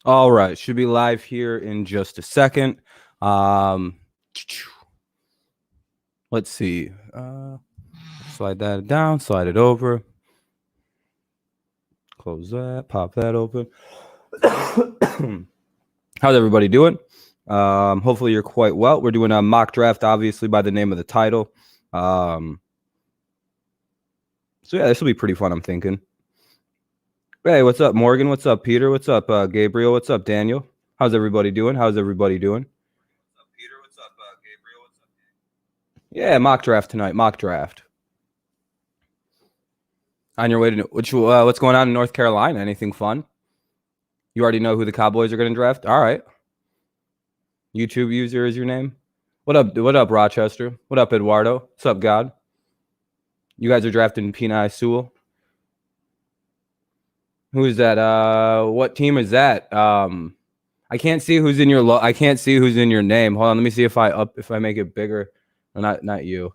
All right, should be live here in just a second. Let's see. Slide that down, slide it over. Close that, pop that open. How's everybody doing? Hopefully you're quite well. We're doing a mock draft, obviously, by the name of the title. So yeah, this will be pretty fun, I'm thinking. Hey, what's up, Morgan? What's up, Peter? What's up, Gabriel? What's up, Daniel? How's everybody doing? How's everybody doing? What's up, Peter? What's up, Gabriel? What's up? Yeah, mock draft tonight. Mock draft. On your way to what's going on in North Carolina? Anything fun? You already know who the Cowboys are going to draft? All right. YouTube user is your name? What up, Rochester? What up, Eduardo? What's up, God? You guys are drafting Peni Sewell. Who is that? What team is that? I can't see who's in your I can't see who's in your name. Hold on, let me see if I make it bigger. Not you.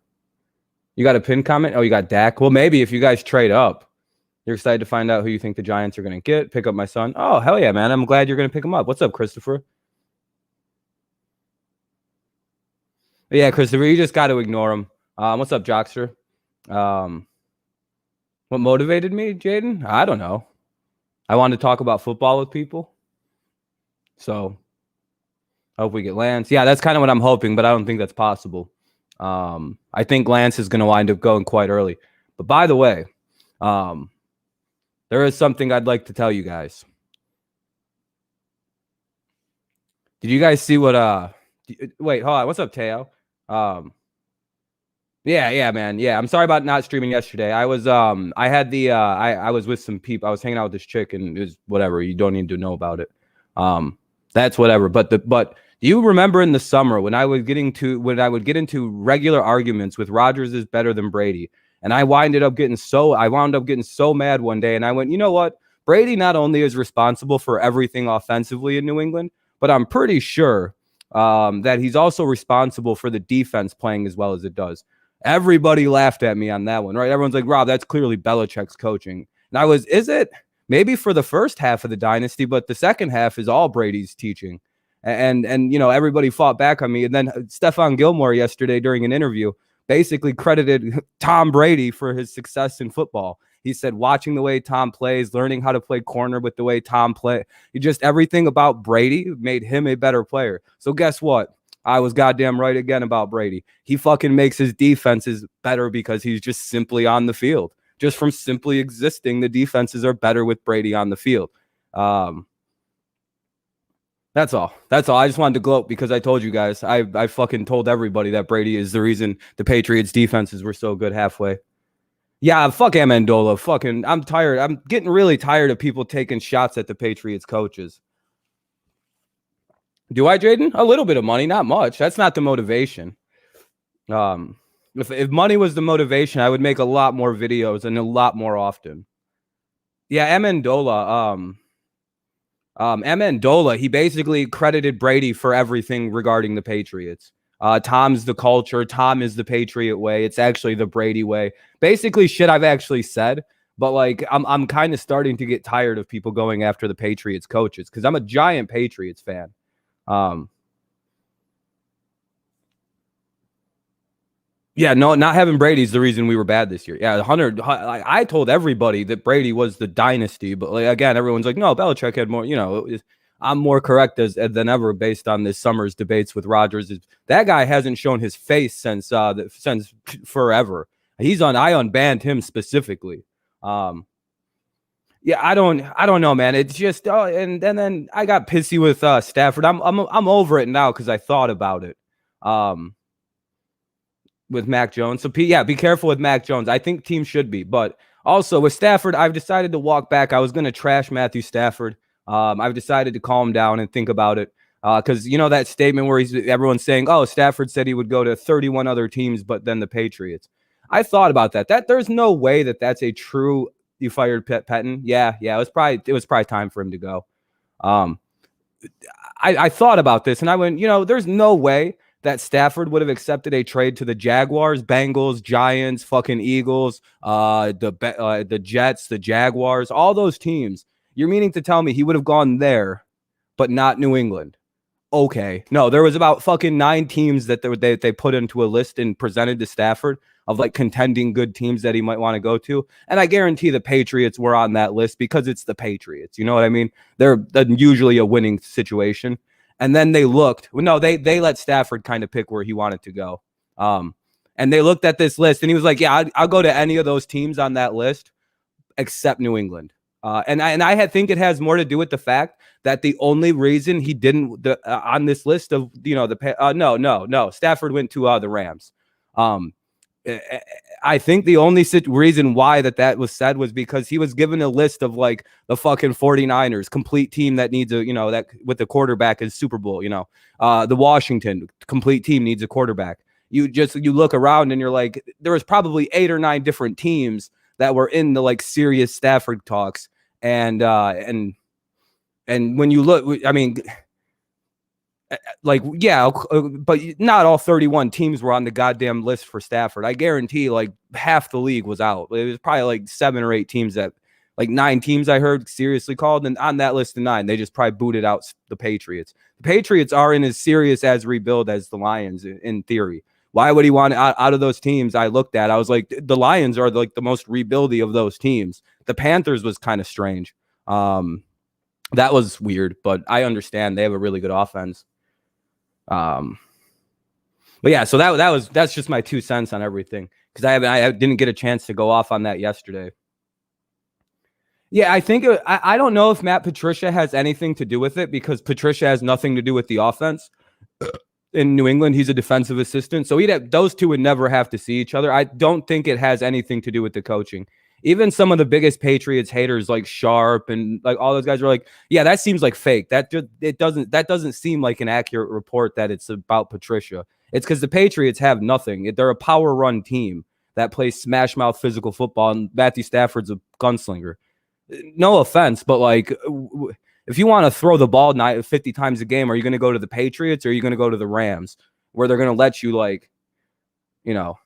You got a pin comment? Oh, you got Dak. Well, maybe if you guys trade up, you're excited to find out who you think the Giants are going to get. Pick up my son. Oh, hell yeah, man. I'm glad you're going to pick him up. What's up, Christopher? Yeah, Christopher, you just got to ignore him. What's up, Jockster? What motivated me, Jaden? I don't know. I wanted to talk about football with people. So I hope we get Lance. Yeah, that's kind of what I'm hoping, but I don't think that's possible. I think Lance is going to wind up going quite early. But by the way, there is something I'd like to tell you guys. Did you guys see what wait, hold on. What's up, Teo? Yeah, man. Yeah, I'm sorry about not streaming yesterday. I was I had the I was with some people. I was hanging out with this chick, and it was whatever. You don't need to know about it. That's whatever. But do you remember in the summer when I would get into regular arguments with Rodgers is better than Brady, and I wound up getting so mad one day, and I went, you know what? Brady not only is responsible for everything offensively in New England, but I'm pretty sure that he's also responsible for the defense playing as well as it does. Everybody laughed at me on that one, right? Everyone's like, Rob, that's clearly Belichick's coaching. And is it? Maybe for the first half of the dynasty, but the second half is all Brady's teaching. And you know, everybody fought back on me. And then Stefan Gilmore yesterday during an interview basically credited Tom Brady for his success in football. He said watching the way Tom plays, learning how to play corner with the way Tom play, everything about Brady made him a better player. So guess what? I was goddamn right again about Brady. He fucking makes his defenses better because he's just simply on the field. Just from simply existing, the defenses are better with Brady on the field. That's all. I just wanted to gloat because I told you guys. I fucking told everybody that Brady is the reason the Patriots defenses were so good halfway. Yeah, fuck Amendola. Fucking, I'm tired. I'm getting really tired of people taking shots at the Patriots coaches. Do I, Jaden? A little bit of money, not much. That's not the motivation. If money was the motivation, I would make a lot more videos and a lot more often. Yeah, Amendola. Amendola, he basically credited Brady for everything regarding the Patriots. Tom's the culture. Tom is the Patriot way. It's actually the Brady way. Basically, shit I've actually said. But like, I'm kind of starting to get tired of people going after the Patriots coaches because I'm a giant Patriots fan. Yeah, no, not having Brady is the reason we were bad this year. Yeah, I told everybody that Brady was the dynasty, but like, again, everyone's like, no, Belichick had more. You know, I'm more correct than ever based on this summer's debates with Rodgers. That guy hasn't shown his face since forever. I unbanned him specifically. Yeah, I don't know, man. It's just and then I got pissy with Stafford. I'm over it now because I thought about it. With Mac Jones. So be careful with Mac Jones. I think teams should be, but also with Stafford, I've decided to walk back. I was going to trash Matthew Stafford. I've decided to calm down and think about it. Because you know that statement where everyone's saying, oh, Stafford said he would go to 31 other teams, but then the Patriots. I thought about that. There's no way that's a true. You fired Pettin. Yeah. It was probably time for him to go. I thought about this and I went, you know, there's no way that Stafford would have accepted a trade to the Jaguars, Bengals, Giants, fucking Eagles, the Jets, the Jaguars, all those teams. You're meaning to tell me he would have gone there but not New England. Okay. No, there was about fucking 9 teams that they put into a list and presented to Stafford of like contending good teams that he might want to go to. And I guarantee the Patriots were on that list because it's the Patriots. You know what I mean? They're usually a winning situation. And then they looked. No, they let Stafford kind of pick where he wanted to go. And they looked at this list and he was like, yeah, I'll go to any of those teams on that list except New England. And I think it has more to do with the fact that the only reason he didn't on this list of, you know, no, Stafford went to the Rams. I think the only reason why that was said was because he was given a list of like the fucking 49ers, complete team that needs a, you know, that with the quarterback is Super Bowl, you know, the Washington complete team needs a quarterback. You look around and you're like, there was probably 8 or 9 different teams that were in the like serious Stafford talks. And when you look, I mean, like, yeah, but not all 31 teams were on the goddamn list for Stafford. I guarantee like half the league was out. It was probably like 7 or 8 teams that, like 9 teams I heard seriously called. And on that list of 9, they just probably booted out the Patriots. The Patriots are in as serious as rebuild as the Lions in theory. Why would he want out of those teams? I looked at, I was like, the Lions are like the most rebuildy of those teams. The Panthers was kind of strange. That was weird, but I understand they have a really good offense. But yeah, so that's just my 2 cents on everything because I didn't get a chance to go off on that yesterday. Yeah, I think I don't know if Matt Patricia has anything to do with it because Patricia has nothing to do with the offense. In New England, he's a defensive assistant, so those two would never have to see each other. I don't think it has anything to do with the coaching. Even some of the biggest Patriots haters like Sharp and like all those guys are like, yeah, that seems like fake. That doesn't seem like an accurate report that it's about Patricia. It's because the Patriots have nothing. They're a power run team that plays smash mouth physical football, and Matthew Stafford's a gunslinger. No offense, but like, if you want to throw the ball 50 times a game, are you going to go to the Patriots or are you going to go to the Rams where they're going to let you, like, you know,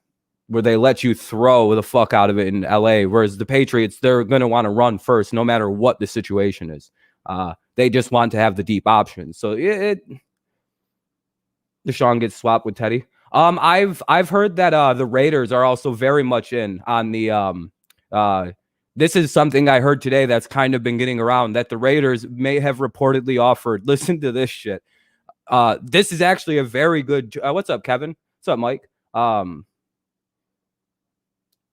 where they let you throw the fuck out of it in LA? Whereas the Patriots, they're going to want to run first, no matter what the situation is. They just want to have the deep options. So Deshaun gets swapped with Teddy. I've heard that the Raiders are also very much in on the this is something I heard today that's kind of been getting around, that the Raiders may have reportedly offered. Listen to this shit. This is actually a very good. What's up, Kevin? What's up, Mike?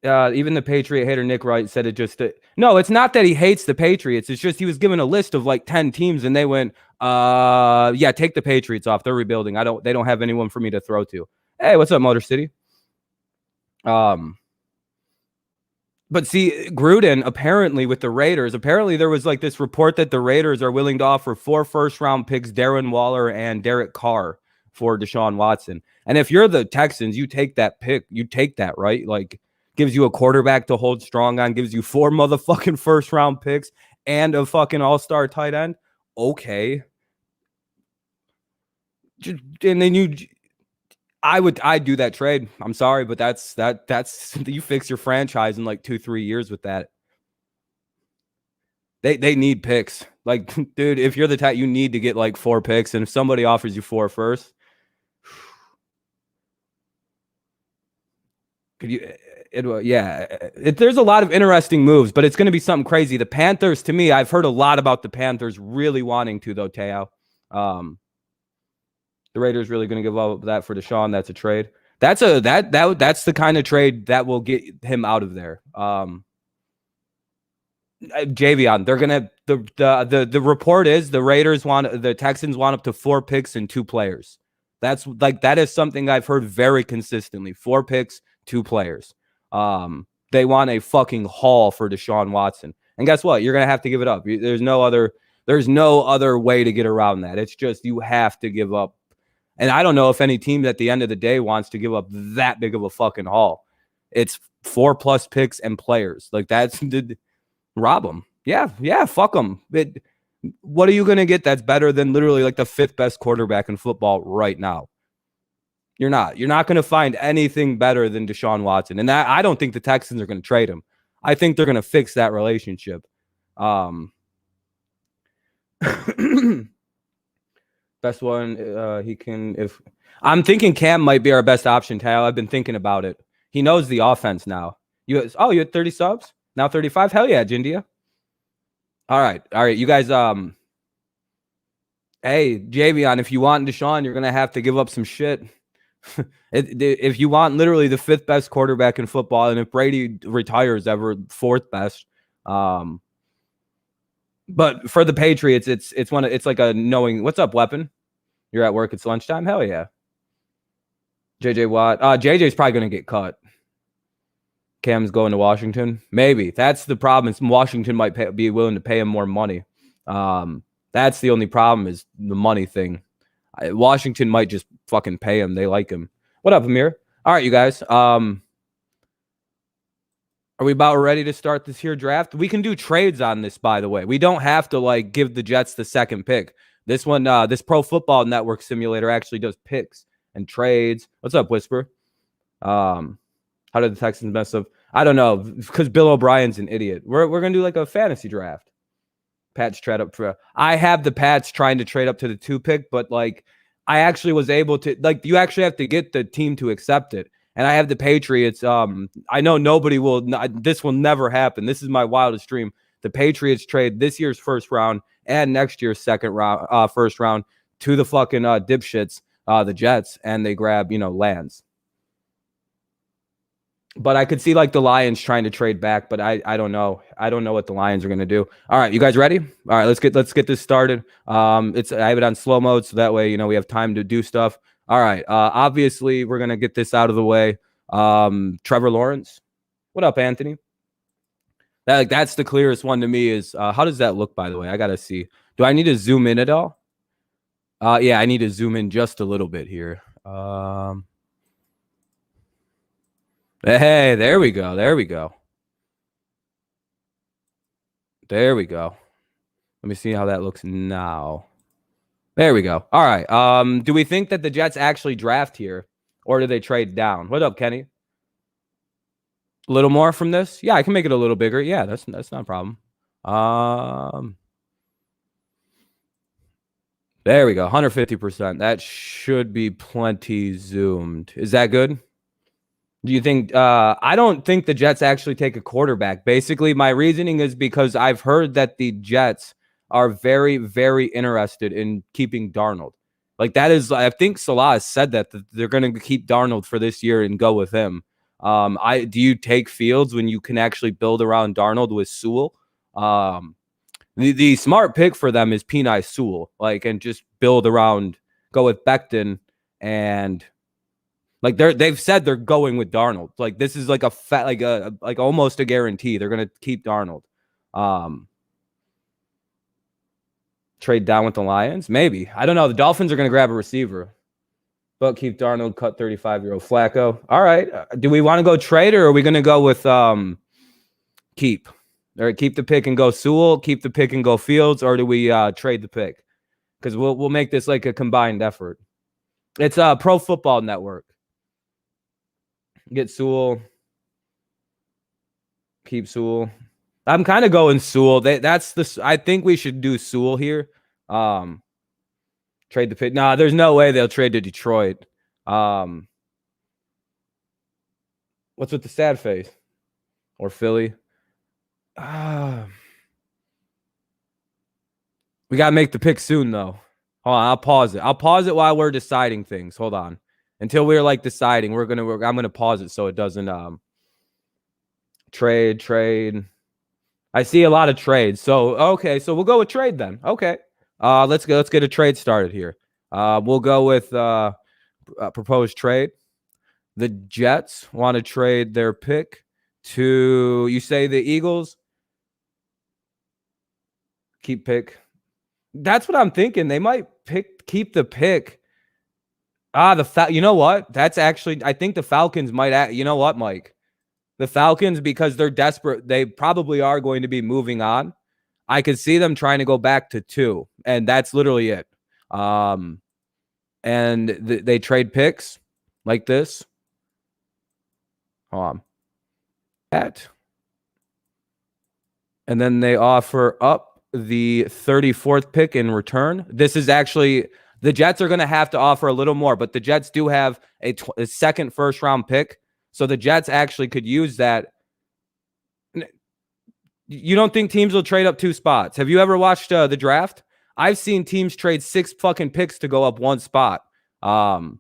Even the Patriot hater Nick Wright said it just. No, it's not that he hates the Patriots. It's just he was given a list of like 10 teams, and they went, yeah, take the Patriots off. They're rebuilding. They don't have anyone for me to throw to. Hey, what's up, Motor City? But see, Gruden, apparently with the Raiders, apparently there was like this report that the Raiders are willing to offer 4 first-round picks, Darren Waller and Derek Carr for Deshaun Watson. And if you're the Texans, you take that pick. You take that, right? Like, gives you a quarterback to hold strong on, gives you 4 motherfucking first-round picks and a fucking all-star tight end. Okay. And then I'd do that trade. I'm sorry, but that's you fix your franchise in like 2-3 years with that. They need picks. Like, dude, if you're the you need to get like 4 picks, and if somebody offers you 4 first, could you? There's a lot of interesting moves, but it's going to be something crazy. The Panthers, to me, I've heard a lot about the Panthers really wanting to, though, Teo. The Raiders really going to give up that for Deshaun. That's a trade. That's the kind of trade that will get him out of there. Javion, they're gonna the report is the Texans want up to 4 picks and 2 players. That is something I've heard very consistently. 4 picks, 2 players. They want a fucking haul for Deshaun Watson. And guess what? You're gonna have to give it up. There's no other way to get around that. It's just you have to give up. And I don't know if any team at the end of the day wants to give up that big of a fucking haul. It's 4+ picks and players. Like, that's rob them. Yeah, fuck them. What are you going to get that's better than literally like the 5th best quarterback in football right now? You're not going to find anything better than Deshaun Watson. And that, I don't think the Texans are going to trade him. I think they're going to fix that relationship. Best one he can. If I'm thinking Cam might be our best option, Tal. I've been thinking about it. He knows the offense now. You had 30 subs? Now 35? Hell yeah, Jindia. All right. You guys, hey, Javion, if you want Deshaun, you're gonna have to give up some shit. If you want literally the 5th best quarterback in football, and if Brady retires ever 4th best, but for the Patriots, it's like a knowing. What's up, Weapon? You're at work. It's lunchtime. Hell yeah. JJ Watt. JJ's probably gonna get cut. Cam's going to Washington. Maybe that's the problem. Washington might be willing to pay him more money. That's the only problem is the money thing. Washington might just fucking pay him. They like him. What up, Amir? All right, you guys. Are we about ready to start this here draft? We can do trades on this, by the way. We don't have to like give the Jets the 2nd pick. This one, this Pro Football Network simulator actually does picks and trades. What's up, Whisper? How did the Texans mess up? I don't know, because Bill O'Brien's an idiot. We're gonna do like a fantasy draft. Pats trade up for. I have the Pats trying to trade up to the 2 pick, but like I actually was able to. Like you actually have to get the team to accept it. And I have the Patriots. I know nobody will. This will never happen. This is my wildest dream. The Patriots trade this year's 1st round and next year's 2nd round, 1st round to the fucking dipshits, the Jets, and they grab Lands. But I could see like the Lions trying to trade back, but I don't know. I don't know what the Lions are going to do. All right, you guys ready? All right, let's get this started. I have it on slow mode so that way we have time to do stuff. All right. Obviously we're going to get this out of the way. Trevor Lawrence. What up, Anthony? That's the clearest one to me is how does that look, by the way? I got to see. Do I need to zoom in at all? Yeah, I need to zoom in just a little bit here. Hey, there we go. There we go. There we go. Let me see how that looks now. There we go. All right. Do we think that the Jets actually draft here, or do they trade down? What up, Kenny? A little more from this? Yeah, I can make it a little bigger. Yeah, that's not a problem. There we go. 150%. That should be plenty zoomed. Is that good? Do you think I don't think the Jets actually take a quarterback. Basically, my reasoning is because I've heard that the Jets are very, very interested in keeping Darnold. Like that is, I think Salah has said that they're going to keep Darnold for this year and go with him. Do you take Fields when you can actually build around Darnold with Sewell? The smart pick for them is Penei Sewell, and just build around, go with Becton and. Like they've said they're going with Darnold. Like this is like like almost a guarantee. They're gonna keep Darnold. Trade down with the Lions? Maybe. I don't know. The Dolphins are gonna grab a receiver. But keep Darnold, cut 35-year-old Flacco. All right. Do we want to go trade or are we gonna go with keep? All right, keep the pick and go Sewell, keep the pick and go Fields, or do we trade the pick? Because we'll make this like a combined effort. It's a Pro Football Network. Get Sewell. Keep Sewell. I'm kind of going Sewell. I think we should do Sewell here. Trade the pick. Nah, there's no way they'll trade to Detroit. What's with the sad face? Or Philly? We got to make the pick soon, though. Hold on, I'll pause it. I'll pause it while we're deciding things. Hold on. Until we're deciding, I'm gonna pause it so it doesn't trade. I see a lot of trades. So okay, so we'll go with trade then. Okay. Let's get a trade started here. We'll go with proposed trade. The Jets want to trade their pick to, you say, the Eagles. Keep pick. That's what I'm thinking. They might keep the pick. You know what? That's actually, I think the Falcons might, you know what, Mike? The Falcons, because they're desperate, they probably are going to be moving on. I could see them trying to go back to 2, and that's literally it. And they trade picks like this. Hold on. That. And then they offer up the 34th pick in return. This is actually The Jets are going to have to offer a little more, but the Jets do have a second first-round pick, so the Jets actually could use that. You don't think teams will trade up 2 spots? Have you ever watched the draft? I've seen teams trade 6 fucking picks to go up 1 spot. No,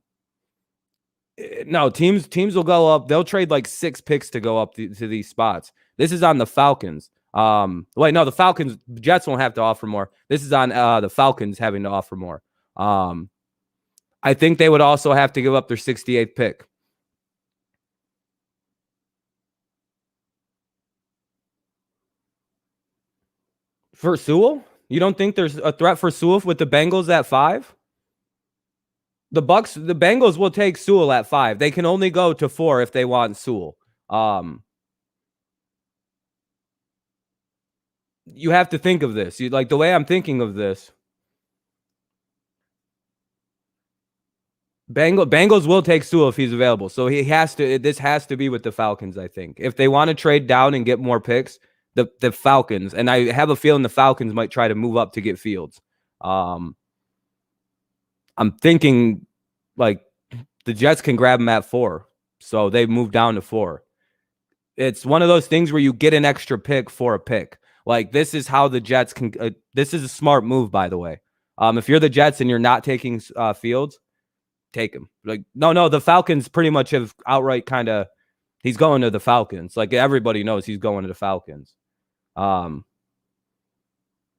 teams will go up. They'll trade like 6 picks to go up to these spots. This is on the Falcons. Wait, no, the Jets won't have to offer more. This is on the Falcons having to offer more. I think they would also have to give up their 68th pick. For Sewell? You don't think there's a threat for Sewell with the Bengals at 5? The Bengals will take Sewell at 5. They can only go to 4 if they want Sewell. You have to think of this. Like the way I'm thinking of this. Bengals will take Sewell if he's available. So this has to be with the Falcons, I think. If they want to trade down and get more picks, the Falcons, and I have a feeling the Falcons might try to move up to get Fields. I'm thinking like the Jets can grab him at 4. So they move down to 4. It's one of those things where you get an extra pick for a pick. Like this is how the Jets can. This is a smart move, by the way. If you're the Jets and you're not taking Fields, take him. Like no, the Falcons pretty much have outright kind of. He's going to the Falcons. Like everybody knows he's going to the Falcons.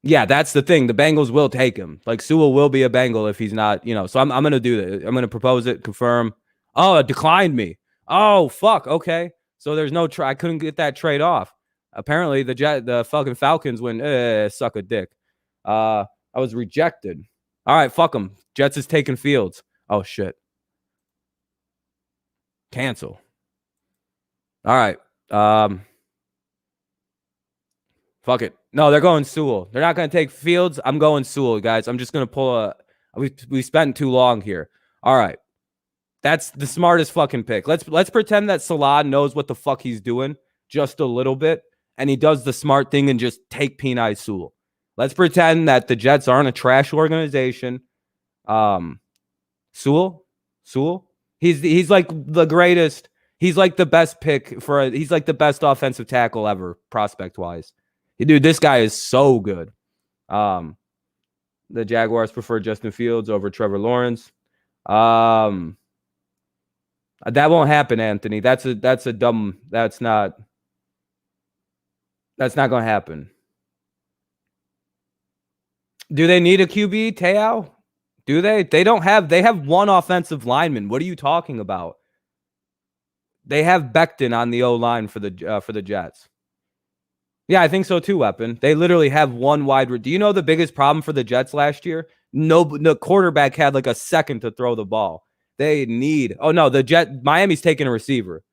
Yeah, that's the thing. The Bengals will take him. Like Sewell will be a Bengal if he's not, So I'm going to do that. I'm going to propose it, confirm. Oh, it declined me. Oh, fuck. Okay. So there's no I couldn't get that trade off. Apparently the fucking Falcons win. Suck a dick. I was rejected. All right, fuck them. Jets is taking Fields. Oh shit. Cancel. All right. Fuck it. No, they're going Sewell. They're not going to take Fields. I'm going Sewell, guys. I'm just going to pull we spent too long here. All right. That's the smartest fucking pick. Let's pretend that Salah knows what the fuck he's doing just a little bit, and he does the smart thing and just take Penei Sewell. Let's pretend that the Jets aren't a trash organization. Sewell? He's like the greatest. He's like the best pick he's like the best offensive tackle ever, prospect-wise. Dude, this guy is so good. The Jaguars prefer Justin Fields over Trevor Lawrence. That won't happen, Anthony. That's not going to happen. Do they need a QB, Te'o? Do they? They have one offensive lineman. What are you talking about? They have Becton on the O-line for the Jets. Yeah, I think so too, Weapon. They literally have one wide. Do you know the biggest problem for the Jets last year? No, the quarterback had like a second to throw the ball. They need. Oh no, Miami's taking a receiver.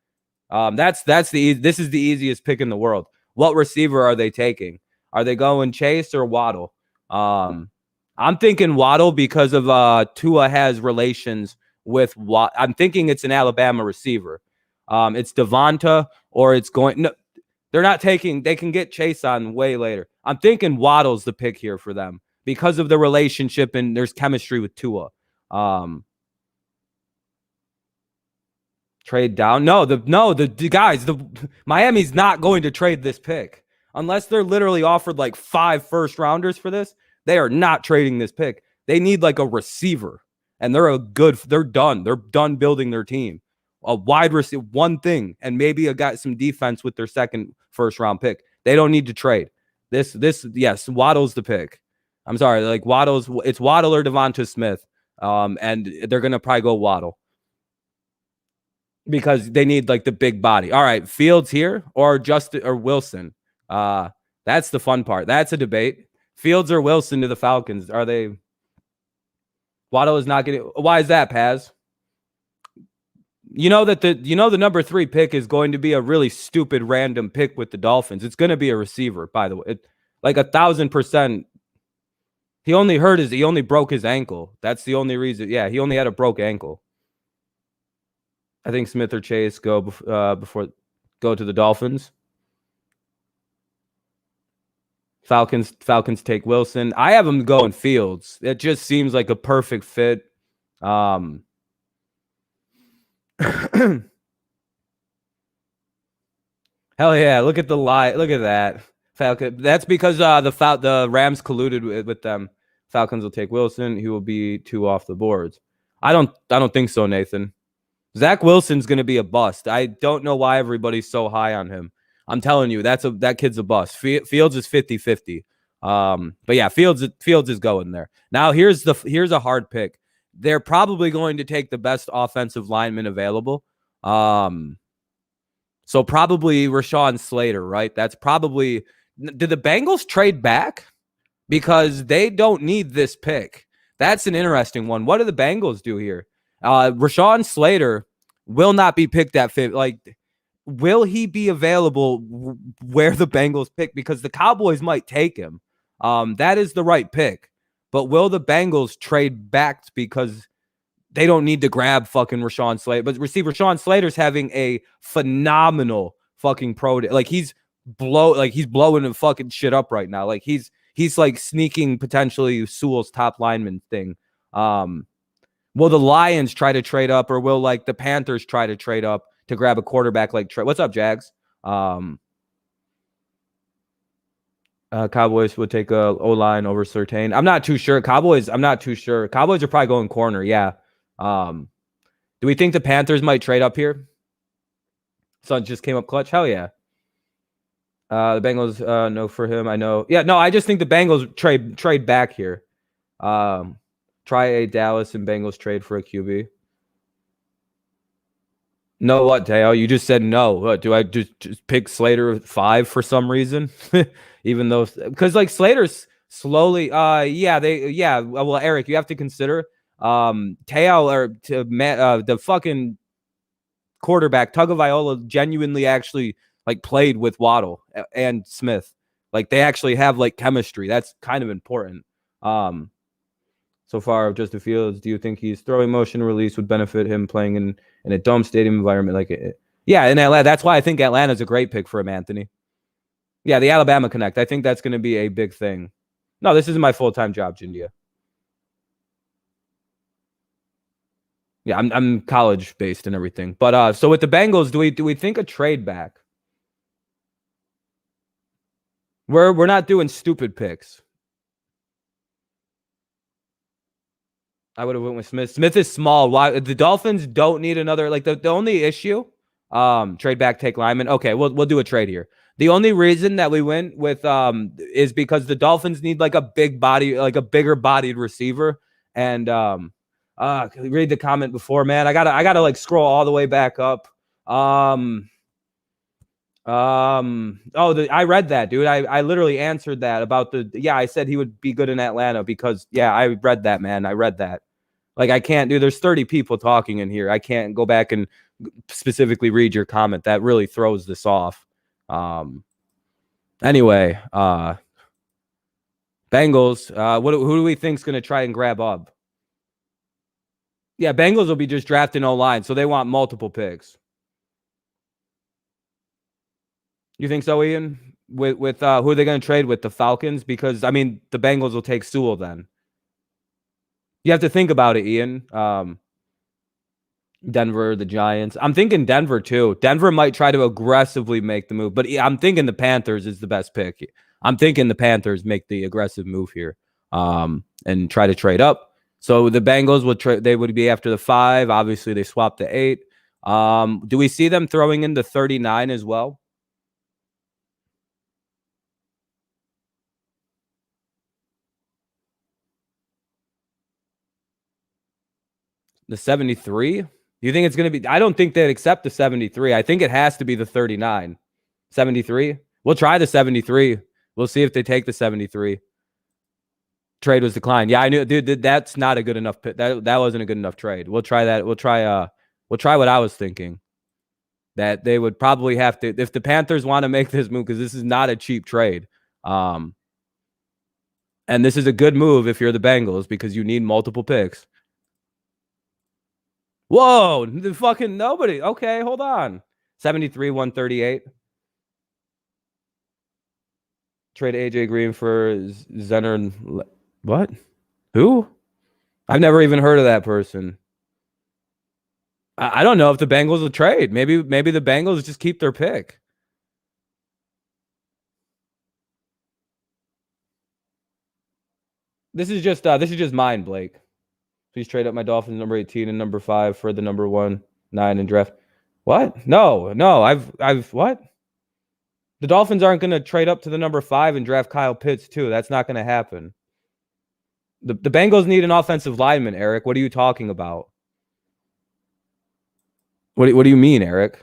This is the easiest pick in the world. What receiver are they taking? Are they going Chase or Waddle? I'm thinking Waddle because of Tua has relations with Waddle. I'm thinking it's an Alabama receiver. It's Devonta or it's going. No, they're not taking. They can get Chase on way later. I'm thinking Waddle's the pick here for them because of the relationship and there's chemistry with Tua. Trade down? No, the guys. Miami's not going to trade this pick unless they're literally offered like 5 first rounders for this. They are not trading this pick. They need like a receiver, and they're done. They're done building their team. A wide receiver, one thing, and maybe some defense with their second first round pick. They don't need to trade. Yes, Waddle's the pick. I'm sorry, like it's Waddle or Devonta Smith. And they're gonna probably go Waddle because they need like the big body. All right, Fields here or Justin or Wilson. That's the fun part. That's a debate. Fields or Wilson to the Falcons. Are they? Waddle is not getting. Why is that, Paz? You know that the number 3 pick is going to be a really stupid random pick with the Dolphins. It's going to be a receiver, by the way. Like 1,000%. He only broke his ankle. That's the only reason. Yeah, he only had a broke ankle. I think Smith or Chase go to the Dolphins. Falcons take Wilson. I have them going Fields. It just seems like a perfect fit. Hell yeah! Look at the lie. Look at that. Falcon. That's because the Rams colluded with them. Falcons will take Wilson. He will be 2 off the boards. I don't think so, Nathan. Zach Wilson's going to be a bust. I don't know why everybody's so high on him. I'm telling you, that kid's a bust. Fields is 50-50. But yeah, Fields is going there. Now here's a hard pick. They're probably going to take the best offensive lineman available. So probably Rashawn Slater, right? That's probably. Did the Bengals trade back? Because they don't need this pick. That's an interesting one. What do the Bengals do here? Rashawn Slater will not be picked at 5. Like, will he be available where the Bengals pick? Because the Cowboys might take him. That is the right pick. But will the Bengals trade back because they don't need to grab fucking Rashawn Slater? But Rashawn Slater's having a phenomenal fucking pro day. Like, he's blowing the fucking shit up right now. Like, he's like sneaking potentially Sewell's top lineman thing. Will the Lions try to trade up, or will like the Panthers try to trade up to grab a quarterback like Trey? What's up, Jags? Cowboys would take a O-line over Surtain. I'm not too sure. I'm not too sure. Cowboys are probably going corner. Yeah. Do we think the Panthers might trade up here? Sun just came up clutch. Hell yeah. The Bengals, no for him. I know. Yeah, no, I just think the Bengals trade back here. Try a Dallas and Bengals trade for a QB. No, what, Dale? You just said no. What, do I just pick Slater 5 for some reason? Even though, because like Slater's slowly, well, Eric, you have to consider Teo or the fucking quarterback Tagovailoa genuinely actually like played with Waddle and Smith. Like they actually have like chemistry. That's kind of important. So far, Justin Fields, do you think his throwing motion release would benefit him playing in a dome stadium environment like it? Yeah, in Atlanta. That's why I think Atlanta's a great pick for him, Anthony. Yeah, the Alabama Connect. I think that's going to be a big thing. No, this isn't my full-time job, Jindia. Yeah, I'm college based and everything. But so with the Bengals, do we think a trade back? We're not doing stupid picks. I would have went with Smith. Smith is small. Why the Dolphins don't need another, like the only issue, trade back, take lineman. Okay, we'll do a trade here. The only reason that we went with is because the Dolphins need like a big body, like a bigger bodied receiver. And read the comment before, man. I gotta like scroll all the way back up. I read that, dude. I literally answered that about I said he would be good in Atlanta because I read that, man. I read that. Like I can't do, there's 30 people talking in here. I can't go back and specifically read your comment. That really throws this off. Anyway, Bengals, who do we think is going to try and grab up? Yeah, Bengals will be just drafting O-line, so they want multiple picks. You think so, Ian? With who are they going to trade with? The Falcons? Because, I mean, the Bengals will take Sewell then. You have to think about it, Ian. Denver, the Giants. I'm thinking Denver, too. Denver might try to aggressively make the move, but I'm thinking the Panthers is the best pick. I'm thinking the Panthers make the aggressive move here and try to trade up. So the Bengals they would be after the 5. Obviously, they swapped the 8. Do we see them throwing in the 39 as well? The 73? You think it's going to be? I don't think they'd accept the 73. I think it has to be the 39. 73? We'll try the 73. We'll see if they take the 73. Trade was declined. Yeah, I knew, dude. That's not a good enough. That wasn't a good enough trade. We'll try that. We'll try what I was thinking. That they would probably have to, if the Panthers want to make this move, because this is not a cheap trade. And this is a good move if you're the Bengals because you need multiple picks. Whoa, the fucking nobody. Okay, hold on. 73, 138. Trade AJ Green for Zenner. What? Who? I've never even heard of that person. I don't know if the Bengals will trade. Maybe the Bengals just keep their pick. This is just mine, Blake. Please trade up my Dolphins number 18 and number 5 for the number 1, 9 and draft. What? No. I've what? The Dolphins aren't going to trade up to the number 5 and draft Kyle Pitts too. That's not going to happen. The Bengals need an offensive lineman, Eric. What are you talking about? What do you mean, Eric?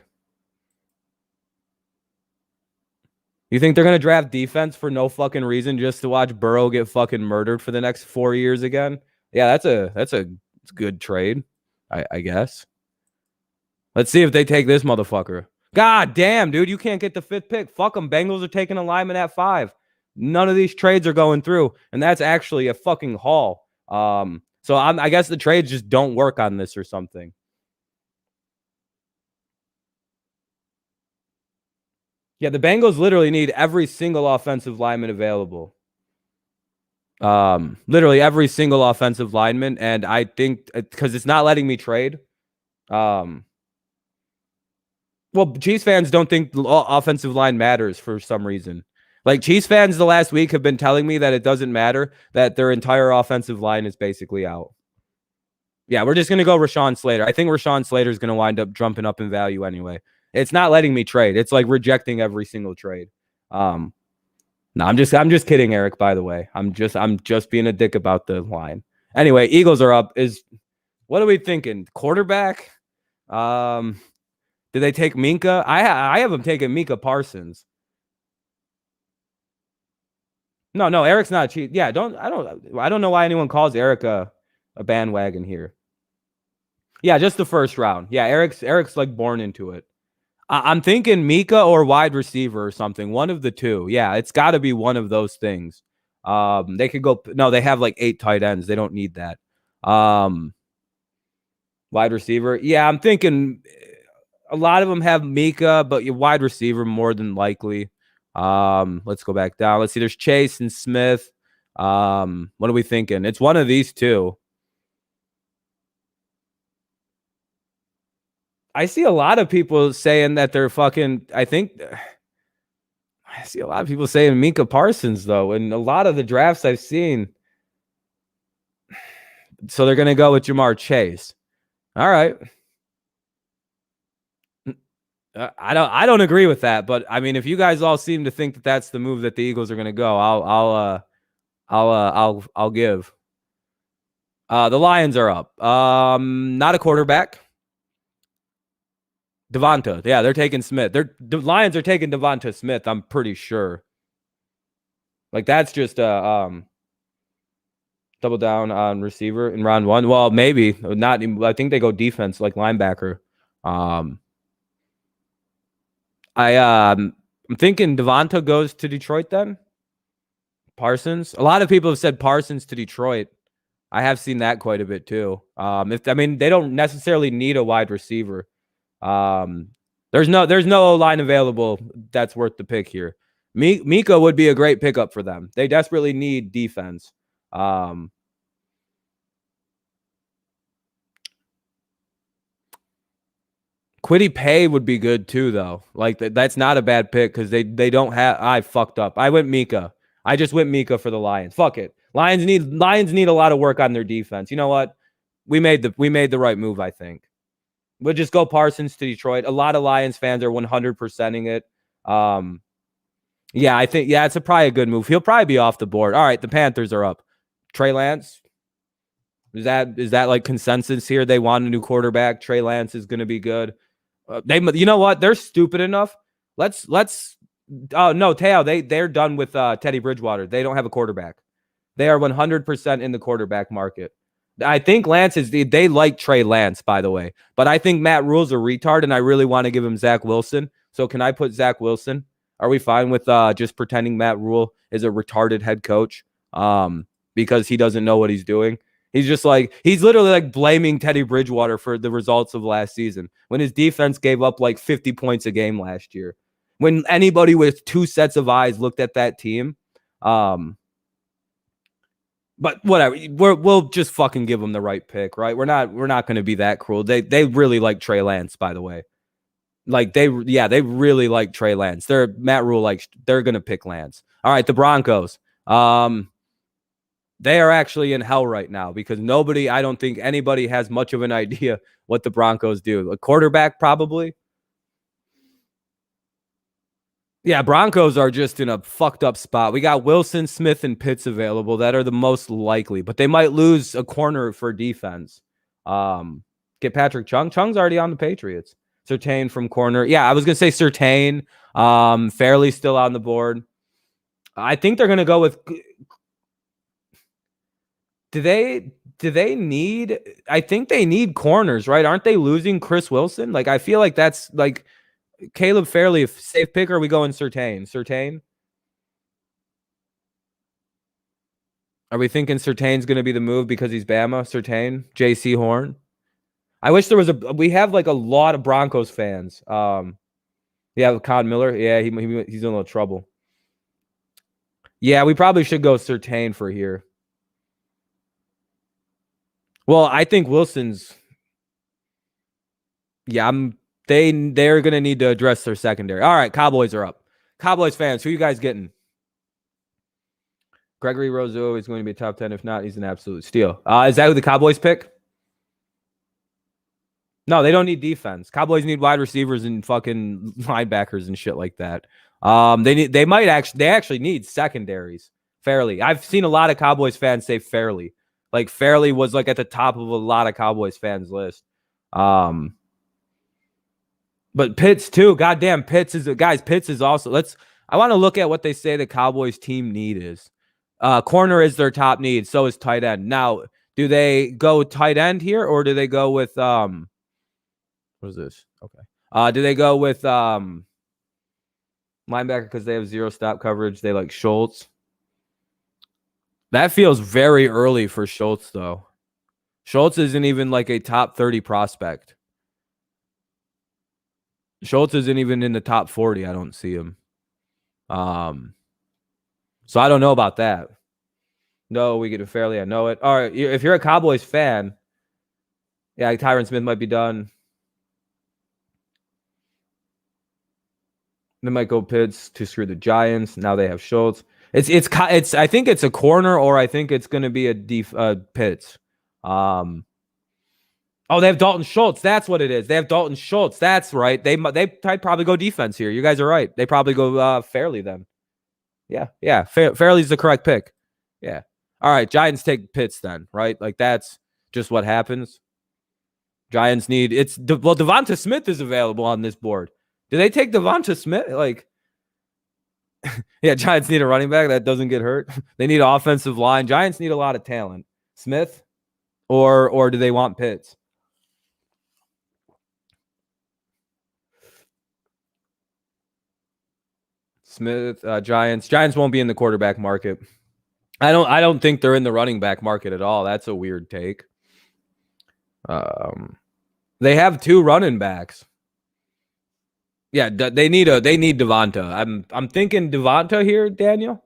You think they're going to draft defense for no fucking reason just to watch Burrow get fucking murdered for the next 4 years again? Yeah, that's a good trade, I guess. Let's see if they take this motherfucker. God damn, dude, you can't get the 5th pick. Fuck them. Bengals are taking a lineman at 5. None of these trades are going through, and that's actually a fucking haul. So I guess the trades just don't work on this or something. Yeah, the Bengals literally need every single offensive lineman available. Literally every single offensive lineman, and I think because it's not letting me trade. Well, Chiefs fans don't think the offensive line matters for some reason. Like, Chiefs fans the last week have been telling me that it doesn't matter, that their entire offensive line is basically out. Yeah, we're just going to go Rashawn Slater. I think Rashawn Slater is going to wind up jumping up in value anyway. It's not letting me trade. It's like rejecting every single trade. No, I'm just kidding, Eric, by the way. I'm just being a dick about the line. Anyway, Eagles are up. What are we thinking? Quarterback? Did they take Minka? I have them taking Micah Parsons. No, Eric's not cheap. Yeah, I don't know why anyone calls Eric a bandwagon here. Yeah, just the first round. Yeah, Eric's like born into it. I'm thinking Micah or wide receiver or something. One of the two. Yeah, it's got to be one of those things. They could go. No, they have like 8 tight ends. They don't need that. Wide receiver. Yeah, I'm thinking a lot of them have Micah, but your wide receiver more than likely. Let's go back down. Let's see. There's Chase and Smith. What are we thinking? It's one of these two. I see a lot of people saying that they're fucking. I see a lot of people saying Micah Parsons though, and a lot of the drafts I've seen. So they're gonna go with Jamar Chase. All right. I don't agree with that, but I mean, if you guys all seem to think that that's the move that the Eagles are going to go, I'll give. The Lions are up. Not a quarterback. Devonta. Yeah, they're taking Smith. The Lions are taking Devonta Smith, I'm pretty sure. Like, that's just double down on receiver in round 1. Well, maybe not. I think they go defense, like linebacker. I'm thinking Devonta goes to Detroit then. Parsons. A lot of people have said Parsons to Detroit. I have seen that quite a bit too. They don't necessarily need a wide receiver. There's no line available that's worth the pick here. Mika would be a great pickup for them. They desperately need defense. Quiddy Pay would be good too, though. Like, that's not a bad pick because they don't have. I fucked up. I went Mika. I just went Mika for the Lions. Fuck it. Lions need a lot of work on their defense. You know what? We made the right move, I think. We'll just go Parsons to Detroit. A lot of Lions fans are 100%ing it. I think it's probably a good move. He'll probably be off the board. All right, the Panthers are up. Trey Lance. Is that like consensus here? They want a new quarterback. Trey Lance is going to be good. You know what? They're stupid enough. Oh no, Teo. They're done with Teddy Bridgewater. They don't have a quarterback. They are 100% in the quarterback market. I think they like Trey Lance, by the way, but I think Matt Rule's a retard, and I really want to give him Zach Wilson. So can I put Zach Wilson? Are we fine with just pretending Matt Rule is a retarded head coach because he doesn't know what he's doing? He's literally like blaming Teddy Bridgewater for the results of last season when his defense gave up like 50 points a game last year. When anybody with 2 sets of eyes looked at that team, But whatever, we'll just fucking give them the right pick, right? We're not going to be that cruel. They really like Trey Lance, by the way. Like they really like Trey Lance. Matt Rule they're gonna pick Lance. All right, the Broncos. They are actually in hell right now because I don't think anybody has much of an idea what the Broncos do. A quarterback, probably. Yeah, Broncos are just in a fucked up spot. We got Wilson, Smith, and Pitts available that are the most likely, but they might lose a corner for defense. Get Patrick Chung. Chung's already on the Patriots. Surtain from corner. Yeah, I was going to say Surtain. Fairly still on the board. I think they're going to go with... Do they need... I think they need corners, right? Aren't they losing Chris Wilson? Like, I feel like that's like... Caleb Fairley, safe pick, or are we going Surtain? Surtain? Are we thinking Surtain's going to be the move because he's Bama? Surtain? J.C. Horn? I wish there was we have like a lot of Broncos fans. Yeah, Con Miller. Yeah, he's in a little trouble. Yeah, we probably should go Surtain for here. Well, I think Wilson's... Yeah, they're going to need to address their secondary. All right, Cowboys are up. Cowboys fans, who you guys getting? Gregory Rousseau is going to be top 10. If not, he's an absolute steal. Is that who the Cowboys pick? No, they don't need defense. Cowboys need wide receivers and fucking linebackers and shit like that. They actually need secondaries. Fairly. I've seen a lot of Cowboys fans say Fairly. Like Fairly was like at the top of a lot of Cowboys fans list. But Pitts too. Goddamn, Pitts is also... I want to look at what they say the Cowboys team need is. Corner is their top need. So is tight end. Now, do they go tight end here or do they go with what is this? Okay. Do they go with linebacker because they have zero stop coverage? They like Schultz. That feels very early for Schultz, though. Schultz isn't even like a top 30 prospect. Schultz isn't even in the top 40. I don't see him. So I don't know about that. No, we get it Fairly. I know it. All right. If you're a Cowboys fan, yeah, Tyron Smith might be done. They might go Pitts to screw the Giants. Now they have Schultz. It's. I think it's a corner, or I think it's going to be a Pitts. Oh, they have Dalton Schultz. That's what it is. They have Dalton Schultz. That's right. They probably go defense here. You guys are right. They probably go Fairly then. Yeah. Fairly's the correct pick. Yeah. All right. Giants take Pitts then, right? Like that's just what happens. Giants need Devonta Smith is available on this board. Do they take Devonta Smith? Like, yeah, Giants need a running back that doesn't get hurt. They need an offensive line. Giants need a lot of talent. Smith, or do they want Pitts? Smith, Giants. Giants won't be in the quarterback market. I don't think they're in the running back market at all. That's a weird take. They have two running backs. Yeah, they need Devonta. I'm thinking Devonta here, Daniel.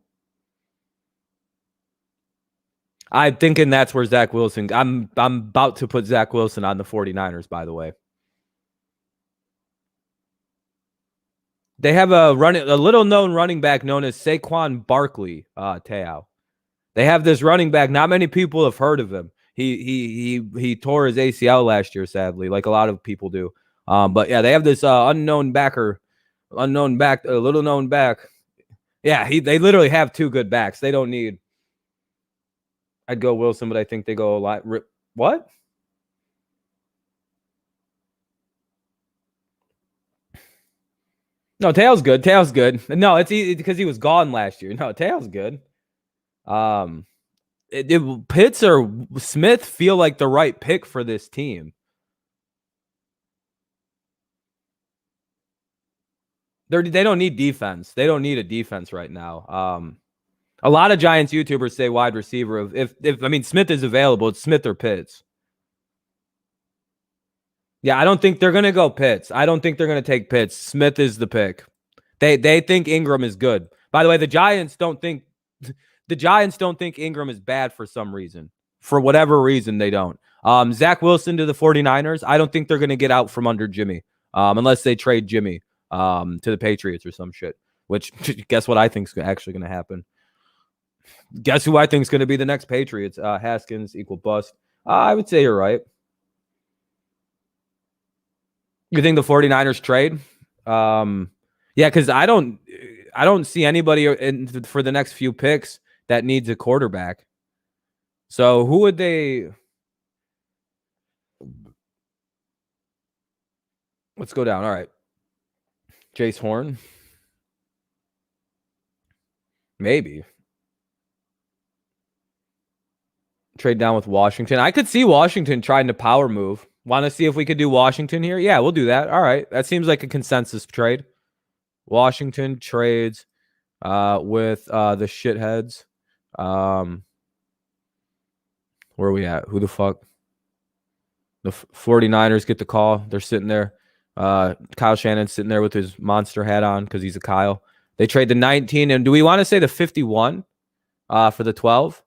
I'm thinking that's where Zach Wilson... I'm about to put Zach Wilson on the 49ers, by the way. They have a little-known running back known as Saquon Barkley, Teo. They have this running back. Not many people have heard of him. He tore his ACL last year, sadly, like a lot of people do. But yeah, they have this a little known back. Yeah, they literally have two good backs. They don't need... I'd go Wilson, but I think they go a lot. What? No, Tayl's good. No, it's easy because he was gone last year. No, Tayl's good. Pitts or Smith feel like the right pick for this team. They don't need defense. They don't need a defense right now. A lot of Giants YouTubers say wide receiver. If Smith is available, it's Smith or Pitts. Yeah, I don't think they're going to go Pitts. I don't think they're going to take Pitts. Smith is the pick. They think Ingram is good. By the way, the Giants don't think the Giants don't think Ingram is bad for some reason. For whatever reason, they don't. Zach Wilson to the 49ers. I don't think they're going to get out from under Jimmy unless they trade Jimmy to the Patriots or some shit, which guess what I think is actually going to happen. Guess who I think is going to be the next Patriots? Haskins equal bust. I would say you're right. You think the 49ers trade? Yeah, because I don't see anybody for the next few picks that needs a quarterback. So who would they? Let's go down. All right. Jace Horn. Maybe. Trade down with Washington. I could see Washington trying to power move. Want to see if we could do Washington here? Yeah, we'll do that. All right. That seems like a consensus trade. Washington trades with the shitheads. Where are we at? Who the fuck? The 49ers get the call. They're sitting there. Kyle Shannon's sitting there with his monster hat on because he's a Kyle. They trade the 19. And do we want to say the 51 for the 12?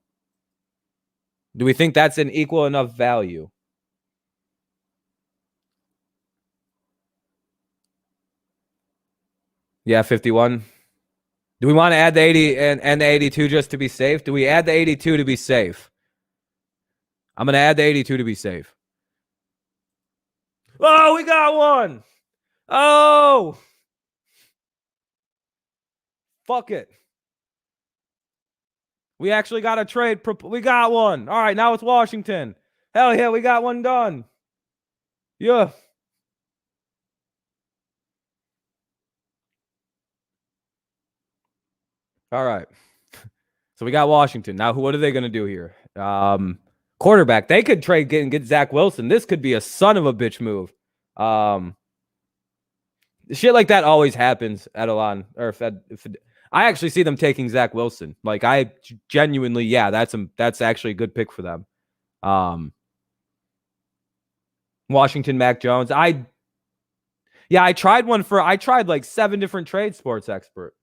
Do we think that's an equal enough value? Yeah, 51. Do we want to add the 80 and the 82 just to be safe? Do we add the 82 to be safe? I'm going to add the 82 to be safe. Oh, we got one. Oh. Fuck it. We actually got a trade. We got one. All right, now it's Washington. Hell yeah, we got one done. Yeah. All right. So we got Washington. Now, what are they going to do here? Quarterback. They could trade and get Zach Wilson. This could be a son of a bitch move. Shit like that always happens at Elon. Or if I actually see them taking Zach Wilson. Like I genuinely, yeah, that's actually a good pick for them. Washington, Mac Jones. I tried like 7 different trade Sports Expert.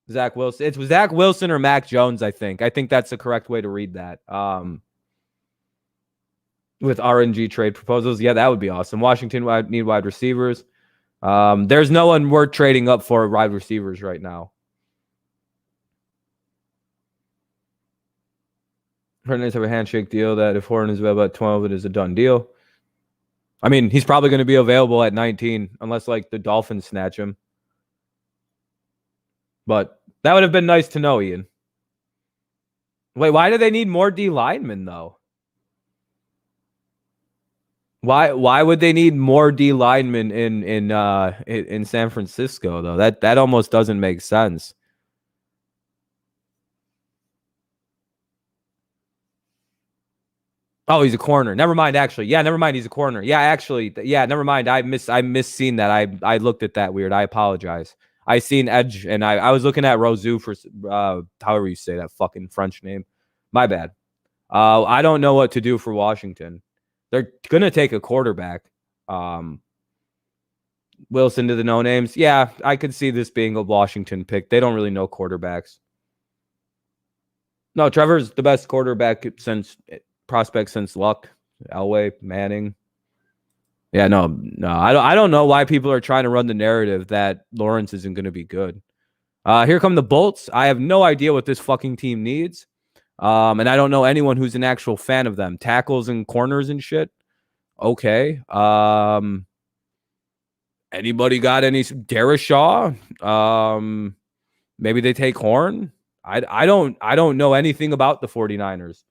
Zach Wilson. It was Zach Wilson or Mac Jones, I think. I think that's the correct way to read that. With RNG trade proposals. Yeah, that would be awesome. Washington need wide receivers. There's no one worth trading up for wide receivers right now. Hernandez have a handshake deal that if Horn is available at 12, it is a done deal. I mean, he's probably going to be available at 19 unless like the Dolphins snatch him. But that would have been nice to know, Ian. Wait, why do they need more D linemen though? Why would they need more D linemen in San Francisco though? That almost doesn't make sense. Oh, he's a corner. Never mind, actually. Yeah, never mind. He's a corner. Yeah, actually. Yeah, never mind. I misseen that. I looked at that weird. I apologize. I seen Edge, and I was looking at Rosu for however you say that fucking French name. My bad. I don't know what to do for Washington. They're gonna take a quarterback. Wilson to the no names. Yeah, I could see this being a Washington pick. They don't really know quarterbacks. No, Trevor's the best quarterback prospect since Luck, Elway, Manning. Yeah, no, I don't know why people are trying to run the narrative that Lawrence isn't going to be good. Here come the Bolts. I have no idea what this fucking team needs. And I don't know anyone who's an actual fan of them. Tackles and corners and shit. Okay. Anybody got any Darashaw? Maybe they take Horn. I don't know anything about the 49ers.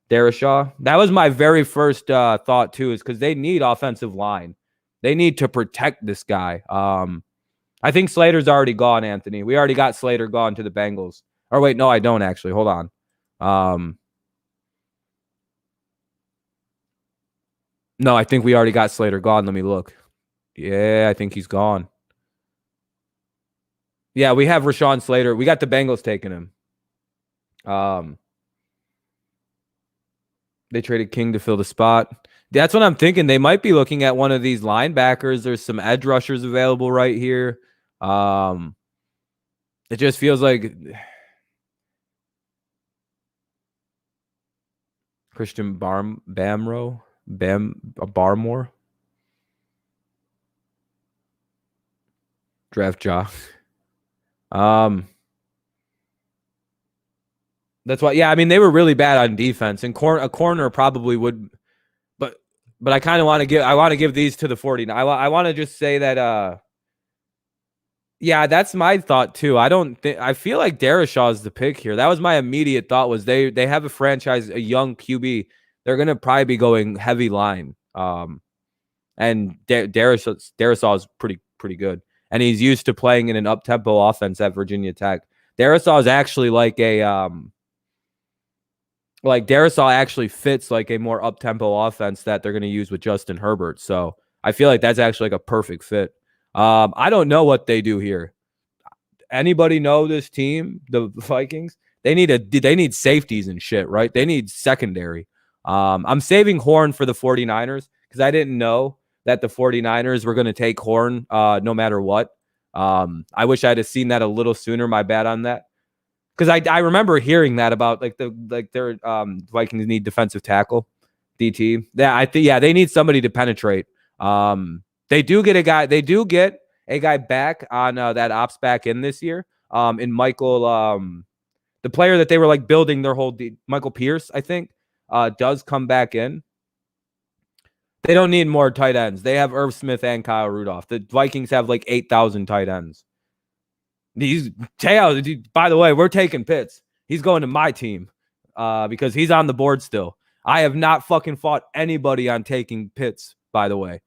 Darashaw. That was my very first thought too, is because they need offensive line. They need to protect this guy. I think Slater's already gone, Anthony. We already got Slater gone to the Bengals. Or wait, no, I don't actually. Hold on. No, I think we already got Slater gone. Let me look. Yeah, I think he's gone. Yeah, we have Rashawn Slater. We got the Bengals taking him. They traded King to fill the spot. That's what I'm thinking. They might be looking at one of these linebackers. There's some edge rushers available right here. It just feels like Christian Barmore. Draft jock. That's why. Yeah, I mean they were really bad on defense, and a corner probably would. But I kind of want to give. I want to give these to the 49ers. I want to just say that. Yeah, that's my thought too. I don't think. I feel like Darrisaw is the pick here. That was my immediate thought. Was they have a young QB. They're gonna probably be going heavy line. And Darrisaw is pretty good, and he's used to playing in an up-tempo offense at Virginia Tech. Darrisaw is actually like Darrisaw actually fits like a more up-tempo offense that they're going to use with Justin Herbert. So I feel like that's actually like a perfect fit. I don't know what they do here. Anybody know this team, the Vikings? They need safeties and shit, right? They need secondary. I'm saving Horn for the 49ers because I didn't know that the 49ers were going to take Horn no matter what. I wish I'd have seen that a little sooner. My bad on that. Because I remember hearing that about their Vikings need defensive tackle, DT. Yeah, they need somebody to penetrate. They do get a guy. They do get a guy back on that ops back in this year. In Michael, the player that they were like building their whole Michael Pierce, I think, does come back in. They don't need more tight ends. They have Irv Smith and Kyle Rudolph. The Vikings have like 8,000 tight ends. Teo, by the way, we're taking Pitts. He's going to my team because he's on the board still. I have not fucking fought anybody on taking Pitts, by the way.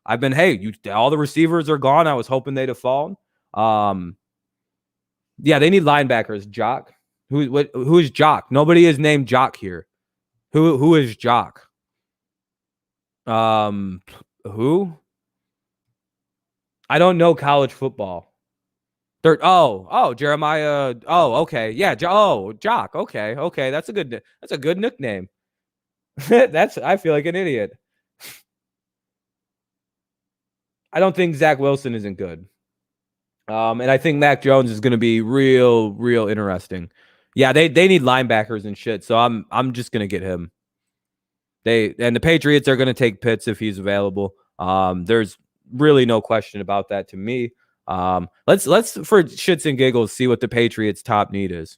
I've been, all the receivers are gone. I was hoping they'd have fallen. Yeah, they need linebackers. Jock. Who is Jock? Nobody is named Jock here. Who is Jock? Who? I don't know college football. Jeremiah. Oh, okay. Yeah. Jock. Okay. That's a good nickname. I feel like an idiot. I don't think Zach Wilson isn't good. And I think Mac Jones is going to be real interesting. Yeah, they need linebackers and shit. So I'm just going to get him. The Patriots are going to take Pitts if he's available. There's really no question about that to me. Let's for shits and giggles see what the Patriots' top need is.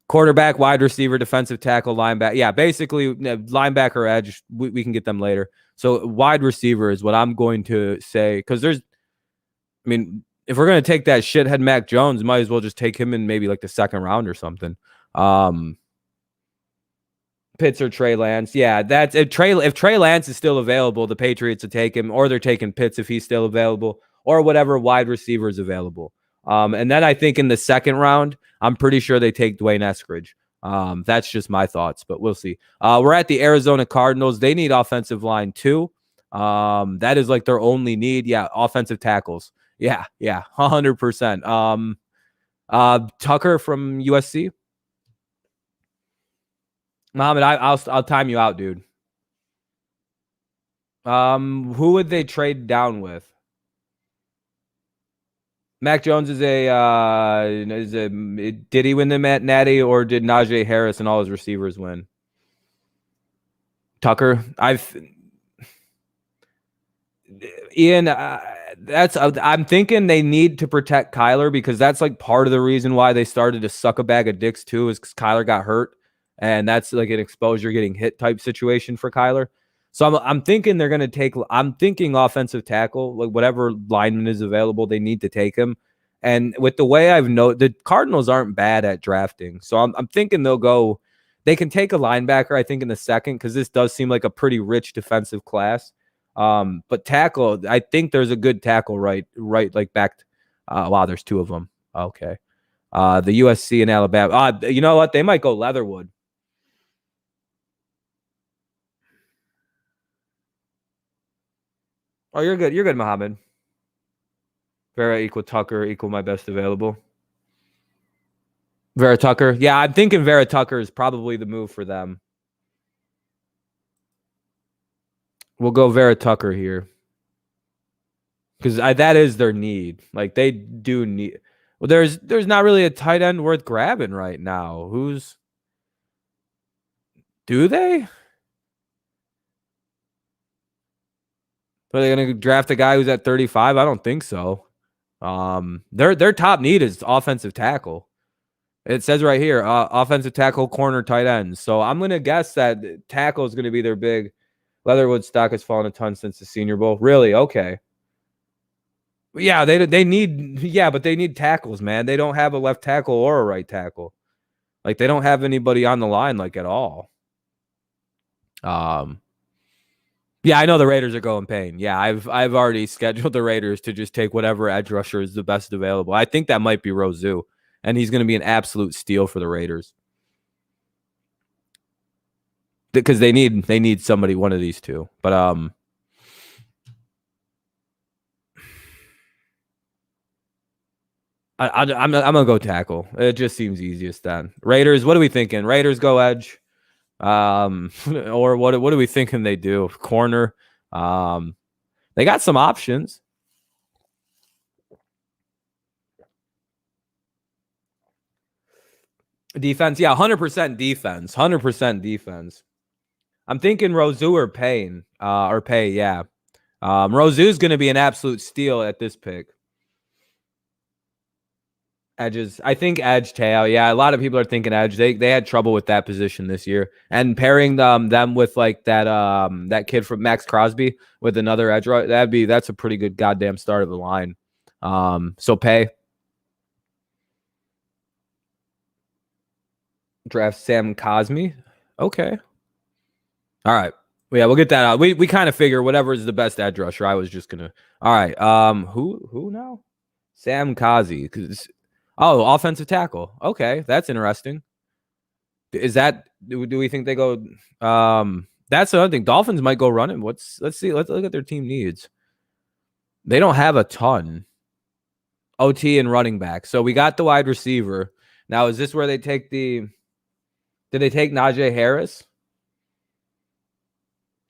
Quarterback, wide receiver, defensive tackle, linebacker. Yeah, basically linebacker, edge. We can get them later. So wide receiver is what I'm going to say because if we're going to take that shithead Mac Jones, might as well just take him in maybe like the second round or something. Pitts or Trey Lance. Yeah, if Trey Lance is still available, the Patriots will take him, or they're taking Pitts if he's still available, or whatever wide receiver is available. And then I think in the second round, I'm pretty sure they take Dwayne Eskridge. That's just my thoughts, but we'll see. We're at the Arizona Cardinals. They need offensive line too. That is like their only need. Yeah, offensive tackles. Yeah, 100%. Tucker from USC. Mohammed, I'll time you out, dude. Who would they trade down with? Mac Jones is did he win the Natty or did Najee Harris and all his receivers win? Tucker, Ian, I'm thinking they need to protect Kyler because that's like part of the reason why they started to suck a bag of dicks too is because Kyler got hurt and that's like an exposure getting hit type situation for Kyler. So I'm thinking they're going to I'm thinking offensive tackle, like whatever lineman is available, they need to take him. And with the way the Cardinals aren't bad at drafting. So I'm thinking they can take a linebacker, I think, in the second, because this does seem like a pretty rich defensive class. But tackle, I think there's a good tackle right like back. Wow, there's two of them. Okay. The USC and Alabama. You know what? They might go Leatherwood. Oh, you're good. You're good, Mohammed. Vera equal Tucker equal my best available. Vera Tucker. Yeah, I'm thinking Vera Tucker is probably the move for them. We'll go Vera Tucker here. Because that is their need. Like, they do need... Well, there's not really a tight end worth grabbing right now. Do they? Are they going to draft a guy who's at 35? I don't think so. Their top need is offensive tackle. It says right here, offensive tackle, corner, tight ends. So I'm going to guess that tackle is going to be their big. Leatherwood stock has fallen a ton since the Senior Bowl. Really? Okay. Yeah, they need but they need tackles, man. They don't have a left tackle or a right tackle. Like they don't have anybody on the line like at all. Yeah, I know the Raiders are going pain. Yeah, I've already scheduled the Raiders to just take whatever edge rusher is the best available. I think that might be Rozu, and he's going to be an absolute steal for the Raiders because they need somebody, one of these two. But I'm gonna go tackle. It just seems easiest then. Raiders, what are we thinking? Raiders go edge, or what are we thinking they do? Corner. They got some options. Defense, yeah, 100% defense. 100% defense. I'm thinking Rozu or Payne, or Pay, yeah. Rozu's going to be an absolute steal at this pick. Edges, I think edge tail. Yeah, a lot of people are thinking edge. They had trouble with that position this year, and pairing them with like that kid from Max Crosby with another edge, that's a pretty good goddamn start of the line. So Pay. Draft Sam Cosmi. Okay. All right. Yeah, we'll get that out. We kind of figure whatever is the best edge rusher. I was just gonna. All right. Who now? Sam Kazi. Offensive tackle. Okay, that's interesting. Is that do we think they go? That's another thing. Dolphins might go running. Let's see. Let's look at their team needs. They don't have a ton. OT and running back. So we got the wide receiver. Now, is this where they take the? Did they take Najee Harris?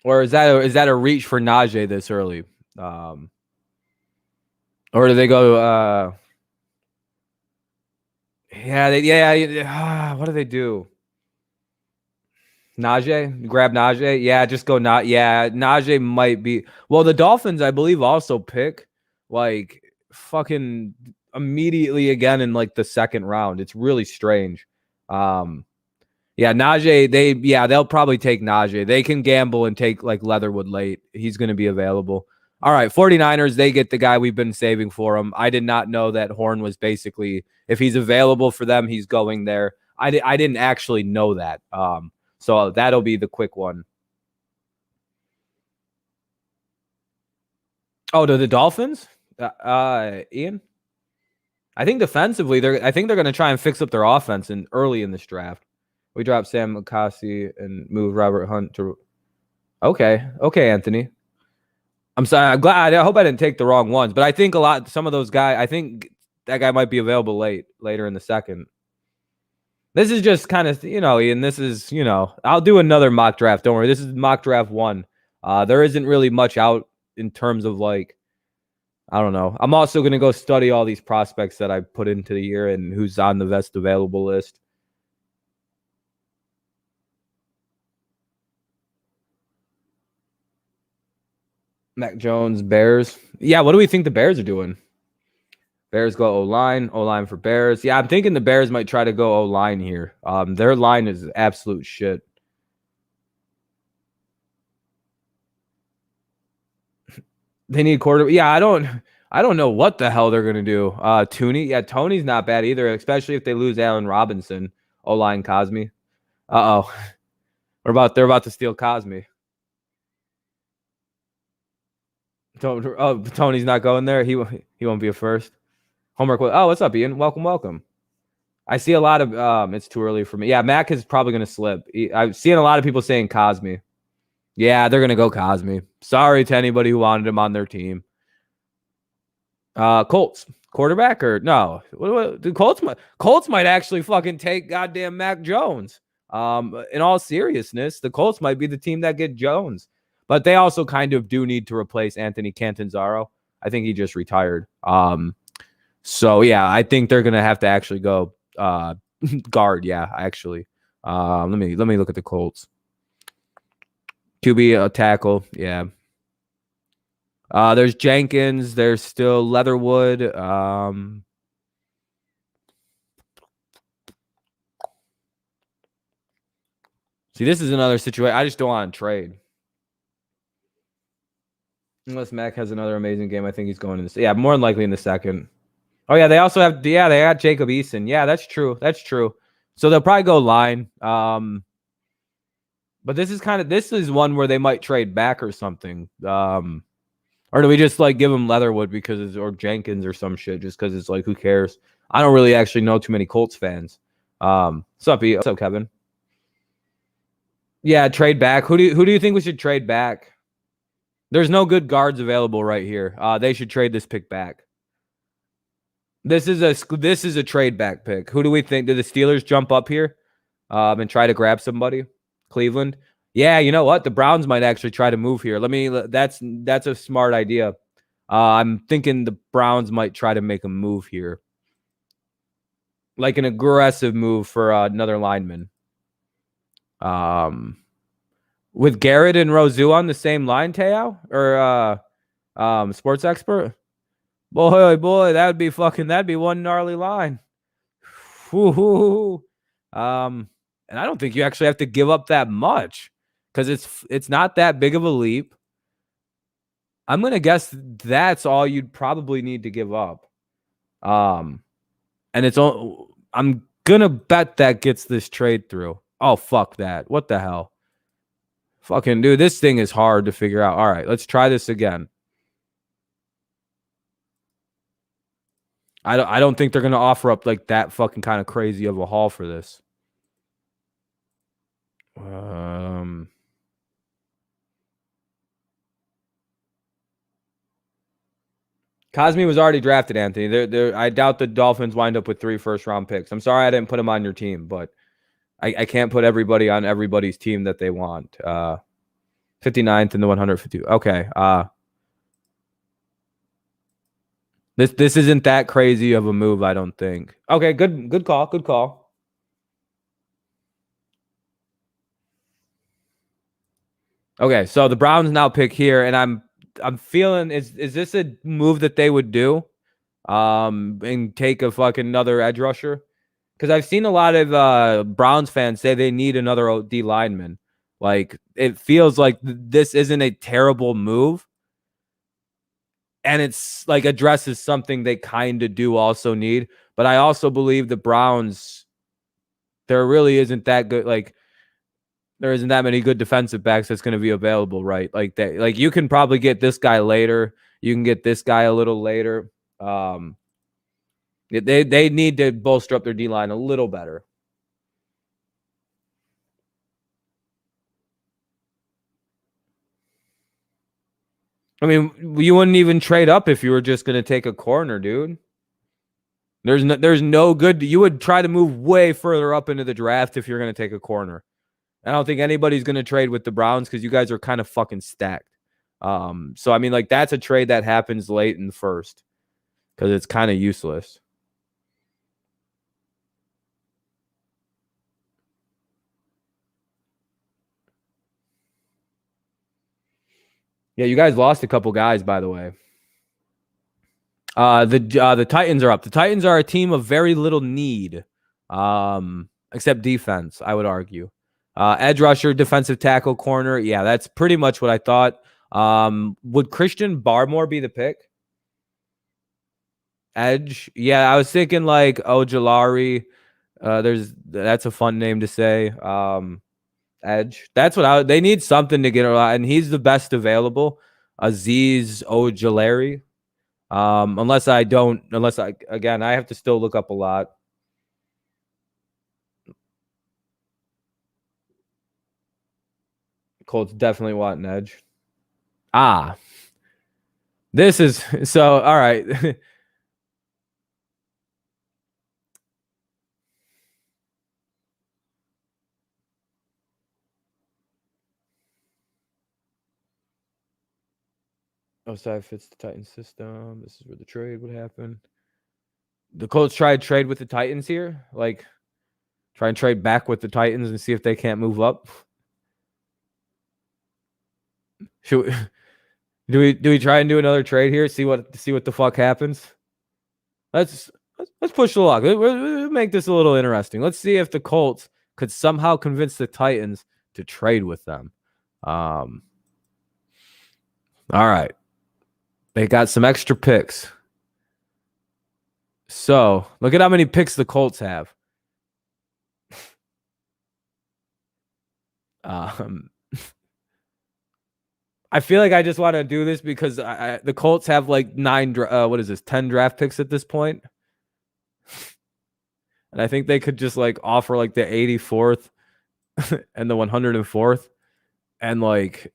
Or is that a reach for Najee this early? Or do they go? What do they do? Najee, grab Najee. Yeah, just go not. Yeah, Najee might be. Well, the Dolphins, I believe, also pick like fucking immediately again in like the second round. It's really strange. Yeah, Najee, they'll probably take Najee. They can gamble and take like Leatherwood late. He's going to be available. All right, 49ers, they get the guy we've been saving for him. I did not know that Horn was basically, if he's available for them, he's going there. I didn't actually know that. So that'll be the quick one. Oh, to the Dolphins? Ian? I think defensively, they're going to try and fix up their offense early in this draft. We dropped Sam McCasey and move Robert Hunt to. Okay, Anthony. I'm sorry. I'm glad. I hope I didn't take the wrong ones, but I think some of those guys. I think that guy might be available later in the second. This is just kind of Ian. This is I'll do another mock draft. Don't worry. This is mock draft 1. There isn't really much out in terms of like. I don't know. I'm also going to go study all these prospects that I put into the year and who's on the best available list. Mac Jones, Bears. Yeah, what do we think the Bears are doing? Bears go O-line for Bears. Yeah, I'm thinking the Bears might try to go O-line here. Their line is absolute shit. They need quarter. Yeah, I don't know what the hell they're gonna do. Tooney. Yeah, Tony's not bad either, especially if they lose Allen Robinson. O-line Cosme. Uh-oh. They're about to steal Cosme. Tony's not going there. He won't be a first. Homework. Oh, what's up, Ian? Welcome. I see a lot of it's too early for me. Yeah, Mac is probably going to slip. I've seen a lot of people saying Cosme. Yeah, they're going to go Cosme. Sorry to anybody who wanted him on their team. Colts quarterback or no? The Colts might actually fucking take goddamn Mac Jones. In all seriousness, the Colts might be the team that get Jones. But they also kind of do need to replace Anthony Cantanzaro. I think he just retired. So yeah, I think they're gonna have to actually go guard. Yeah, actually. Let me look at the Colts. QB a tackle. Yeah. There's Jenkins. There's still Leatherwood. See, this is another situation. I just don't want to trade. Unless Mac has another amazing game. I think he's going in this. Yeah, more than likely in the second. Oh, yeah, they also have, yeah, they got Jacob Eason. Yeah, that's true. That's true. So they'll probably go line. But this is one where they might trade back or something. Or do we just like give him Leatherwood because it's, or Jenkins or some shit just because it's like, who cares? I don't really actually know too many Colts fans. What's up, what's up, Kevin? Yeah, trade back. Who do you think we should trade back? There's no good guards available right here. They should trade this pick back. This is a trade back pick. Who do we think? Do the Steelers jump up here and try to grab somebody? Cleveland? Yeah, you know what? The Browns might actually try to move here. That's a smart idea. I'm thinking the Browns might try to make a move here. Like an aggressive move for another lineman. With Garrett and Rosu on the same line, Teo? Or Sports Expert? Boy, that'd be one gnarly line. And I don't think you actually have to give up that much because it's not that big of a leap. I'm gonna guess that's all you'd probably need to give up. And I'm gonna bet that gets this trade through. Oh, fuck that. What the hell? Fucking dude, this thing is hard to figure out. All right, let's try this again. I don't think they're gonna offer up like that fucking kind of crazy of a haul for this. Cosme was already drafted, Anthony. I doubt the Dolphins wind up with 3 first-round picks. I'm sorry I didn't put him on your team, but I can't put everybody on everybody's team that they want. 59th and the 150. Okay. This isn't that crazy of a move, I don't think. Okay, good call. Okay, so the Browns now pick here, and I'm feeling is this a move that they would do? And take a fucking another edge rusher? Because I've seen a lot of Browns fans say they need another D lineman. Like, it feels like this isn't a terrible move. And it's like addresses something they kind of do also need. But I also believe the Browns, there really isn't that good. Like, there isn't that many good defensive backs that's going to be available, right? Like that. Like, you can probably get this guy later. You can get this guy a little later. They need to bolster up their D-line a little better. I mean, you wouldn't even trade up if you were just going to take a corner, dude. There's no good. You would try to move way further up into the draft if you're going to take a corner. I don't think anybody's going to trade with the Browns because you guys are kind of fucking stacked. So, I mean, like, that's a trade that happens late in the first because it's kind of useless. Yeah, you guys lost a couple guys, by the way. The Titans are up. The Titans are a team of very little need, except defense, I would argue. Edge rusher, defensive tackle, corner. Yeah, that's pretty much what I thought. Would Christian Barmore be the pick? Edge? Yeah, I was thinking like Ojulari. That's a fun name to say. Edge. That's what they need something to get around, and he's the best available. Azeez Ojulari. Unless I have to still look up a lot. Colts definitely want an edge. This is so all right. Outside fits the Titans system. This is where the trade would happen. The Colts try to trade with the Titans here, like try and trade back with the Titans and see if they can't move up. Should do we try and do another trade here? See what the fuck happens. Let's push the luck. We'll make this a little interesting. Let's see if the Colts could somehow convince the Titans to trade with them. All right. They got some extra picks. So look at how many picks the Colts have. I feel like I just want to do this because the Colts have like 10 draft picks at this point. And I think they could just like offer like the 84th and the 104th. And like,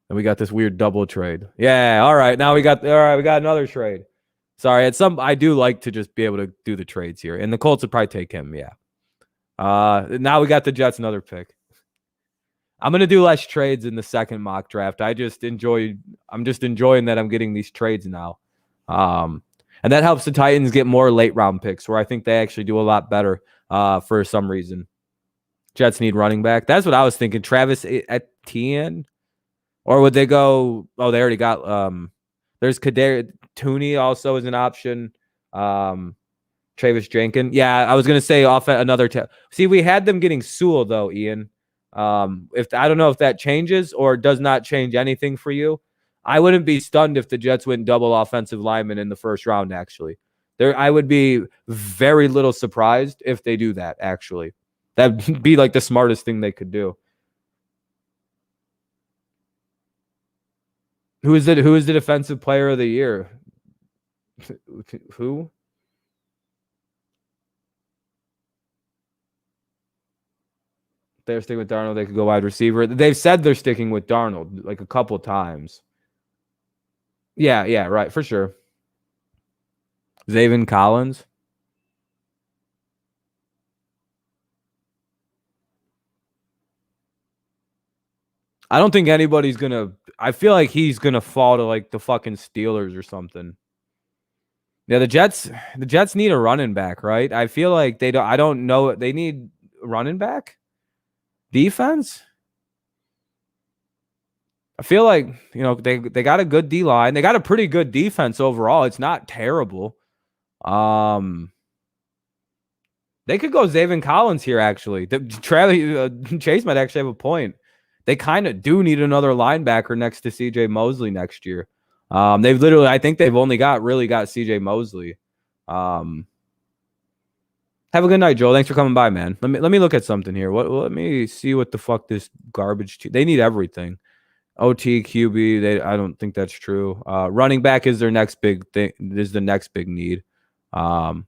and we got this weird double trade. Yeah. All right. Now we got another trade. Sorry. I do like to just be able to do the trades here. And the Colts would probably take him. Yeah. Now we got the Jets another pick. I'm going to do less trades in the second mock draft. I'm just enjoying that I'm getting these trades now. And that helps the Titans get more late round picks where I think they actually do a lot better for some reason. Jets need running back. That's what I was thinking. Travis Etienne? Or would they go, oh, they already got, there's Kadarius Toney also is an option. Travis Jenkins. Yeah, I was going to say off at another. See, we had them getting Sewell though, Ian. If I don't know if that changes or does not change anything for you. I wouldn't be stunned if the Jets went double offensive lineman in the first round, actually. I would be very little surprised if they do that, actually. That'd be like the smartest thing they could do. Who is the defensive player of the year? Who? They're sticking with Darnold. They could go wide receiver. They've said they're sticking with Darnold like a couple times. Yeah, right, for sure. Zaven Collins. I don't think anybody's going to – I feel like he's going to fall to like the fucking Steelers or something. Yeah, the Jets need a running back, right? I feel like they don't – I don't know. They need a running back? Defense? I feel like, you know, they got a good D-line. They got a pretty good defense overall. It's not terrible. They could go Zaven Collins here, actually. Chase might actually have a point. They kind of do need another linebacker next to CJ Mosley next year. They've literally, I think they've only got CJ Mosley. Have a good night, Joel. Thanks for coming by, man. Let me look at something here. Let me see what the fuck this garbage. They need everything. OT, QB. I don't think that's true. Running back is their next big thing. Is the next big need. I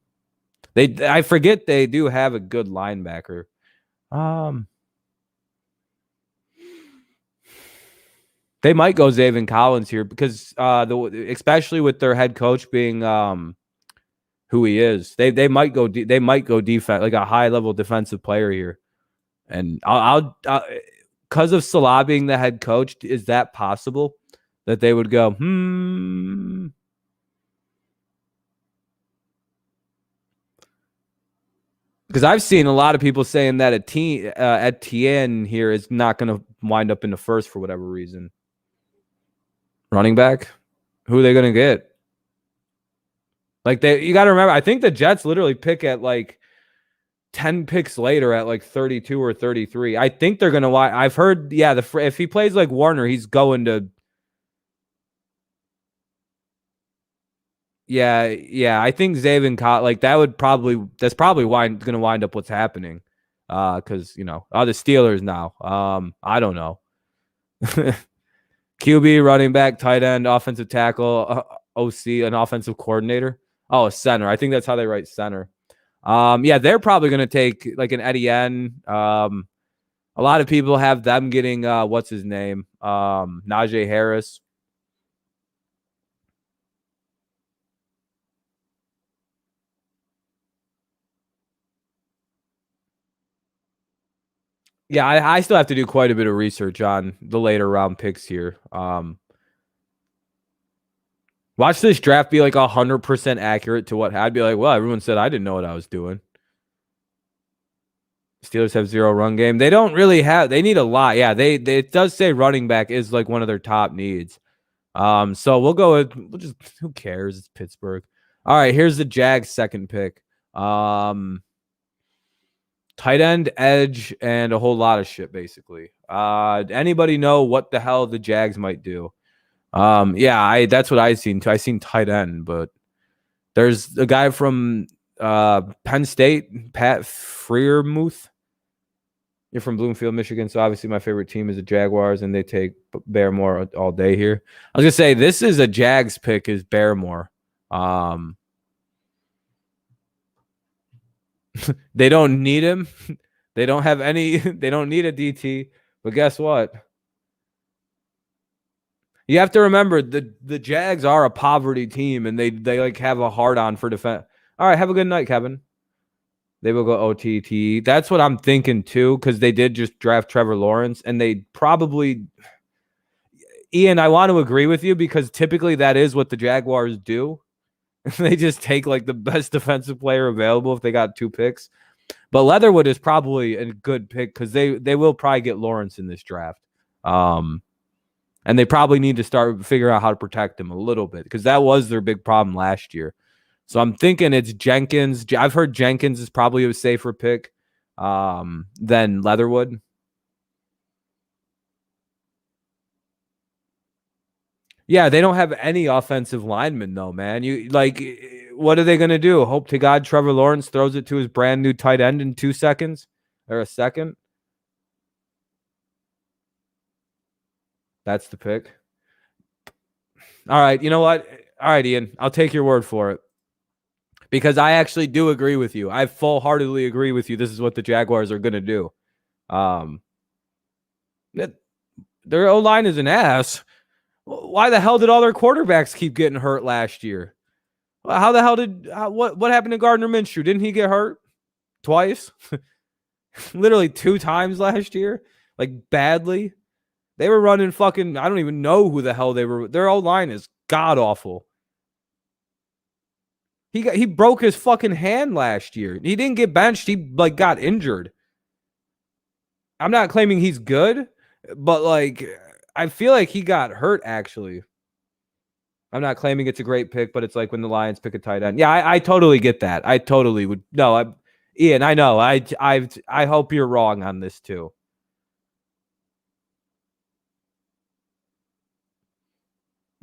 forget they do have a good linebacker. They might go Zaven Collins here because especially with their head coach being who he is, they might go defense, like a high level defensive player here. And I'll because of Salah being the head coach, is that possible that they would go Because I've seen a lot of people saying that Etienne here is not going to wind up in the first for whatever reason. Running back? Who are they going to get? Like you got to remember, I think the Jets literally pick at like 10 picks later at like 32 or 33. I think they're going to I've heard, if he plays like Warner, he's going to. Yeah. I think Zaven like that's probably going to wind up what's happening. Because, you know, the Steelers now. I don't know. QB, running back, tight end, offensive tackle, OC, an offensive coordinator. Oh, a center. I think that's how they write center. They're probably going to take like an Etienne. A lot of people have them getting what's his name? Najee Harris. Yeah, I still have to do quite a bit of research on the later round picks here. Watch this draft be like 100% accurate to what I'd be like, well, everyone said I didn't know what I was doing. Steelers have 0 run game. They don't really have. They need a lot. Yeah, they it does say running back is like one of their top needs. So we'll just, who cares? It's Pittsburgh. All right, here's the Jags' second pick. Tight end, edge, and a whole lot of shit, basically. Anybody know what the hell the Jags might do? Yeah, that's what I seen too. I seen tight end, but there's a guy from Penn State, Pat Freiermuth. You're from Bloomfield, Michigan, so obviously my favorite team is the Jaguars, and they take Barrymore all day here. I was gonna say this is a Jags pick, is Barrymore. They don't need him. They don't have any. They don't need a DT. But guess what? You have to remember the Jags are a poverty team, and they like have a hard on for defense. All right, have a good night, Kevin. They will go OTT. That's what I'm thinking too, because they did just draft Trevor Lawrence, and they probably. Ian, I want to agree with you because typically that is what the Jaguars do. They just take like the best defensive player available if they got 2 picks. But Leatherwood is probably a good pick because they will probably get Lawrence in this draft. And they probably need to start figuring out how to protect him a little bit because that was their big problem last year. So I'm thinking it's Jenkins. I've heard Jenkins is probably a safer pick than Leatherwood. Yeah, they don't have any offensive linemen though, man. You like, what are they going to do? Hope to God Trevor Lawrence throws it to his brand new tight end in 2 seconds or a second. That's the pick. All right, you know what? All right, Ian, I'll take your word for it. Because I actually do agree with you. I full-heartedly agree with you. This is what the Jaguars are going to do. Their O-line is an ass. Why the hell did all their quarterbacks keep getting hurt last year? How the hell what happened to Gardner Minshew? Didn't he get hurt twice? Literally 2 times last year, like badly. They were running fucking, I don't even know who the hell they were. Their O-line is god awful. He broke his fucking hand last year. He didn't get benched. He like got injured. I'm not claiming he's good, but like I feel like he got hurt actually. I'm not claiming it's a great pick, but it's like when the Lions pick a tight end. Yeah, I totally get that. I totally would. No, Ian, I know. I hope you're wrong on this too.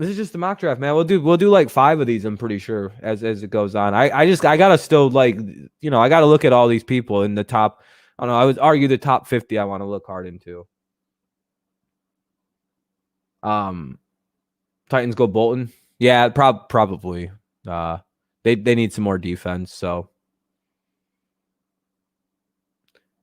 This is just a mock draft, man. We'll do like 5 of these, I'm pretty sure, as it goes on. I gotta still like, I gotta look at all these people in the top. I don't know. I would argue the top 50 I want to look hard into. Titans go Bolton. Yeah, probably. They need some more defense, so.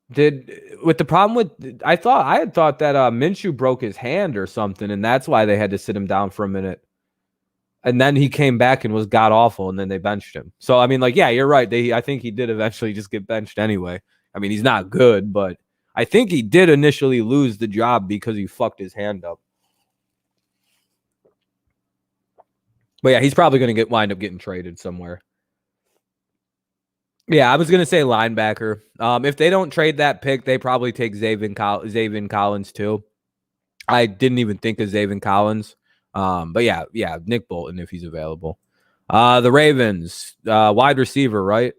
With the problem with I had thought that Minshew broke his hand or something, and that's why they had to sit him down for a minute. And then he came back and was god awful, and then they benched him. So I mean, like, yeah, you're right. I think he did eventually just get benched anyway. I mean, he's not good, but I think he did initially lose the job because he fucked his hand up. But yeah, he's probably going to wind up getting traded somewhere. Yeah, I was going to say linebacker. If they don't trade that pick, they probably take Zaven Collins too. I didn't even think of Zaven Collins. But yeah, Nick Bolton if he's available. The Ravens, wide receiver, right?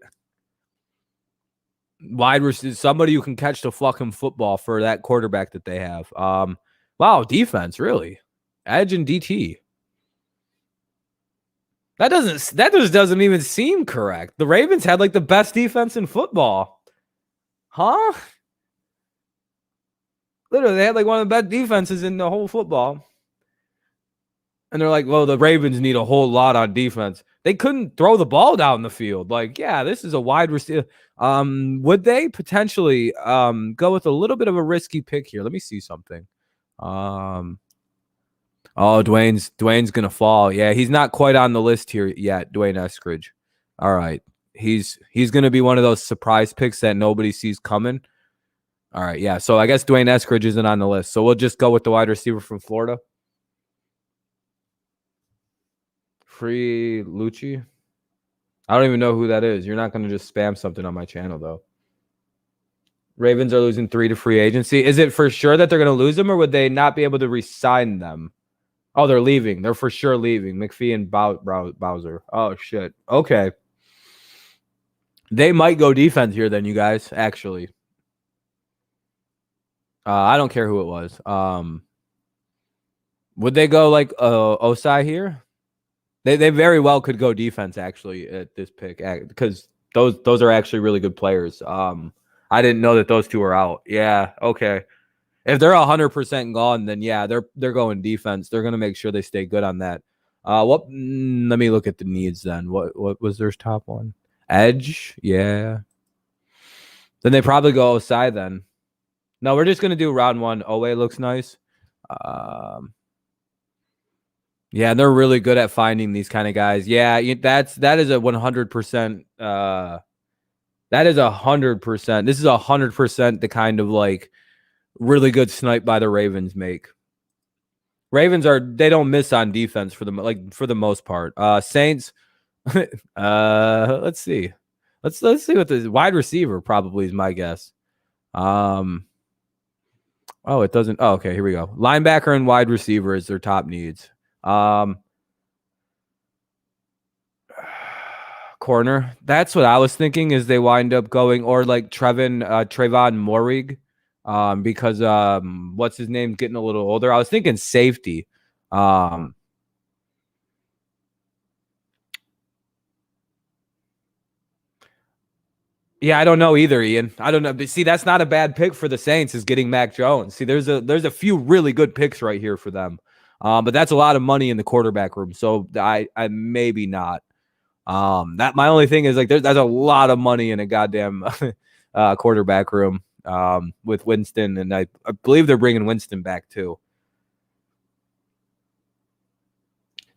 Wide receiver, somebody who can catch the fucking football for that quarterback that they have. Wow, defense, really? Edge and DT. That just doesn't even seem correct. The Ravens had like the best defense in football. Huh? Literally, they had like one of the best defenses in the whole football. And they're like, well, the Ravens need a whole lot on defense. They couldn't throw the ball down the field. Like, yeah, this is a wide receiver. Would they potentially go with a little bit of a risky pick here? Let me see something. Oh, Dwayne's gonna fall. Yeah, he's not quite on the list here yet. Dwayne Eskridge. All right, he's gonna be one of those surprise picks that nobody sees coming. All right, yeah. So I guess Dwayne Eskridge isn't on the list. So we'll just go with the wide receiver from Florida. Free Lucci. I don't even know who that is. You're not gonna just spam something on my channel though. Ravens are losing 3 to free agency. Is it for sure that they're going to lose them, or would they not be able to re-sign them? Oh, they're leaving. They're for sure leaving. McPhee and Bowser. Oh, shit. Okay. They might go defense here then, you guys, actually. I don't care who it was. Would they go like Osai here? They very well could go defense actually at this pick because those are actually really good players. I didn't know that those two are out. Yeah, okay. If they're 100% gone, then yeah, they're going defense. They're gonna make sure they stay good on that. Let me look at the needs then. What was their top one? Edge, yeah. Then they probably go Osai then. No, we're just gonna do round one. Owe looks nice. Yeah, they're really good at finding these kind of guys. Yeah, that is a 100%. That is 100%. This is 100% the kind of like really good snipe by the Ravens make. Ravens they don't miss on defense for the most part. Saints. Let's see. Let's see what the wide receiver probably is my guess. Oh, it doesn't. Oh, okay, here we go. Linebacker and wide receiver is their top needs. Corner. That's what I was thinking is they wind up going or like Trevon Moehrig, because what's his name getting a little older. I was thinking safety. Yeah, I don't know either, Ian. I don't know. But see, that's not a bad pick for the Saints is getting Mac Jones. See, there's a few really good picks right here for them. But that's a lot of money in the quarterback room. So I maybe not. That my only thing is like there's a lot of money in a goddamn quarterback room with Winston, and I believe they're bringing Winston back too.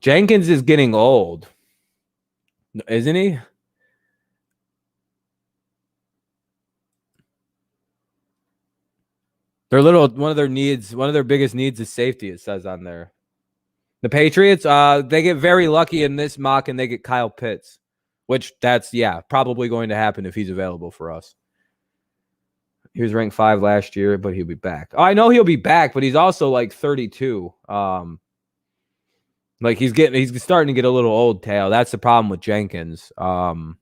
Jenkins is getting old, isn't he? One of their biggest needs is safety, it says on there. The Patriots, they get very lucky in this mock and they get Kyle Pitts, which that's, probably going to happen if he's available for us. He was ranked 5 last year, but he'll be back. Oh, I know he'll be back, but he's also like 32. Like he's starting to get a little old, Tail. That's the problem with Jenkins. Or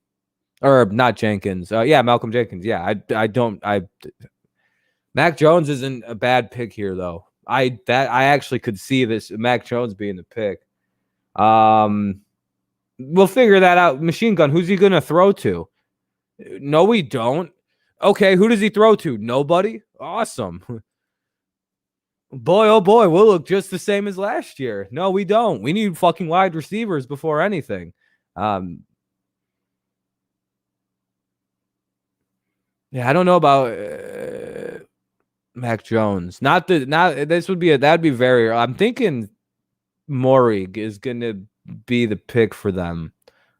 not Jenkins. Malcolm Jenkins. Yeah, Mac Jones isn't a bad pick here, though. I actually could see this Mac Jones being the pick. We'll figure that out. Machine Gun, who's he going to throw to? No, we don't. Okay, who does he throw to? Nobody? Awesome. Boy, oh boy, we'll look just the same as last year. No, we don't. We need fucking wide receivers before anything. Yeah, I don't know about Mac Jones. That'd be very. I'm thinking Moehrig is gonna be the pick for them,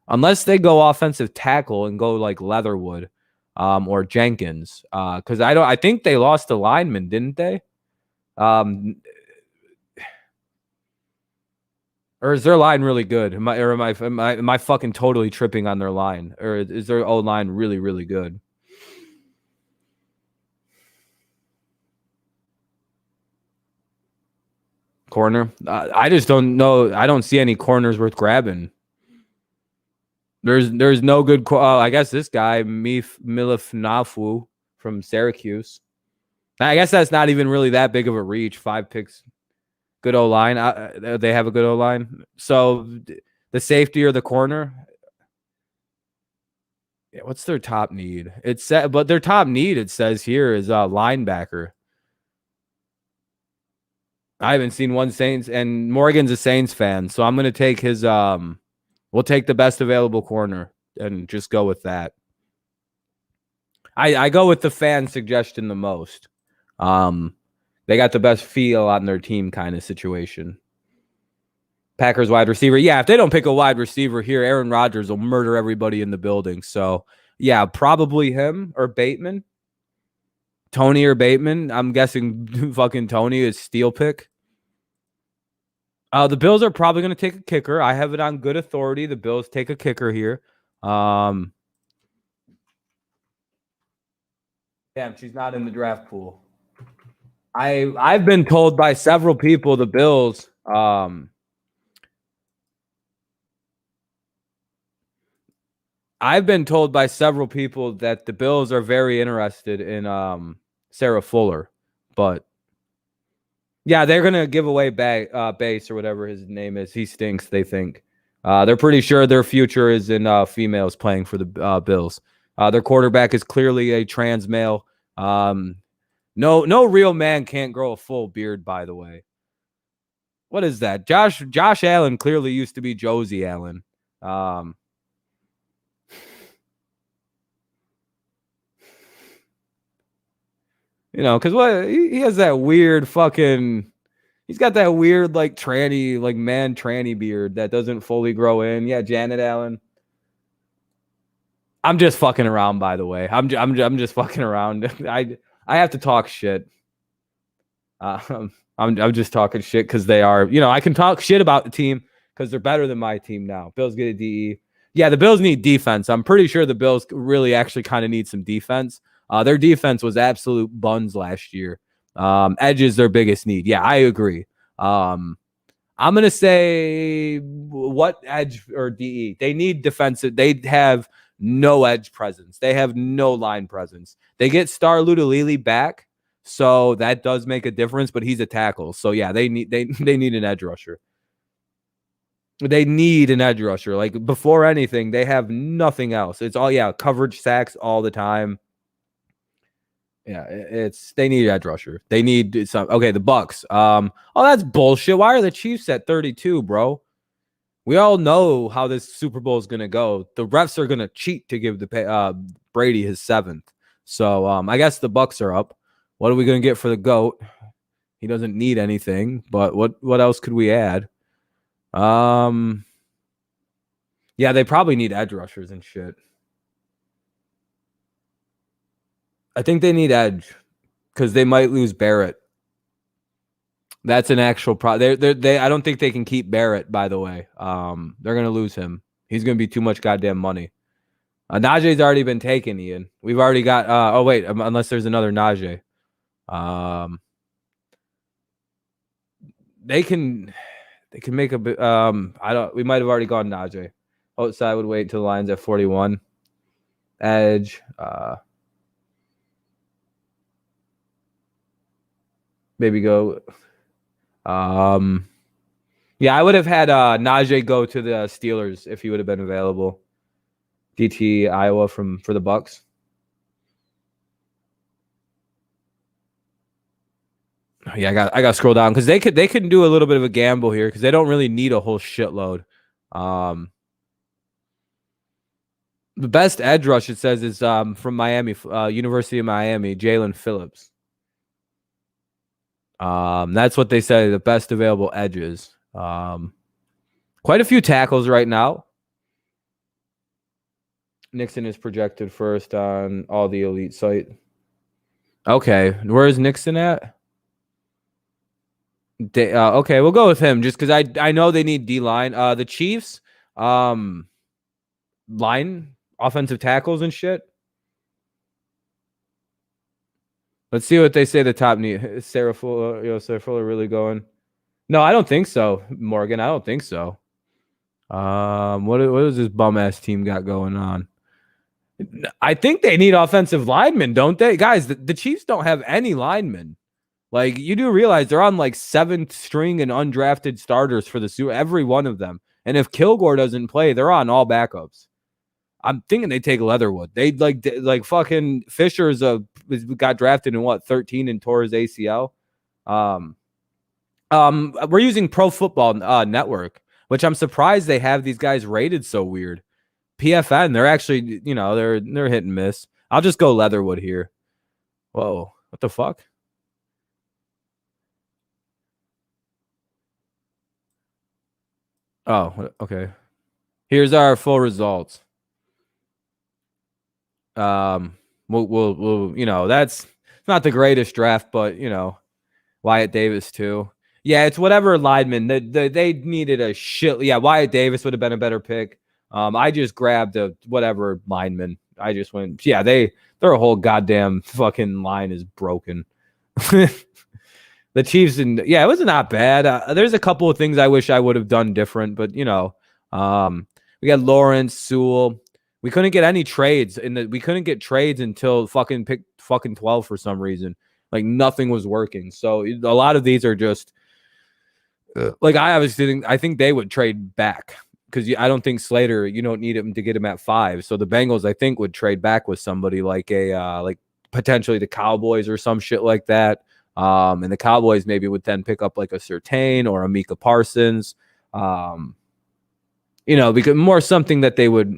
unless they go offensive tackle and go like Leatherwood, or Jenkins. Because I think they lost a lineman, didn't they? Or is their line really good? Am I fucking totally tripping on their line? Or is their O line really, really good? Corner. I just don't know. I don't see any corners worth grabbing. There's no good. I guess this guy Milifnafu from Syracuse. I guess that's not even really that big of a reach. 5 picks. Good O-line. They have a good O-line. So the safety or the corner. Yeah, what's their top need? But their top need, it says here, is a linebacker. I haven't seen one Saints, and Morgan's a Saints fan, so I'm going to take his. We'll take the best available corner and just go with that. I go with the fan suggestion the most. They got the best feel on their team kind of situation. Packers wide receiver. Yeah, if they don't pick a wide receiver here, Aaron Rodgers will murder everybody in the building. So, yeah, probably him or Bateman. Tony or Bateman. I'm guessing fucking Tony is steal pick. The Bills are probably going to take a kicker. I have it on good authority. The Bills take a kicker here. Damn, she's not in the draft pool. I've been told by several people the Bills. I've been told by several people that the Bills are very interested in Sarah Fuller, but yeah, they're gonna give away Base or whatever his name is. He stinks. They think they're pretty sure their future is in females playing for the Bills. Their quarterback is clearly a trans male. No real man can't grow a full beard. By the way, what is that? Josh Allen clearly used to be Josie Allen. You know, because what he has that weird fucking. He's got that weird like tranny, like man tranny beard that doesn't fully grow in. Yeah, Janet Allen. I'm just fucking around, by the way. I'm just fucking around. I have to talk shit. I'm just talking shit because they are. You know, I can talk shit about the team because they're better than my team now. Bills get a DE. Yeah, the Bills need defense. I'm pretty sure the Bills really actually kind of need some defense. Their defense was absolute buns last year. Edge is their biggest need. Yeah, I agree. I'm going to say what edge or DE? They need defensive. They have no edge presence. They have no line presence. They get Star Ludalili back, so that does make a difference, but he's a tackle. So, yeah, they need an edge rusher. They need an edge rusher. Like, before anything, they have nothing else. It's all, coverage sacks all the time. Yeah, they need an edge rusher. They need some. Okay, the Bucks. That's bullshit. Why are the Chiefs at 32, bro? We all know how this Super Bowl is gonna go. The refs are gonna cheat to give the Brady his 7th. So I guess the Bucks are up. What are we gonna get for the GOAT? He doesn't need anything, but what else could we add? Yeah, they probably need edge rushers and shit. I think they need edge because they might lose Barrett. That's an actual problem. I don't think they can keep Barrett, by the way. They're going to lose him. He's going to be too much goddamn money. Najee's already been taken, Ian. We've already got unless there's another Najee. They can make a bit we might have already gone Najee. Outside would wait until the line's at 41. Edge, maybe go. Yeah, I would have had Najee go to the Steelers if he would have been available. DT Iowa for the Bucks. Yeah, I got to scroll down because they could do a little bit of a gamble here because they don't really need a whole shitload. The best edge rush, it says, is from Miami, University of Miami, Jalen Phillips. That's what they say, the best available edges. Quite a few tackles right now. Nixon is projected first on all the elite site. Okay, where is Nixon at? Okay, we'll go with him just because I know they need D-line. The Chiefs, line, offensive tackles and shit. Let's see what they say the top need. Is Sarah Fuller really going? No, I don't think so, Morgan. I don't think so. What does this bum-ass team got going on? I think they need offensive linemen, don't they? Guys, the Chiefs don't have any linemen. Like, you do realize they're on like 7th string and undrafted starters for the Super, every one of them. And if Kilgore doesn't play, they're on all backups. I'm thinking they take Leatherwood. They like fucking Fisher's got drafted in 13 and tore his ACL. We're using Pro Football Network, which I'm surprised they have these guys rated so weird. PFN, they're actually, they're hit and miss. I'll just go Leatherwood here. Whoa, what the fuck? Oh, okay. Here's our full results. We'll that's not the greatest draft, but Wyatt Davis too. Yeah, it's whatever lineman. They needed a shit. Yeah, Wyatt Davis would have been a better pick. I just grabbed a whatever lineman. I just went, yeah, their whole goddamn fucking line is broken. The Chiefs, and yeah, it was not bad. There's a couple of things I wish I would have done different, but we got Lawrence, Sewell. We couldn't get any trades we couldn't get trades until fucking pick 12 for some reason. Like nothing was working. So a lot of these are just like I think they would trade back because I don't think Slater, you don't need him to get him at 5. So the Bengals, I think, would trade back with somebody like like potentially the Cowboys or some shit like that. And the Cowboys maybe would then pick up like a Surtain or a Micah Parsons, because more something that they would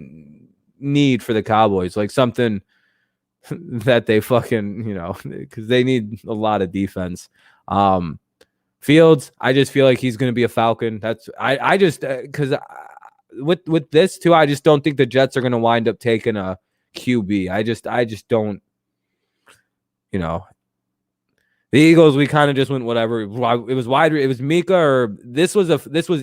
need for the Cowboys, like something that they fucking, because they need a lot of defense. Fields, I just feel like he's going to be a Falcon. That's I just because with this too, I just don't think the Jets are going to wind up taking a QB. I just don't, The Eagles, we kind of just went whatever. It was wide. It was Mika, or this was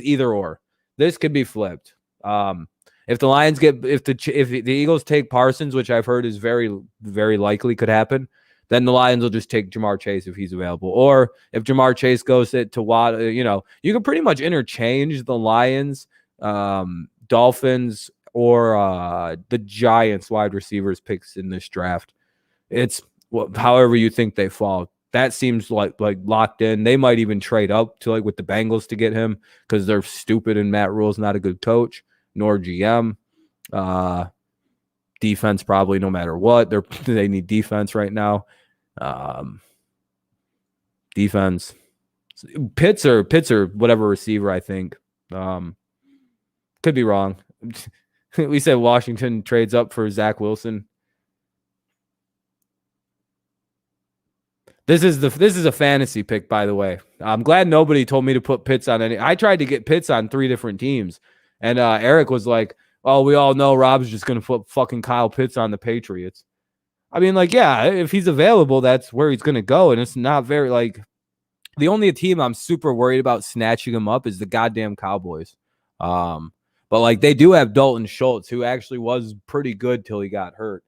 either or. This could be flipped. If the Lions if the Eagles take Parsons, which I've heard is very, very likely could happen, then the Lions will just take Jamar Chase if he's available. Or if Jamar Chase goes to Watt, you can pretty much interchange the Lions, Dolphins, or the Giants wide receivers picks in this draft. It's however you think they fall. That seems like locked in. They might even trade up to with the Bengals to get him because they're stupid and Matt Rule's not a good coach nor GM. Defense probably no matter what. They need defense right now. Defense. Pitts or whatever receiver, I think. Could be wrong. We said Washington trades up for Zach Wilson. This is a fantasy pick, by the way. I'm glad nobody told me to put Pitts on any. I tried to get Pitts on 3 different teams, and Eric was like, "Oh, we all know Rob's just gonna put fucking Kyle Pitts on the Patriots." I mean, yeah, if he's available, that's where he's gonna go, and it's not very the only team I'm super worried about snatching him up is the goddamn Cowboys. But they do have Dalton Schultz, who actually was pretty good till he got hurt.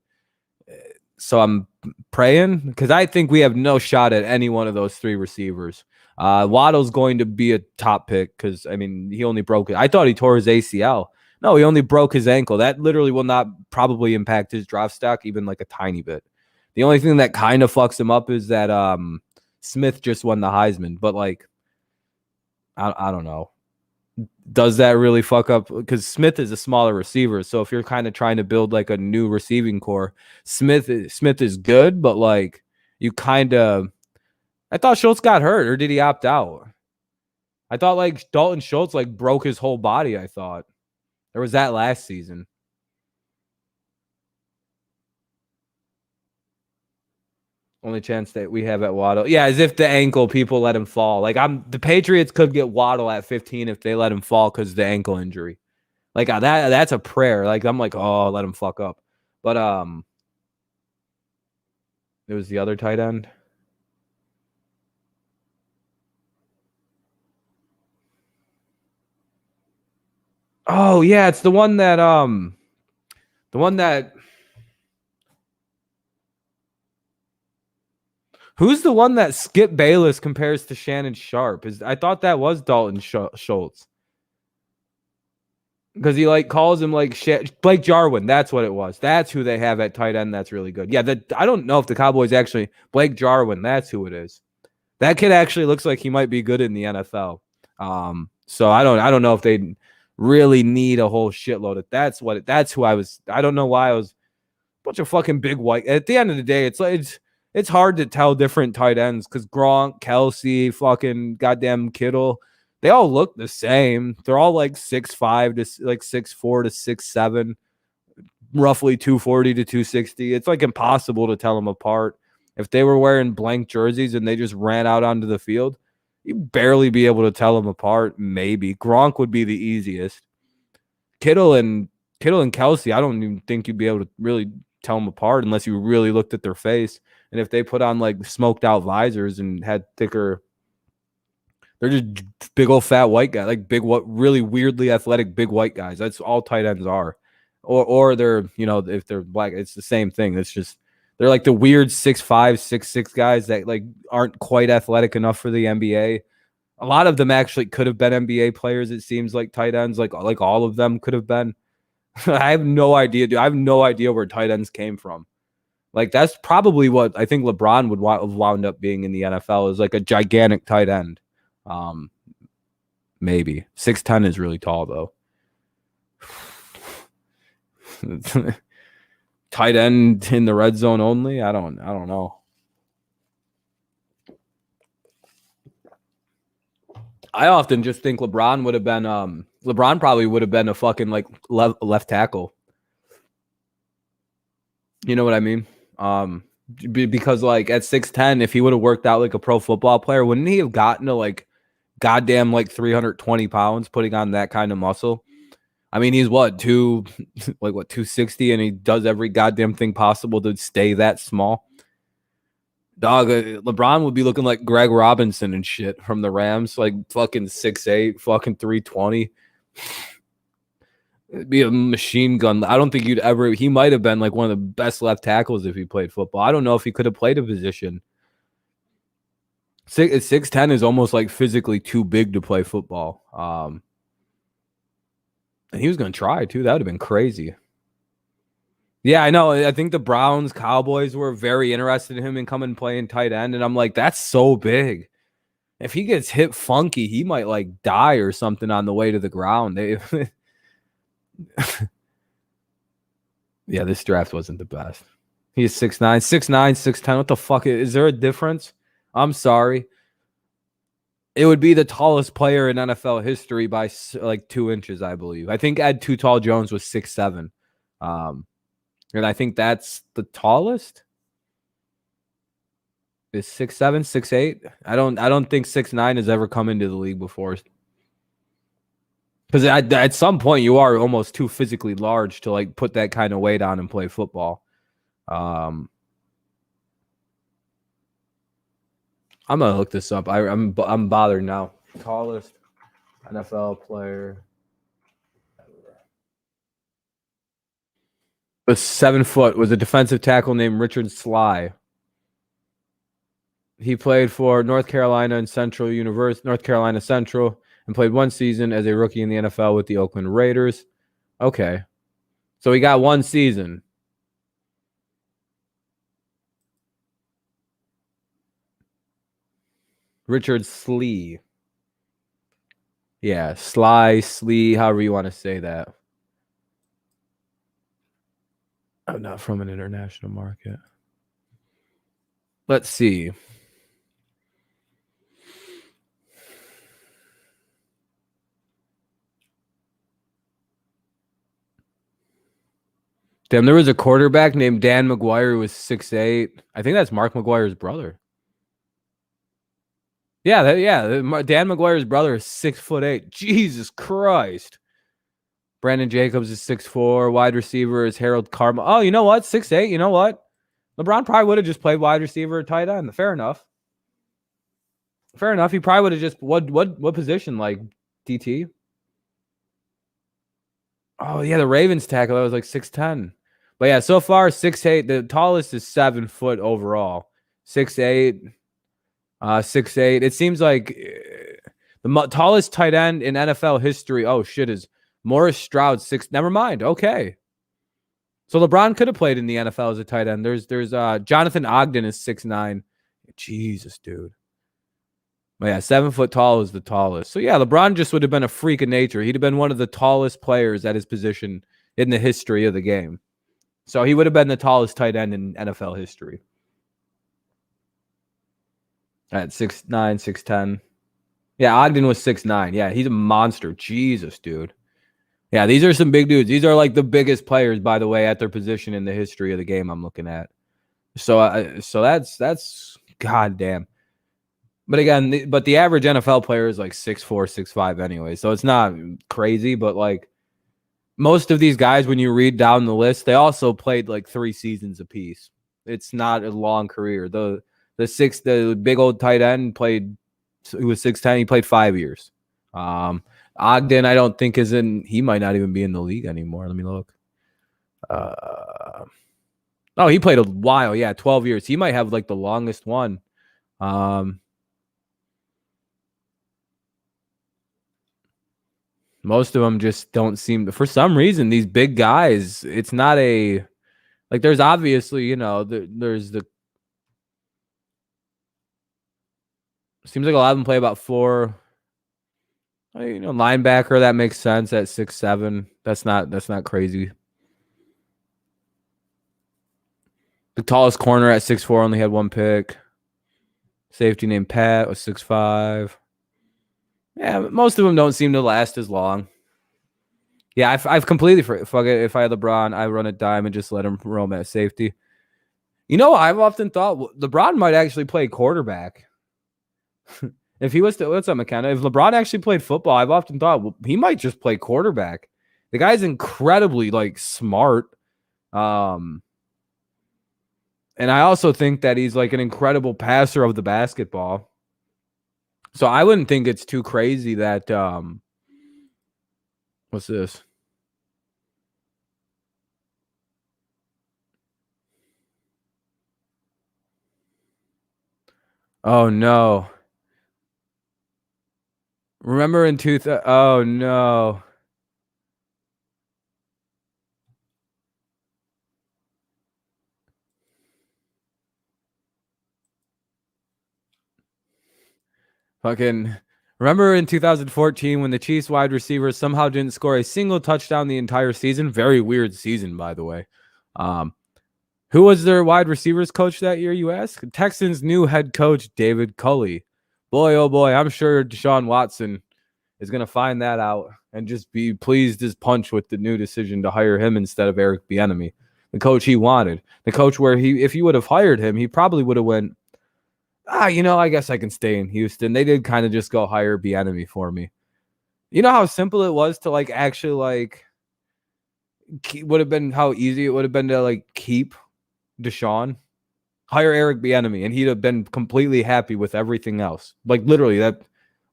So I'm praying because I think we have no shot at any one of those 3 receivers. Waddle's going to be a top pick because, he only broke it. I thought he tore his ACL. No, he only broke his ankle. That literally will not probably impact his draft stock even a tiny bit. The only thing that kind of fucks him up is that Smith just won the Heisman. But, I don't know. Does that really fuck up? Because Smith is a smaller receiver. So if you're kind of trying to build a new receiving core, Smith is good, but you kind of. I thought Schultz got hurt, or did he opt out? I thought Dalton Schultz broke his whole body. I thought, or was that last season? Only chance that we have at Waddle. Yeah, as if the ankle people let him fall. The Patriots could get Waddle at 15 if they let him fall because of the ankle injury. That's a prayer. I'm oh, let him fuck up. But it was the other tight end. Oh, yeah, it's the one that who's the one that Skip Bayless compares to Shannon Sharp? I thought that was Dalton Schultz. Because he calls him Blake Jarwin. That's what it was. That's who they have at tight end. That's really good. Yeah, I don't know if the Cowboys actually Blake Jarwin. That's who it is. That kid actually looks like he might be good in the NFL. So I don't know if they really need a whole shitload of. That's who I was. I don't know why I was a bunch of fucking big white. At the end of the day, it's hard to tell different tight ends because Gronk, Kelsey, fucking goddamn Kittle, they all look the same. They're all 6'5" to 6'4" to 6'7", roughly 240 to 260. It's impossible to tell them apart. If they were wearing blank jerseys and they just ran out onto the field, you'd barely be able to tell them apart. Maybe Gronk would be the easiest. Kittle and Kelsey, I don't even think you'd be able to really tell them apart unless you really looked at their face. And if they put on smoked out visors and had thicker, they're just big old fat white guys, really weirdly athletic big white guys. That's all tight ends are. or they're, you know, if they're black, it's the same thing. It's just they're like the weird 6'5", 6'6" guys that like aren't quite athletic enough for the NBA. A lot of them actually could have been NBA players. It seems like tight ends, like all of them could have been. I have no idea, dude. I have no idea where tight ends came from. Like that's probably what I think LeBron would have wound up being in the NFL, is like a gigantic tight end. Maybe 6'10" is really tall though. Tight end in the red zone only. I don't know. I often just think LeBron would have been LeBron probably would have been a fucking like left tackle. You know what I mean? Because like at 6'10", if he would have worked out like a pro football player, wouldn't he have gotten to like goddamn like 320 pounds putting on that kind of muscle? I mean, he's what, 260, and he does every goddamn thing possible to stay that small. Dog, LeBron would be looking like Greg Robinson and shit from the Rams, like fucking 6'8", fucking 320. It'd be a machine gun. I don't think he might have been like one of the best left tackles if he played football. I don't know if he could have played a position. 6'10" is almost like physically too big to play football. And he was going to try too. That would have been crazy. Yeah, I know. I think the Browns, Cowboys were very interested in him and coming and playing tight end. And I'm like, that's so big. If he gets hit funky, he might like die or something on the way to the ground. Yeah, this draft wasn't the best. He's 6'9", 6'9", 6'10". What the fuck? Is there a difference? I'm sorry. It would be the tallest player in NFL history by like 2 inches, I believe. I think Ed Too Tall Jones was 6'7". And I think that's the tallest. Is 6'7", 6'8"? I don't think 6'9" has ever come into the league before. Because at some point you are almost too physically large to like put that kind of weight on and play football. I'm gonna look this up. I'm bothered now. Tallest NFL player. Was 7 foot. Was a defensive tackle named Richard Sly. He played for North Carolina Central, and played 1 season as a rookie in the NFL with the Oakland Raiders. Okay. So he got 1 season. Richard Slee. Yeah, Slee, however you want to say that. I'm not from an international market. Let's see. Damn, there was a quarterback named Dan McGuire who was 6'8". I think that's Mark McGuire's brother. Yeah, Dan McGuire's brother is 6'8". Jesus Christ. Brandon Jacobs is 6'4". Wide receiver is Harold Carmichael. Oh, you know what? 6'8". You know what? LeBron probably would have just played wide receiver or tight end. Fair enough. Fair enough. He probably would have just what position? Like DT? Oh yeah, the Ravens tackle that was like 6'10". But yeah, so far 6'8". The tallest is 7 foot overall. 6'8". 6'8". It seems like the tallest tight end in NFL history. Oh shit, is Morris Stroud 6? Never mind. Okay. So LeBron could have played in the NFL as a tight end. There's Jonathan Ogden is 6'9". Jesus, dude. But yeah, 7 foot tall is the tallest. So yeah, LeBron just would have been a freak of nature. He'd have been one of the tallest players at his position in the history of the game. So he would have been the tallest tight end in NFL history. At 6'9", 6'10". Yeah, Ogden was 6'9". Yeah, he's a monster. Jesus, dude. Yeah, these are some big dudes. These are like the biggest players, by the way, at their position in the history of the game I'm looking at. So that's goddamn. But again, the average NFL player is like 6'4", 6'5" anyway. So it's not crazy, but like most of these guys, when you read down the list, they also played like 3 seasons apiece. It's not a long career. The big old tight end played, who was 6'10", he played 5 years. Ogden, I don't think he might not even be in the league anymore. Let me look. Oh, he played a while. Yeah, 12 years. He might have like the longest one. Most of them just don't seem to, for some reason, these big guys, it's not a, like, there's obviously, you know, there's the, seems like a lot of them play about 4, you know, linebacker, that makes sense at 6'7". That's not crazy. The tallest corner at 6'4" only had 1 pick. Safety named Pat was 6'5". Yeah, most of them don't seem to last as long. Yeah, I've completely fuck it. If I had LeBron, I run a dime and just let him roam at safety. You know, I've often thought LeBron might actually play quarterback. If he was to, what's up, McKenna? If LeBron actually played football, I've often thought, well, he might just play quarterback. The guy's incredibly like smart. And I also think that he's like an incredible passer of the basketball. So I wouldn't think it's too crazy that what's this? Oh no. Remember in oh no. Fucking remember in 2014 when the Chiefs wide receivers somehow didn't score a single touchdown the entire season? Very weird season, by the way. Who was their wide receivers coach that year, you ask? Texans' new head coach, David Culley. Boy, oh boy, I'm sure Deshaun Watson is going to find that out and just be pleased as punch with the new decision to hire him instead of Eric Bieniemy, the coach he wanted. The coach where if you would have hired him, he probably would have went, you know, I guess I can stay in Houston. They did kind of just go hire Bieniemy for me. You know how simple it was to like actually like would have been how easy it would have been to like keep Deshaun, hire Eric Bieniemy, and he'd have been completely happy with everything else. Like literally that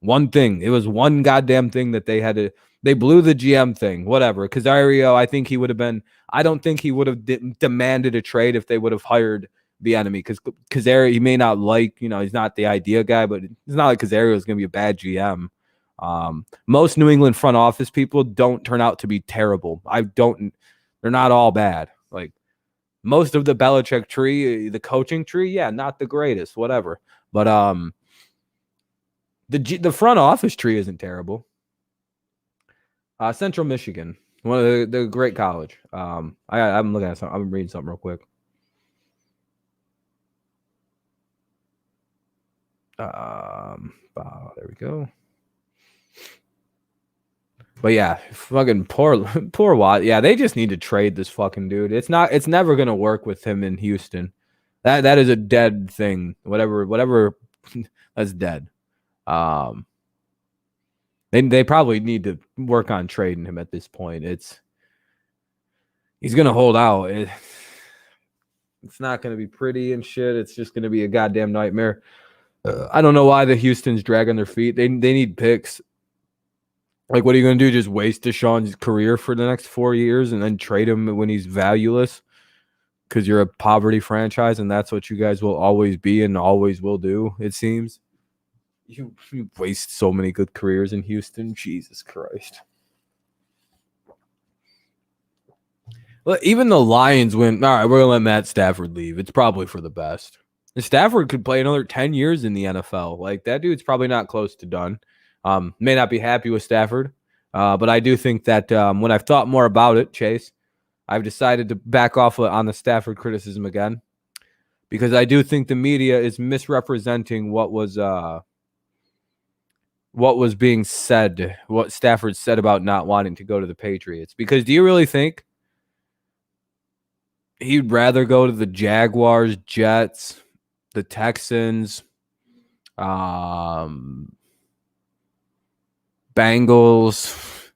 one thing. It was one goddamn thing that they had to. They blew the GM thing. Whatever. Casario, I think he would have been. I don't think he would have demanded a trade if they would have hired Bieniemy because Casario, he may not like, you know, he's not the idea guy, but it's not like Casario is going to be a bad GM. Most New England front office people don't turn out to be terrible. They're not all bad. Like most of the Belichick tree, the coaching tree, yeah, not the greatest, whatever. But the front office tree isn't terrible. Central Michigan, one of the great college. I'm looking at something. I'm reading something real quick. There we go. But yeah, fucking poor Watt. Yeah, they just need to trade this fucking dude. It's never gonna work with him in Houston. That is a dead thing. Whatever that's dead. They probably need to work on trading him at this point. He's gonna hold out. It's not gonna be pretty and shit. It's just gonna be a goddamn nightmare. I don't know why the Houston's dragging their feet. They need picks. Like, what are you going to do? Just waste Deshaun's career for the next 4 years and then trade him when he's valueless? Because you're a poverty franchise and that's what you guys will always be and always will do, it seems. You waste so many good careers in Houston. Jesus Christ. Well, even the Lions went, all right, we're going to let Matt Stafford leave. It's probably for the best. And Stafford could play another 10 years in the NFL. Like, that dude's probably not close to done. May not be happy with Stafford, but I do think that when I've thought more about it, Chase, I've decided to back off on the Stafford criticism again because I do think the media is misrepresenting what was being said, what Stafford said about not wanting to go to the Patriots. Because do you really think he'd rather go to the Jaguars, Jets, the Texans, Bengals,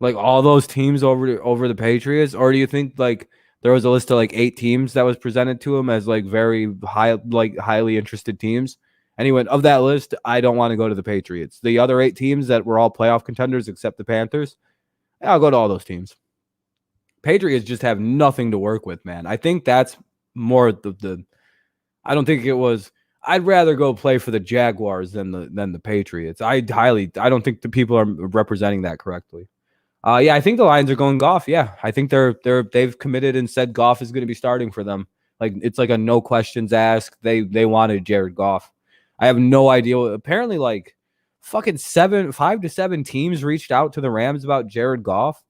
like all those teams over the Patriots? Or do you think like there was a list of like 8 teams that was presented to him as like very highly interested teams? And he went, of that list, I don't want to go to the Patriots. The other 8 teams that were all playoff contenders except the Panthers, I'll go to all those teams. Patriots just have nothing to work with, man. I think that's more the I don't think it was. I'd rather go play for the Jaguars than the Patriots. I don't think the people are representing that correctly. Yeah, I think the Lions are going Goff. Yeah, I think they've committed and said Goff is going to be starting for them. Like it's like a no questions asked. They wanted Jared Goff. I have no idea. Apparently, like fucking 5 to 7 teams reached out to the Rams about Jared Goff.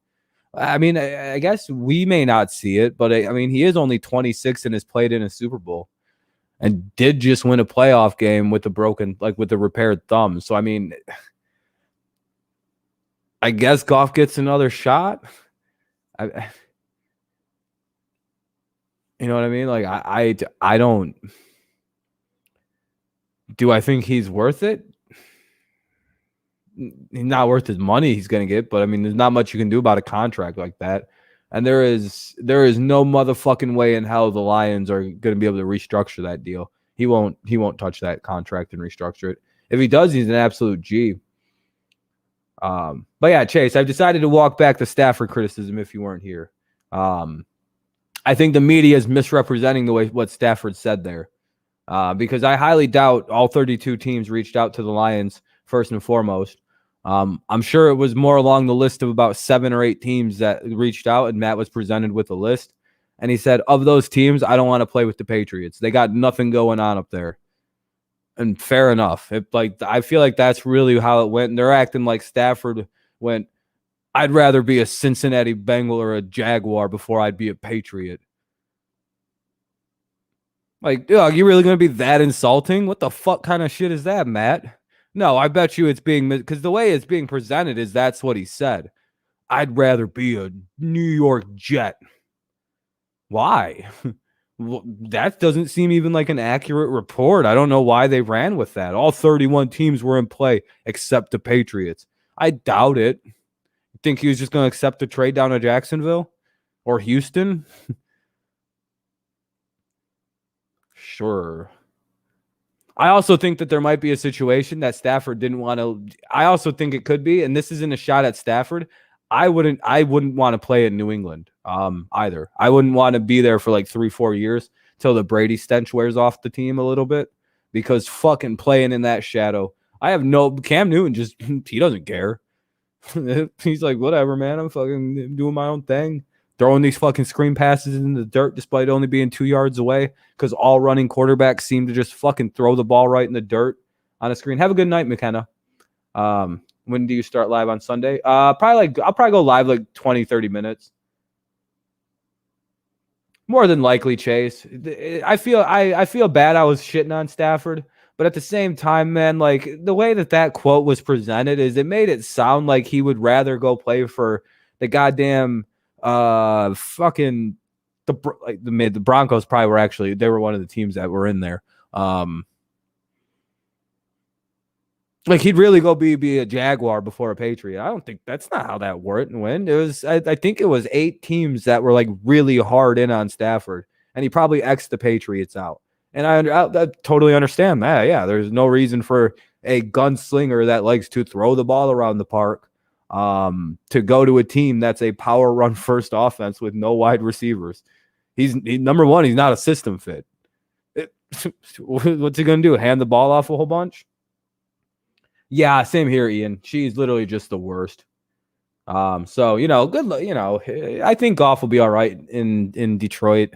I mean, I guess we may not see it, but I mean, he is only 26 and has played in a Super Bowl and did just win a playoff game with the repaired thumb. So, I mean, I guess Goff gets another shot. You know what I mean? Like, I don't. Do I think he's worth it? He's not worth his money he's going to get, but I mean, there's not much you can do about a contract like that. And there is no motherfucking way in hell the Lions are going to be able to restructure that deal. He won't touch that contract and restructure it. If he does, he's an absolute G. But yeah, Chase, I've decided to walk back the Stafford criticism if you weren't here. I think the media is misrepresenting what Stafford said there. Because I highly doubt all 32 teams reached out to the Lions first and foremost. I'm sure it was more along the list of about 7 or 8 teams that reached out, and Matt was presented with a list. And he said, of those teams, I don't want to play with the Patriots. They got nothing going on up there. And fair enough. I feel like that's really how it went. And they're acting like Stafford went, I'd rather be a Cincinnati Bengal or a Jaguar before I'd be a Patriot. Like, are you really going to be that insulting? What the fuck kind of shit is that, Matt? No, I bet you it's being, because the way it's being presented is that's what he said. I'd rather be a New York Jet. Why? Well, that doesn't seem even like an accurate report. I don't know why they ran with that. All 31 teams were in play except the Patriots. I doubt it. You think he was just going to accept the trade down to Jacksonville or Houston? Sure. I also think that there might be a situation that Stafford didn't want to. I also think it could be, and this isn't a shot at Stafford. I wouldn't want to play in New England either. I wouldn't want to be there for like 3-4 years till the Brady stench wears off the team a little bit, because fucking playing in that shadow. Cam Newton just, he doesn't care. He's like, whatever, man. I'm fucking doing my own thing. Throwing these fucking screen passes in the dirt despite only being 2 yards away, because all running quarterbacks seem to just fucking throw the ball right in the dirt on a screen. Have a good night, McKenna. When do you start live on Sunday? I'll probably go live like 20, 30 minutes. More than likely, Chase. I feel bad I was shitting on Stafford, but at the same time, man, like the way that quote was presented is it made it sound like he would rather go play for the goddamn fucking the Broncos. Probably were actually, they were one of the teams that were in there. Like he'd really go be a Jaguar before a Patriot. I don't think that's not how that worked and went. It was, I think it was 8 teams that were like really hard in on Stafford, and he probably X'd the Patriots out. And I totally understand that. Yeah, there's no reason for a gunslinger that likes to throw the ball around the park to go to a team that's a power run first offense with no wide receivers. He's number one, he's not a system fit. What's he gonna do? Hand the ball off a whole bunch? Yeah, same here, Ian. She's literally just the worst. So good. I think Goff will be all right in Detroit.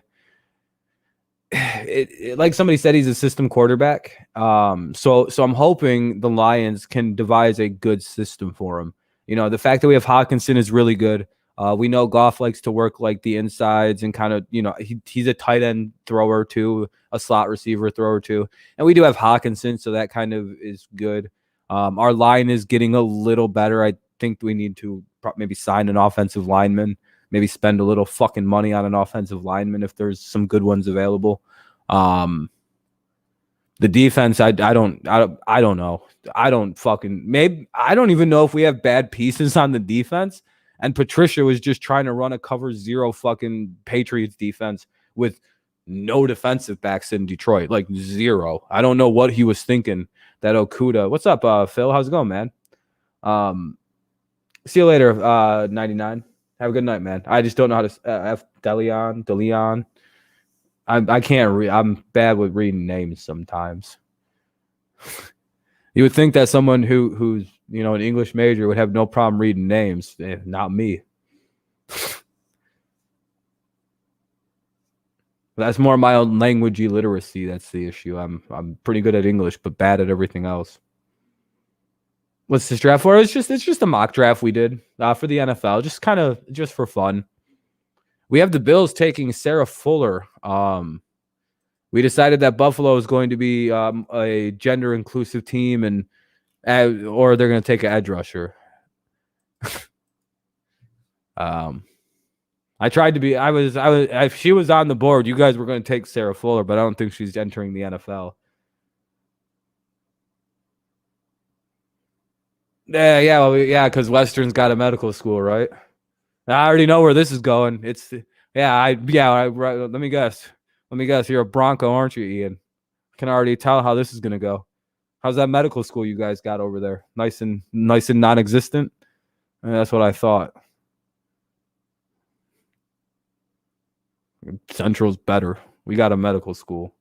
Like somebody said, he's a system quarterback. So I'm hoping the Lions can devise a good system for him. The fact that we have Hawkinson is really good. We know Goff likes to work like the insides and kind of, he's a tight end thrower too, a slot receiver thrower too. And we do have Hawkinson, so that kind of is good. Our line is getting a little better. I think we need to maybe sign an offensive lineman, maybe spend a little fucking money on an offensive lineman if there's some good ones available. The defense, I don't know. I don't even know if we have bad pieces on the defense. And Patricia was just trying to run a cover 0 fucking Patriots defense with no defensive backs in Detroit, like 0. I don't know what he was thinking. That Okuda. What's up, Phil? How's it going, man? See you later, 99. Have a good night, man. I just don't know how to F DeLeon. I can't read. I'm bad with reading names sometimes. You would think that someone who's an English major would have no problem reading names. Not me. That's more my own language literacy. That's the issue. I'm pretty good at English, but bad at everything else. What's this draft for? It's just a mock draft we did for the NFL, just for fun. We have the Bills taking Sarah Fuller. We decided that Buffalo is going to be a gender inclusive team, or they're going to take an edge rusher. I tried to be. If she was on the board, you guys were going to take Sarah Fuller, but I don't think she's entering the NFL. Yeah, because Western's got a medical school, right? I already know where this is going. Let me guess. You're a Bronco, aren't you, Ian? I can already tell how this is going to go. How's that medical school you guys got over there? Nice and non-existent? That's what I thought. Central's better. We got a medical school.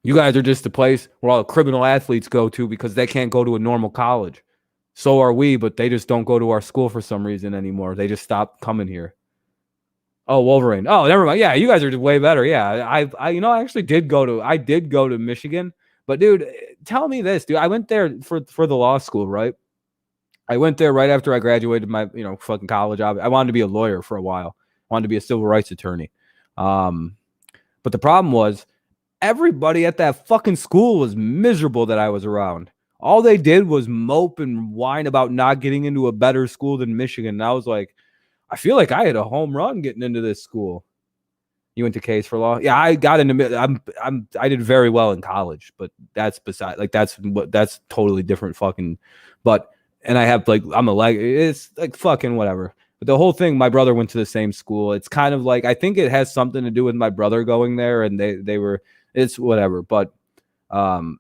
You guys are just the place where all the criminal athletes go to because they can't go to a normal college. So are we, but they just don't go to our school for some reason anymore. They just stopped coming here. Oh, Wolverine. Oh, never mind. Yeah, you guys are way better. Yeah, I actually did go to Michigan. But dude, tell me this, dude. I went there for the law school, right? I went there right after I graduated my fucking college job. I wanted to be a lawyer for a while. I wanted to be a civil rights attorney. But the problem was everybody at that fucking school was miserable that I was around. All they did was mope and whine about not getting into a better school than Michigan. And I was like, I feel like I had a home run getting into this school. You went to Case for law? Yeah, I got into. I did very well in college, but that's beside. That's totally different. Fucking, and I have I'm a it's fucking whatever. But the whole thing, my brother went to the same school. It's kind of I think it has something to do with my brother going there, and they were. It's whatever, but dude,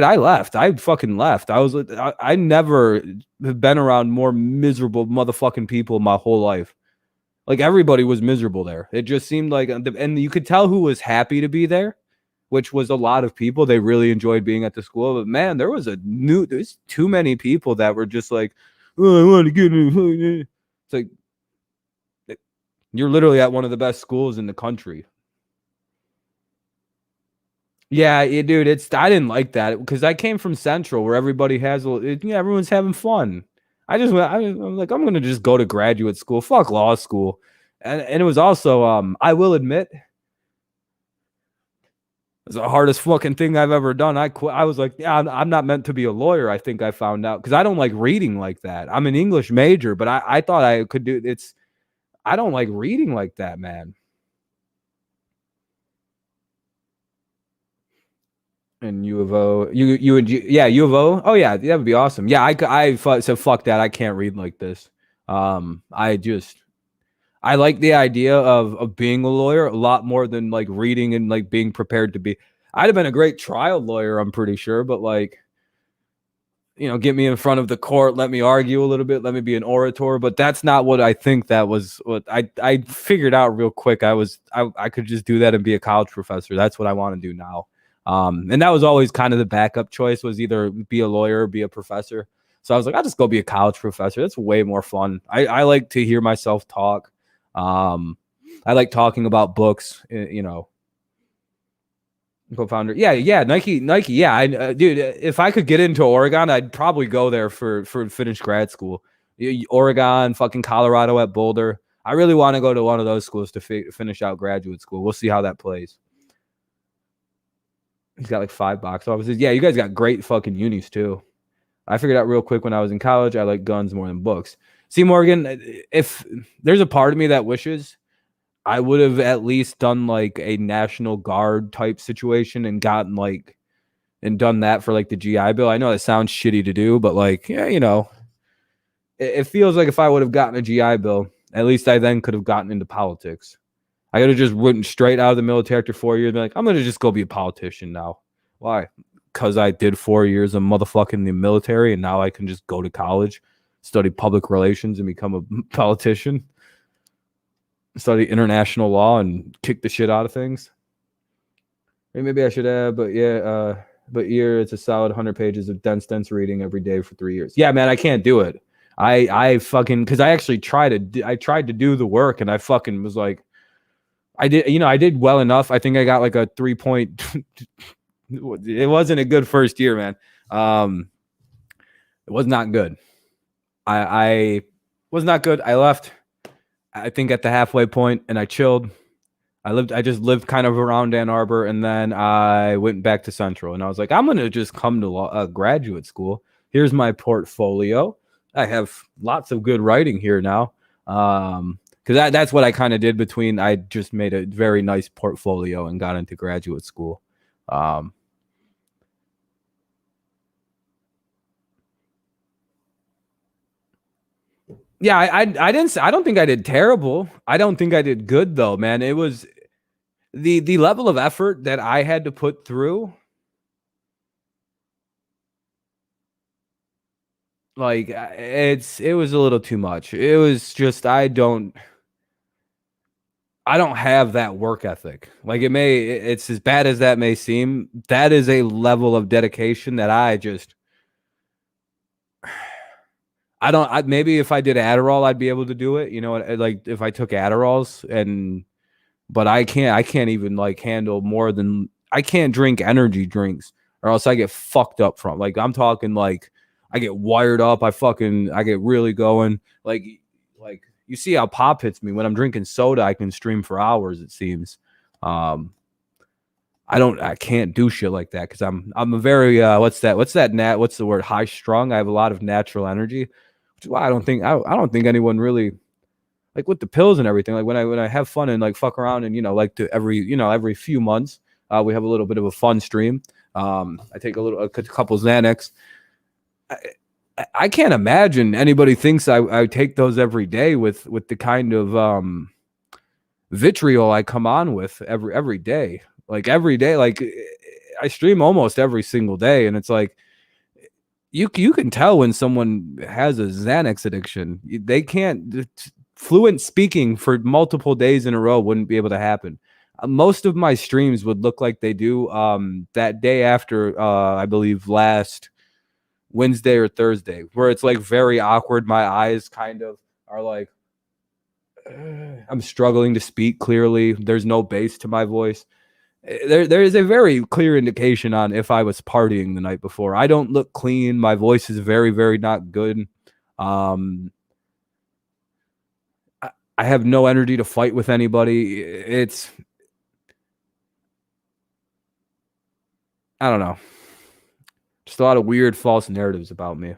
I left. I fucking left. I never have been around more miserable motherfucking people my whole life. Everybody was miserable there. It just seemed and you could tell who was happy to be there, which was a lot of people. They really enjoyed being at the school. But man, there's too many people that were just oh, I want to get in. It's you're literally at one of the best schools in the country. Yeah, dude, I didn't like that because I came from Central where everybody everyone's having fun. I'm going to just go to graduate school. Fuck law school. And it was also, I will admit, it's the hardest fucking thing I've ever done. I quit. I was like, yeah, I'm not meant to be a lawyer. I think I found out because I don't like reading like that. I'm an English major, but I thought I could do I don't like reading like that, man. And U of O, U of O. Oh yeah, that would be awesome. Yeah, I said fuck that. I can't read like this. I like the idea of being a lawyer a lot more than reading and being prepared to be. I'd have been a great trial lawyer, I'm pretty sure, but get me in front of the court, let me argue a little bit, let me be an orator. But that's not what I think. That was what I figured out real quick. I could just do that and be a college professor. That's what I want to do now. And that was always kind of the backup choice, was either be a lawyer or be a professor. So I was like, I'll just go be a college professor. That's way more fun. I like to hear myself talk. I like talking about books, co-founder. Yeah. Nike. Yeah. Dude, if I could get into Oregon, I'd probably go there for finish grad school. Oregon, fucking Colorado at Boulder. I really want to go to one of those schools to finish out graduate school. We'll see how that plays. He's got $5 box offices. Yeah, you guys got great fucking unis too. I figured out real quick when I was in college, I like guns more than books. See, Morgan, if there's a part of me that wishes I would have at least done a National Guard type situation and gotten and done that for the GI Bill. I know that sounds shitty to do, but it feels like if I would have gotten a GI Bill, at least I then could have gotten into politics. I could have just went straight out of the military after 4 years and be I'm going to just go be a politician now. Why? because I did 4 years of motherfucking the military, and now I can just go to college, study public relations, and become a politician, study international law, and kick the shit out of things. Maybe I should have, but yeah, but it's a solid 100 pages of dense reading every day for 3 years. Yeah, man, I can't do it. I fucking, because I actually tried to do the work, and I fucking was like, I did well enough. I think I got like a 3 point. It wasn't a good first year, man. It was not good. I was not good. I left, I think, at the halfway point, and I chilled. I just lived kind of around Ann Arbor, and then I went back to Central, and I was like, I'm gonna just come to graduate school. Here's my portfolio. I have lots of good writing here now. Because that's what I kind of did between. I just made a very nice portfolio and got into graduate school. Yeah, I don't think I did terrible. I don't think I did good though, man. It was the level of effort that I had to put through. Like it was a little too much. It was just I don't have that work ethic. Like it's as bad as that may seem. That is a level of dedication that maybe if I did Adderall, I'd be able to do it. You know, like if I took Adderalls but I can't even like handle more than, I can't drink energy drinks or else I get fucked up from. Like I'm talking like I get wired up. I get really going. Like you see how pop hits me when I'm drinking soda. I can stream for hours. It seems. I can't do shit like that because I'm a very what's the word, high strung. I have a lot of natural energy, which is why I don't think anyone really, like with the pills and everything, like when I have fun and like fuck around and like every few months we have a little bit of a fun stream. I take a couple Xanax. I can't imagine anybody thinks I take those every day with the kind of vitriol I come on with every day. Like every day, like I stream almost every single day, and it's like you can tell when someone has a Xanax addiction. They can't. Fluent speaking for multiple days in a row wouldn't be able to happen. Most of my streams would look like they do that day after, I believe, last Wednesday or Thursday, where it's like very awkward. My eyes kind of are like, I'm struggling to speak clearly. There's no bass to my voice. There is a very clear indication on if I was partying the night before. I don't look clean. My voice is very, very not good. I have no energy to fight with anybody. I don't know. Just a lot of weird false narratives about me.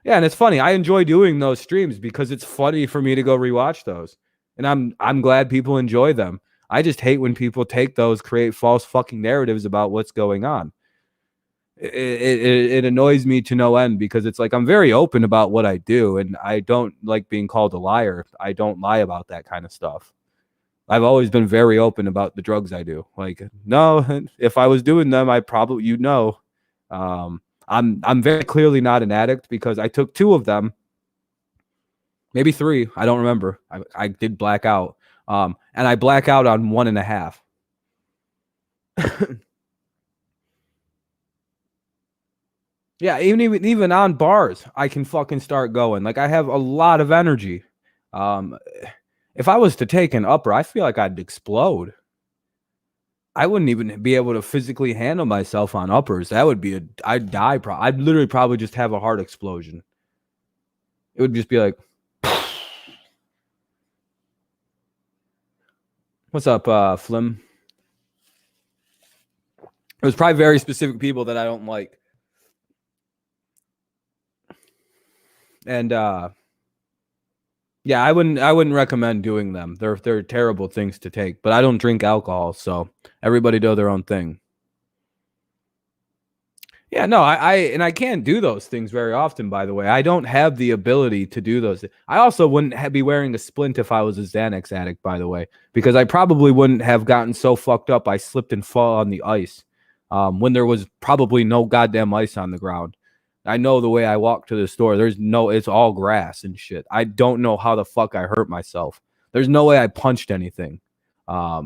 Yeah, and it's funny. I enjoy doing those streams because it's funny for me to go rewatch those. And I'm glad people enjoy them. I just hate when people take those, create false fucking narratives about what's going on. It annoys me to no end because it's like I'm very open about what I do, and I don't like being called a liar. I don't lie about that kind of stuff. I've always been very open about the drugs I do. Like, no, if I was doing them, I probably, I'm very clearly not an addict because I took 2 of them, maybe 3. I don't remember. I did black out, and I black out on 1.5. Yeah, even on bars, I can fucking start going. Like I have a lot of energy. If I was to take an upper, I feel like I'd explode. I wouldn't even be able to physically handle myself on uppers. That would be I'd die. I'd literally probably just have a heart explosion. It would just be like, what's up, Flim? It was probably very specific people that I don't like. And yeah, I wouldn't recommend doing them. They're terrible things to take, but I don't drink alcohol, so everybody do their own thing. Yeah, no, I can't do those things very often, by the way. I don't have the ability to do those. I also wouldn't be wearing a splint if I was a Xanax addict, by the way, because I probably wouldn't have gotten so fucked up I slipped and fall on the ice. when there was probably no goddamn ice on the ground. I know the way I walk to the store, it's all grass and shit. I don't know how the fuck I hurt myself. There's no way I punched anything. I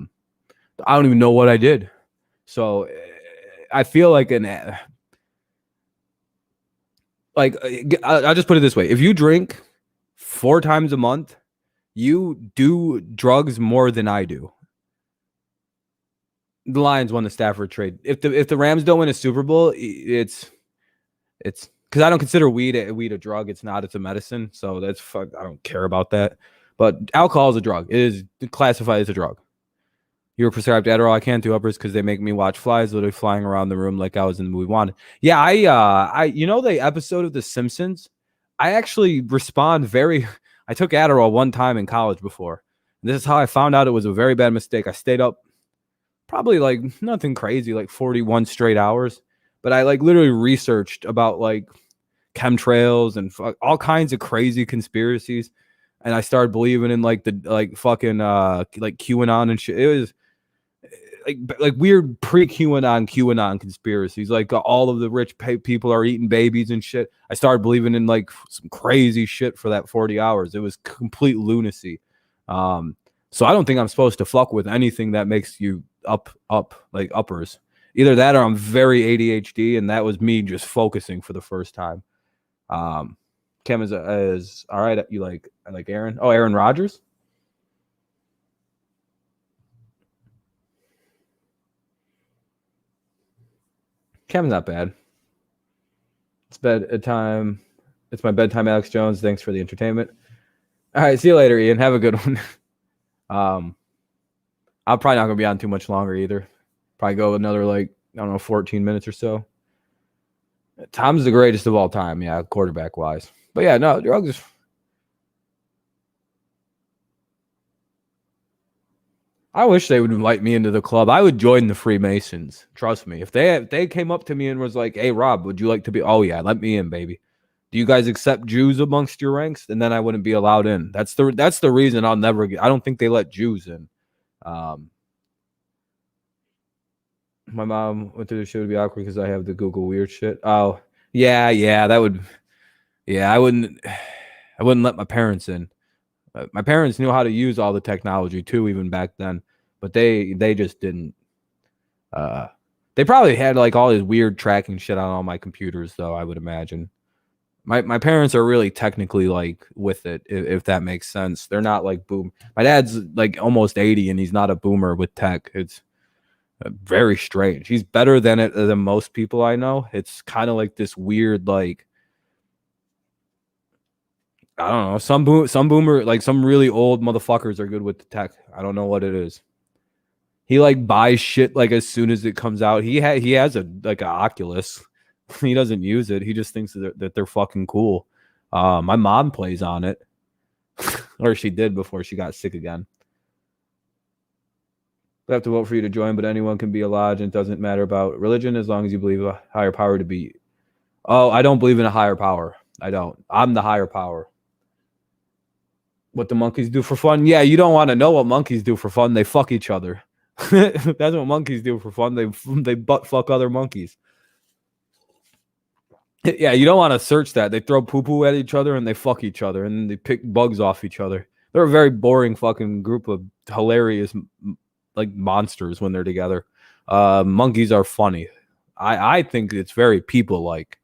don't even know what I did. So I feel like I'll just put it this way. If you drink 4 times a month, you do drugs more than I do. The Lions won the Stafford trade. If the Rams don't win a Super Bowl, it's because I don't consider weed a drug. It's not. It's a medicine. So that's fuck. I don't care about that. But alcohol is a drug. It is classified as a drug. You were prescribed Adderall. I can't do uppers because they make me watch flies literally flying around the room like I was in the movie Wanted. Yeah, I the episode of The Simpsons. I actually respond very. I took Adderall one time in college before. This is how I found out it was a very bad mistake. I stayed up probably like nothing crazy, like 41 straight hours. But I like literally researched about like chemtrails and all kinds of crazy conspiracies. And I started believing in like the fucking like QAnon and shit. It was like weird pre-QAnon conspiracies. Like all of the rich people are eating babies and shit. I started believing in like some crazy shit for that 40 hours. It was complete lunacy. So I don't think I'm supposed to fuck with anything that makes you up like uppers. Either that or I'm very ADHD, and that was me just focusing for the first time. Cam is all right. You like Aaron? Oh, Aaron Rodgers. Cam's not bad. It's bedtime. It's my bedtime, Alex Jones. Thanks for the entertainment. All right, see you later, Ian. Have a good one. I'm probably not gonna be on too much longer either. Probably go another 14 minutes or so. Tom's the greatest of all time, yeah, quarterback wise. But yeah, no, drugs. I wish they would invite me into the club. I would join the Freemasons. Trust me. If they came up to me and was like, "Hey, Rob, would you like to be?" Oh yeah, let me in, baby. Do you guys accept Jews amongst your ranks? And then I wouldn't be allowed in. That's the reason I'll never get. I don't think they let Jews in. My mom went through the show to be awkward because I have the Google weird shit. Oh yeah, that would. Yeah, I wouldn't let my parents in. My parents knew how to use all the technology too, even back then, but they just didn't. They probably had like all this weird tracking shit on all my computers, though. I would imagine. My parents are really technically like with it, if that makes sense. They're not like boom. My dad's like almost 80, and he's not a boomer with tech. It's very strange. He's better than most people I know. It's kind of like this weird like. I don't know. Some boomer, like some really old motherfuckers are good with the tech. I don't know what it is. He like buys shit like as soon as it comes out. He has a like an Oculus. He doesn't use it. He just thinks that they're fucking cool. My mom plays on it, or she did before she got sick again. I have to vote for you to join, but anyone can be a lodge, and it doesn't matter about religion as long as you believe a higher power to be. Oh, I don't believe in a higher power. I don't. I'm the higher power. What the monkeys do for fun? Yeah, you don't want to know what monkeys do for fun. They fuck each other. That's what monkeys do for fun. They butt fuck other monkeys. Yeah, you don't want to search that. They throw poo poo at each other and they fuck each other and they pick bugs off each other. They're a very boring fucking group of hilarious like monsters when they're together. Monkeys are funny. I think it's very people like.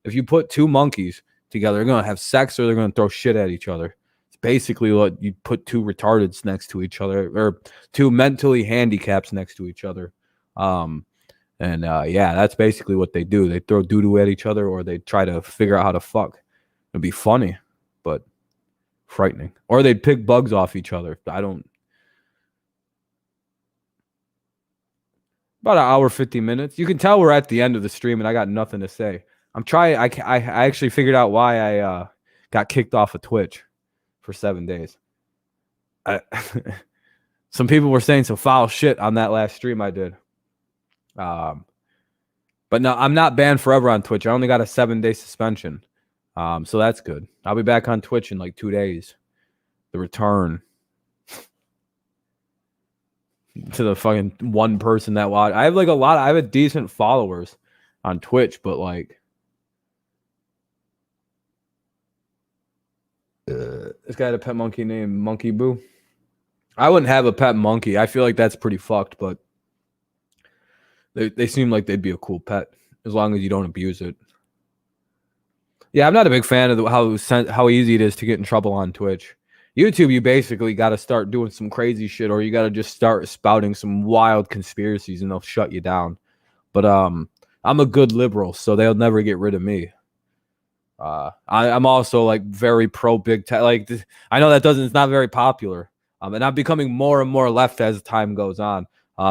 If you put two monkeys together, they're gonna have sex or they're gonna throw shit at each other. Basically what you put two retardeds next to each other or two mentally handicaps next to each other. Yeah, that's basically what they do. They throw doo-doo at each other or they try to figure out how to fuck. It'd be funny, but frightening. Or they'd pick bugs off each other. About an hour, 50 minutes. You can tell we're at the end of the stream and I got nothing to say. I actually figured out why I got kicked off of Twitch for 7 days. Some people were saying some foul shit on that last stream I did. But no, I'm not banned forever on Twitch. I only got a 7-day suspension. So that's good. I'll be back on Twitch in like 2 days. The return. to the fucking one person that watch. I have like a lot. I have a decent followers on Twitch, but like this guy had a pet monkey named Monkey Boo. I wouldn't have a pet monkey. I feel like that's pretty fucked, but they seem like they'd be a cool pet as long as you don't abuse it. Yeah, I'm not a big fan of how easy it is to get in trouble on Twitch. YouTube, you basically got to start doing some crazy shit, or you got to just start spouting some wild conspiracies, and they'll shut you down. But I'm a good liberal, so they'll never get rid of me. I'm also like very pro big tech. Like I know it's not very popular. And I'm becoming more and more left as time goes on.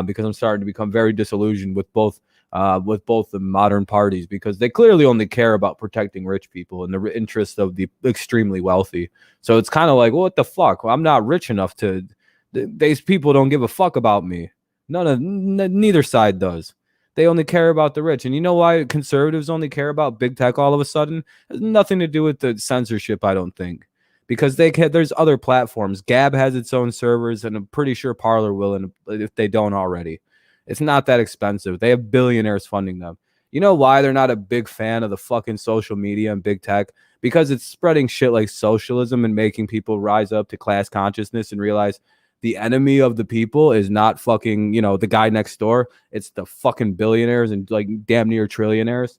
Because I'm starting to become very disillusioned with both the modern parties, because they clearly only care about protecting rich people and the interests of the extremely wealthy. So it's kind of like, well, what the fuck? Well, I'm not rich enough to. These people don't give a fuck about me. Neither side does. They only care about the rich. And you know why conservatives only care about big tech all of a sudden? It has nothing to do with the censorship, I don't think. Because there's other platforms. Gab has its own servers, and I'm pretty sure Parler will, and if they don't already. It's not that expensive. They have billionaires funding them. You know why they're not a big fan of the fucking social media and big tech? Because it's spreading shit like socialism and making people rise up to class consciousness and realize the enemy of the people is not fucking, the guy next door. It's the fucking billionaires and like damn near trillionaires.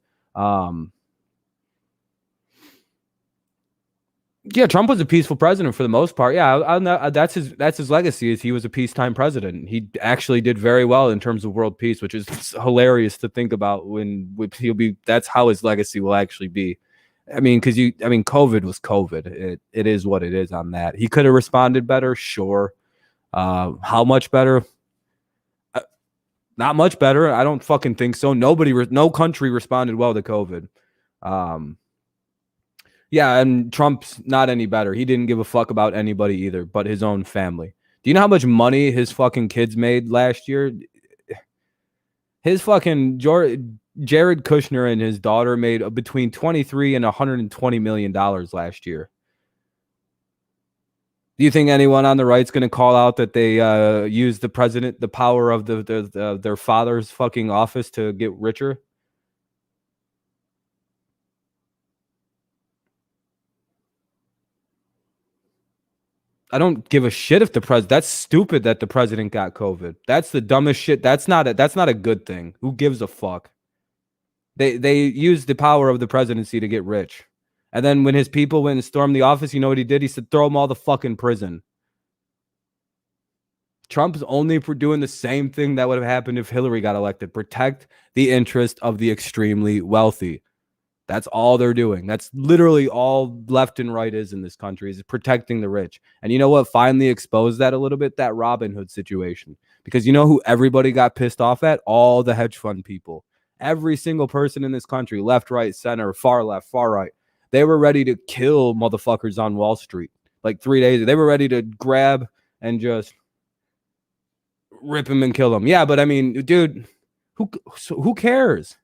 Yeah, Trump was a peaceful president for the most part. Yeah, that's his legacy, is he was a peacetime president. He actually did very well in terms of world peace, which is hilarious to think about. That's how his legacy will actually be. I mean, COVID was COVID. It is what it is on that. He could have responded better, sure. How much better? Not much better. I don't fucking think so. No country responded well to COVID. Yeah, and Trump's not any better. He didn't give a fuck about anybody either, but his own family. Do you know how much money his fucking kids made last year? His fucking Jared Kushner and his daughter made between $23 and $120 million last year. Do you think anyone on the right's going to call out that they use the power of their father's fucking office to get richer? I don't give a shit if the president. That's stupid that the president got COVID. That's the dumbest shit. That's not a good thing. Who gives a fuck? They used the power of the presidency to get rich. And then when his people went and stormed the office, you know what he did? He said, throw them all the fuck in prison. Trump's only doing the same thing that would have happened if Hillary got elected. Protect the interest of the extremely wealthy. That's all they're doing. That's literally all left and right is in this country, is protecting the rich. And you know what finally exposed that a little bit? That Robin Hood situation. Because you know who everybody got pissed off at? All the hedge fund people. Every single person in this country, left, right, center, far left, far right. They were ready to kill motherfuckers on Wall Street. Like 3 days. They were ready to grab and just rip him and kill him. Yeah, but I mean, dude, who cares?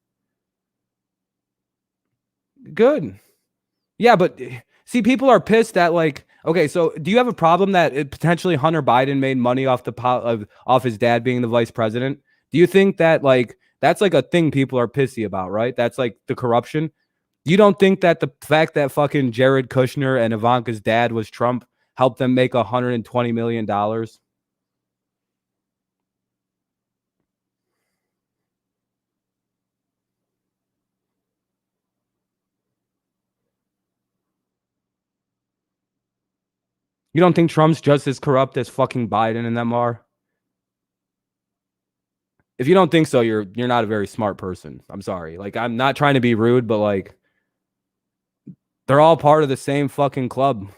Good. Yeah, but see, people are pissed at like, okay, so do you have a problem that potentially Hunter Biden made money off off his dad being the vice president? Do you think that like that's like a thing people are pissy about, right? That's like the corruption. You don't think that the fact that fucking Jared Kushner and Ivanka's dad was Trump helped them make $120 million? You don't think Trump's just as corrupt as fucking Biden and them are? If you don't think so, you're not a very smart person. I'm sorry. Like, I'm not trying to be rude, but like, they're all part of the same fucking club.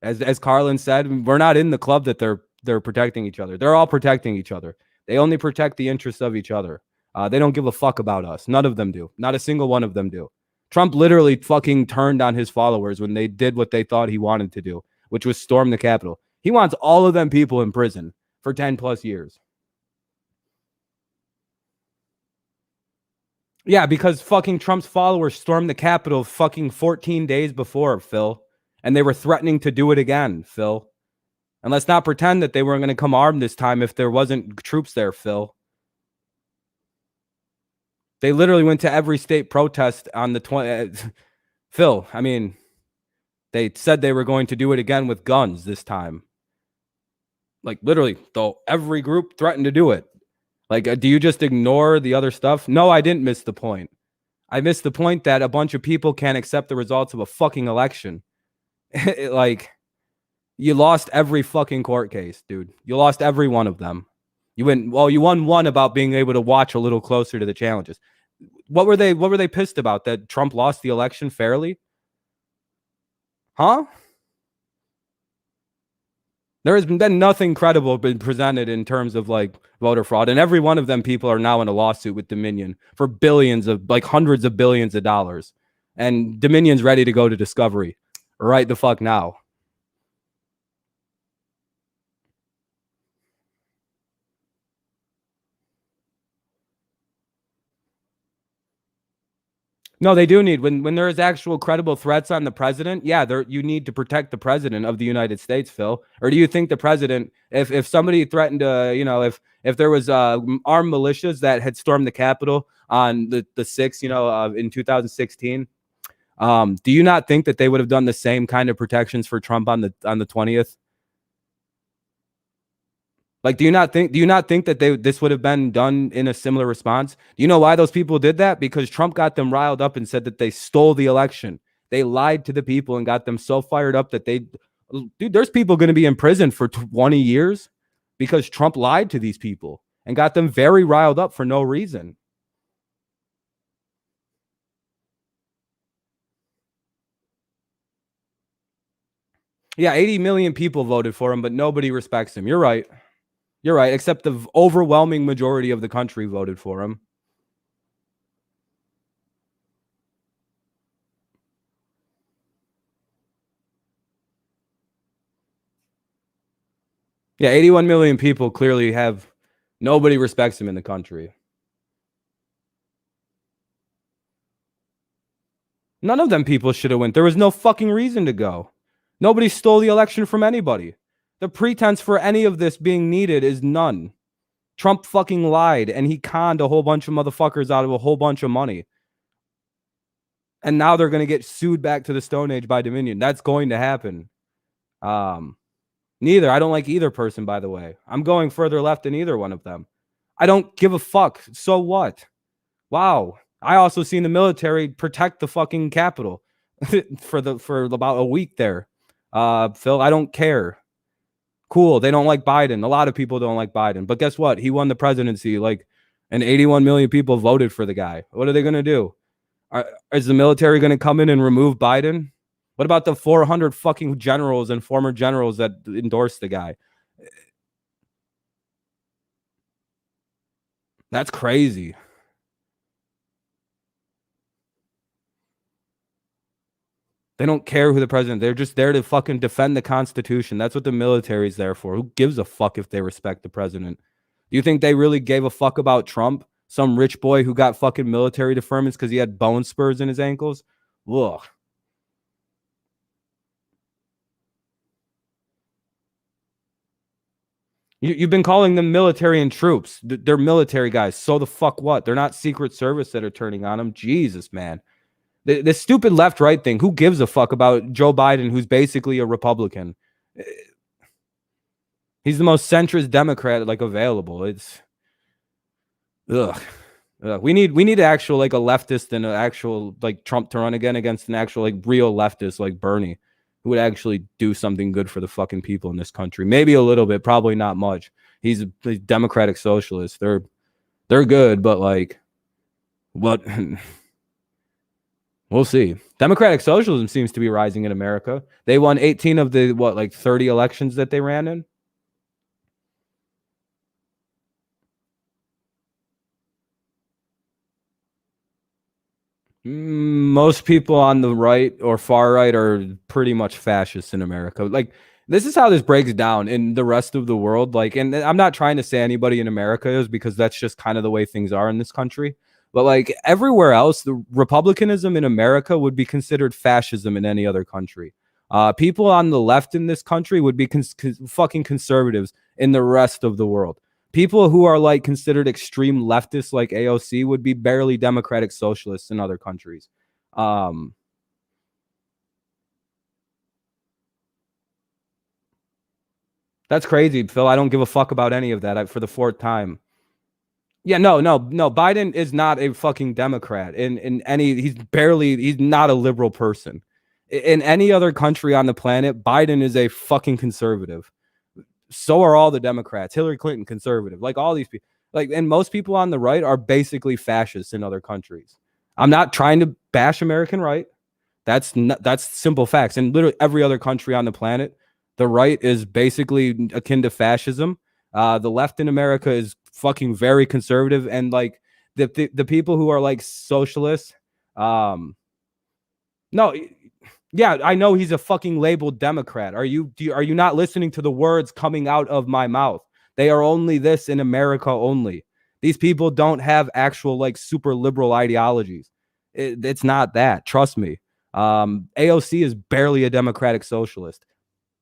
As Carlin said, we're not in the club that they're protecting each other. They're all protecting each other. They only protect the interests of each other. They don't give a fuck about us. None of them do. Not a single one of them do. Trump literally fucking turned on his followers when they did what they thought he wanted to do, which was storm the Capitol. He wants all of them people in prison for 10 plus years. Yeah, because fucking Trump's followers stormed the Capitol fucking 14 days before, Phil. And they were threatening to do it again, Phil. And let's not pretend that they weren't going to come armed this time if there wasn't troops there, Phil. They literally went to every state protest on the 20. Phil, I mean, they said they were going to do it again with guns this time. Like, literally, though, every group threatened to do it. Like, do you just ignore the other stuff? No, I didn't miss the point. I missed the point that a bunch of people can't accept the results of a fucking election. Like, you lost every fucking court case, dude. You lost every one of them. You won one about being able to watch a little closer to the challenges. What were they pissed about? That Trump lost the election fairly? Huh? There has been nothing credible been presented in terms of like voter fraud, and every one of them people are now in a lawsuit with Dominion for billions of like hundreds of billions of dollars, and Dominion's ready to go to discovery right the fuck now. No, they do need when there is actual credible threats on the president. Yeah, you need to protect the president of the United States, Phil. Or do you think the president, if somebody threatened to, if there was armed militias that had stormed the Capitol on the 6th, in 2016, do you not think that they would have done the same kind of protections for Trump on the 20th? Like, do you not think that this would have been done in a similar response? Do you know why those people did that? Because Trump got them riled up and said that they stole the election. They lied to the people and got them so fired up that there's people going to be in prison for 20 years because Trump lied to these people and got them very riled up for no reason. Yeah, 80 million people voted for him, but nobody respects him. You're right. You're right, except the overwhelming majority of the country voted for him. Yeah, 81 million people clearly have nobody respects him in the country. None of them people should have went. There was no fucking reason to go. Nobody stole the election from anybody. The pretense for any of this being needed is none. Trump fucking lied and he conned a whole bunch of motherfuckers out of a whole bunch of money. And now they're going to get sued back to the Stone Age by Dominion. That's going to happen. Neither. I don't like either person, by the way. I'm going further left than either one of them. I don't give a fuck. So what? Wow. I also seen the military protect the fucking Capitol for about a week there. Phil, I don't care. Cool. They don't like Biden. A lot of people don't like Biden. But guess what? He won the presidency. And 81 million people voted for the guy. What are they going to do? Is the military going to come in and remove Biden? What about the 400 fucking generals and former generals that endorsed the guy? That's crazy. They don't care who the president. They're just there to fucking defend the Constitution. That's what the military is there for. Who gives a fuck if they respect the president? Do you think they really gave a fuck about Trump? Some rich boy who got fucking military deferments because he had bone spurs in his ankles? Ugh. You've been calling them military and troops. They're military guys. So the fuck what? They're not Secret Service that are turning on them. Jesus, man. The stupid left-right thing. Who gives a fuck about Joe Biden, who's basically a Republican? He's the most centrist Democrat available. It's ugh. We need actual a leftist and an actual Trump to run again against an actual real leftist like Bernie, who would actually do something good for the fucking people in this country. Maybe a little bit, probably not much. He's a democratic socialist. They're good, but what? We'll see. Democratic socialism seems to be rising in America. They won 18 of the 30 elections that they ran in. Most people on the right or far right are pretty much fascists in America. This is how this breaks down in the rest of the world. And I'm not trying to say anybody in America is, because that's just kind of the way things are in this country. But everywhere else, the republicanism in America would be considered fascism in any other country. People on the left in this country would be fucking conservatives in the rest of the world. People who are like considered extreme leftists like AOC would be barely democratic socialists in other countries. That's crazy, Phil. I don't give a fuck about any of that for the fourth time. Yeah, no. Biden is not a fucking Democrat. He's not a liberal person. In any other country on the planet, Biden is a fucking conservative. So are all the Democrats. Hillary Clinton, conservative. Like all these people. And most people on the right are basically fascists in other countries. I'm not trying to bash American right. That's simple facts. In literally every other country on the planet, the right is basically akin to fascism. The left in America is fucking very conservative, and like the people who are like socialists. No, yeah, I know he's a fucking labeled Democrat. Are you not listening to the words coming out of my mouth? They are only this in America only. These people don't have actual like super liberal ideologies. It's not that. Trust me. AOC is barely a democratic socialist.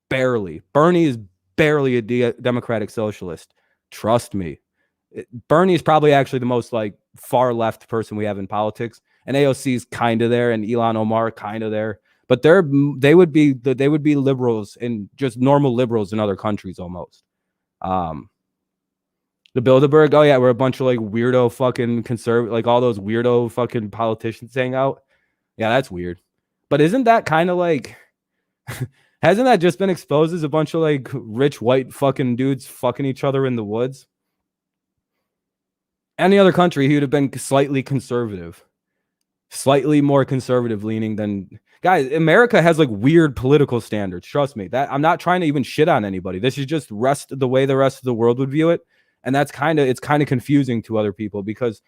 Barely. Bernie is barely a democratic socialist. Trust me. Bernie is probably actually the most like far left person we have in politics, and AOC is kind of there, and Ilhan Omar kind of there. But they would be liberals and just normal liberals in other countries almost. The Bilderberg, oh yeah, we're a bunch of like weirdo fucking conservative, like all those weirdo fucking politicians hang out. Yeah, that's weird. But isn't that kind of like, hasn't that just been exposed as a bunch of like rich white fucking dudes fucking each other in the woods? Any other country, he would have been slightly conservative, slightly more conservative leaning than guys. America has like weird political standards. Trust me, that I'm not trying to even shit on anybody. This is just the way the rest of the world would view it. And it's kind of confusing to other people because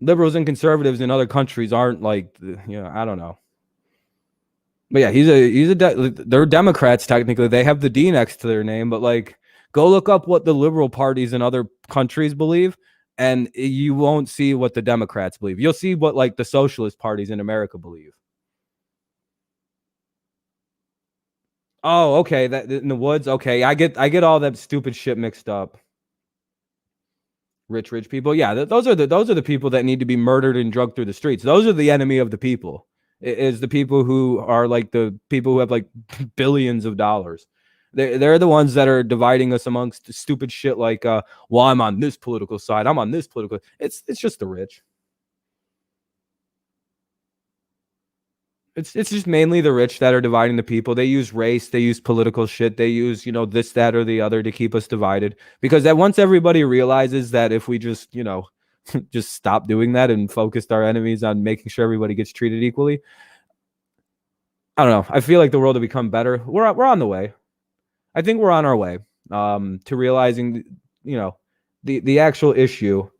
liberals and conservatives in other countries aren't like, I don't know. But yeah, they're Democrats technically. They have the D next to their name, but like, go look up what the liberal parties in other countries believe, and you won't see what the Democrats believe. You'll see what like the socialist parties in America believe. Oh, okay. That in the woods. Okay, I get all that stupid shit mixed up. Rich people. Yeah, those are the people that need to be murdered and drugged through the streets. Those are the enemy of the people. It is the people who are like the people who have like billions of dollars. They're the ones that are dividing us amongst stupid shit like, well, I'm on this political side. I'm on this political. It's just the rich. It's just mainly the rich that are dividing the people. They use race, they use political shit, they use, this, that, or the other to keep us divided. Because that once everybody realizes that if we just, just stop doing that and focused our enemies on making sure everybody gets treated equally, I don't know. I feel like the world will become better. We're on the way. I think we're on our way to realizing, the actual issue.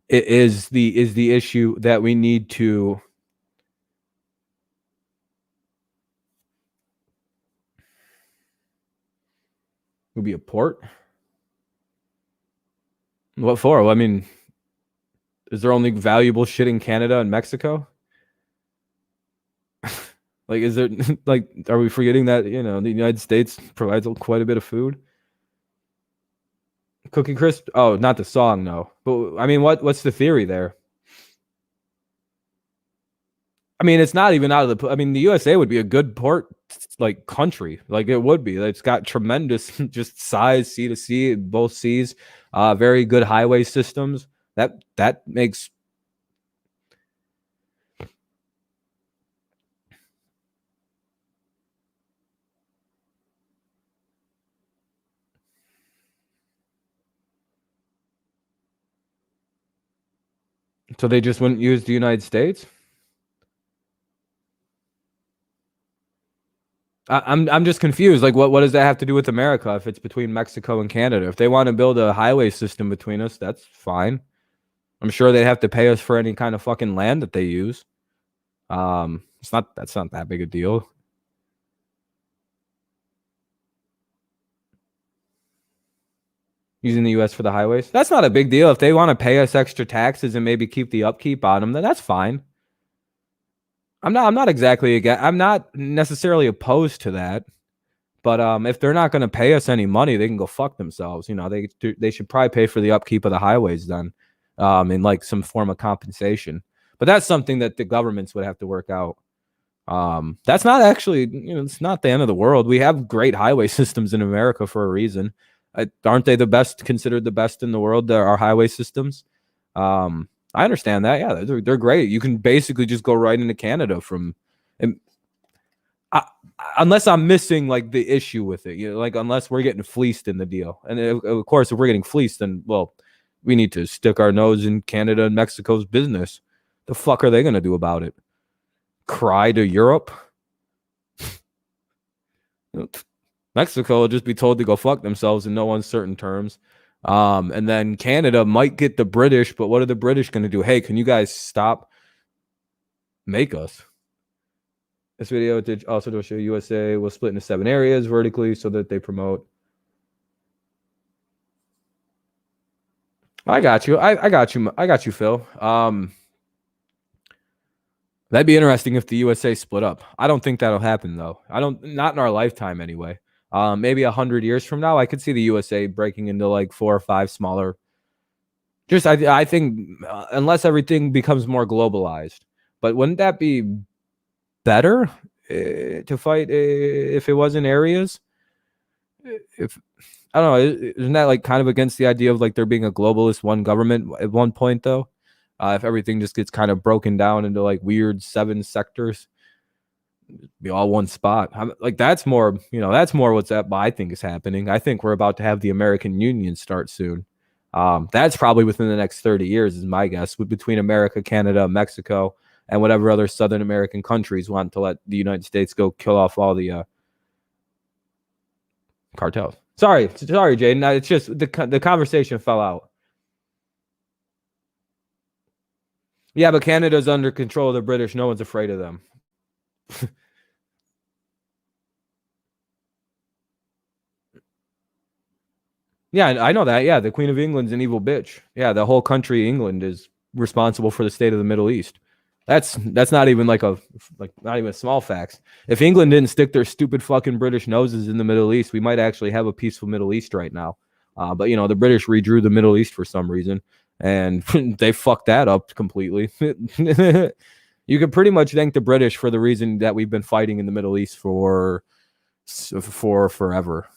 It is the issue that we need to would be a port. What for? Well, I mean, is there only valuable shit in Canada and Mexico? Like, is there like, are we forgetting that, the United States provides quite a bit of food? Cookie Crisp? Oh, not the song, no. But I mean, what's the theory there? I mean, it's not even out of the. I mean, the USA would be a good port like country. Like it would be. It's got tremendous just size, sea to sea, both seas. Very good highway systems. That makes. So they just wouldn't use the United States. I'm just confused. Like, what does that have to do with America if it's between Mexico and Canada? If they want to build a highway system between us, that's fine. I'm sure they'd have to pay us for any kind of fucking land that they use. That's not that big a deal. Using the U.S. for the highways, that's not a big deal. If they want to pay us extra taxes and maybe keep the upkeep on them, then that's fine. I'm not exactly against. I'm not necessarily opposed to that. But if they're not going to pay us any money, they can go fuck themselves. You know, they should probably pay for the upkeep of the highways then, in like some form of compensation. But that's something that the governments would have to work out. That's not actually, it's not the end of the world. We have great highway systems in America for a reason. Aren't they the best, considered the best in the world? Our highway systems. I understand that. Yeah, they're great. You can basically just go right into Canada from. Unless I'm missing like the issue with it, like unless we're getting fleeced in the deal. And of course, if we're getting fleeced, then well, we need to stick our nose in Canada and Mexico's business. The fuck are they going to do about it? Cry to Europe? Mexico will just be told to go fuck themselves in no uncertain terms. And then Canada might get the British, but what are the British going to do? Hey, can you guys stop? Make us. This video did also show USA will split into 7 areas vertically so that they promote. I got you. I got you, Phil. That'd be interesting if the USA split up. I don't think that'll happen though. Not in our lifetime anyway. Maybe 100 years from now, I could see the USA breaking into like 4 or 5 smaller. I think unless everything becomes more globalized. But wouldn't that be better to fight if it was in areas? If I don't know, isn't that like kind of against the idea of like there being a globalist one government at one point though? If everything just gets kind of broken down into like weird 7 sectors, be all one spot. Like that's more what's I think is happening. I think we're about to have the American Union start soon. That's probably within the next 30 years, is my guess, between America, Canada, Mexico, and whatever other Southern American countries want to let the United States go kill off all the cartels. Sorry, Jaden. It's just the conversation fell out. Yeah, but Canada's under control of the British. No one's afraid of them. Yeah, I know that. Yeah, the Queen of England's an evil bitch. Yeah, the whole country, England, is responsible for the state of the Middle East. That's not even not even a small facts. If England didn't stick their stupid fucking British noses in the Middle East, we might actually have a peaceful Middle East right now. But the British redrew the Middle East for some reason, and they fucked that up completely. You could pretty much thank the British for the reason that we've been fighting in the Middle East for forever.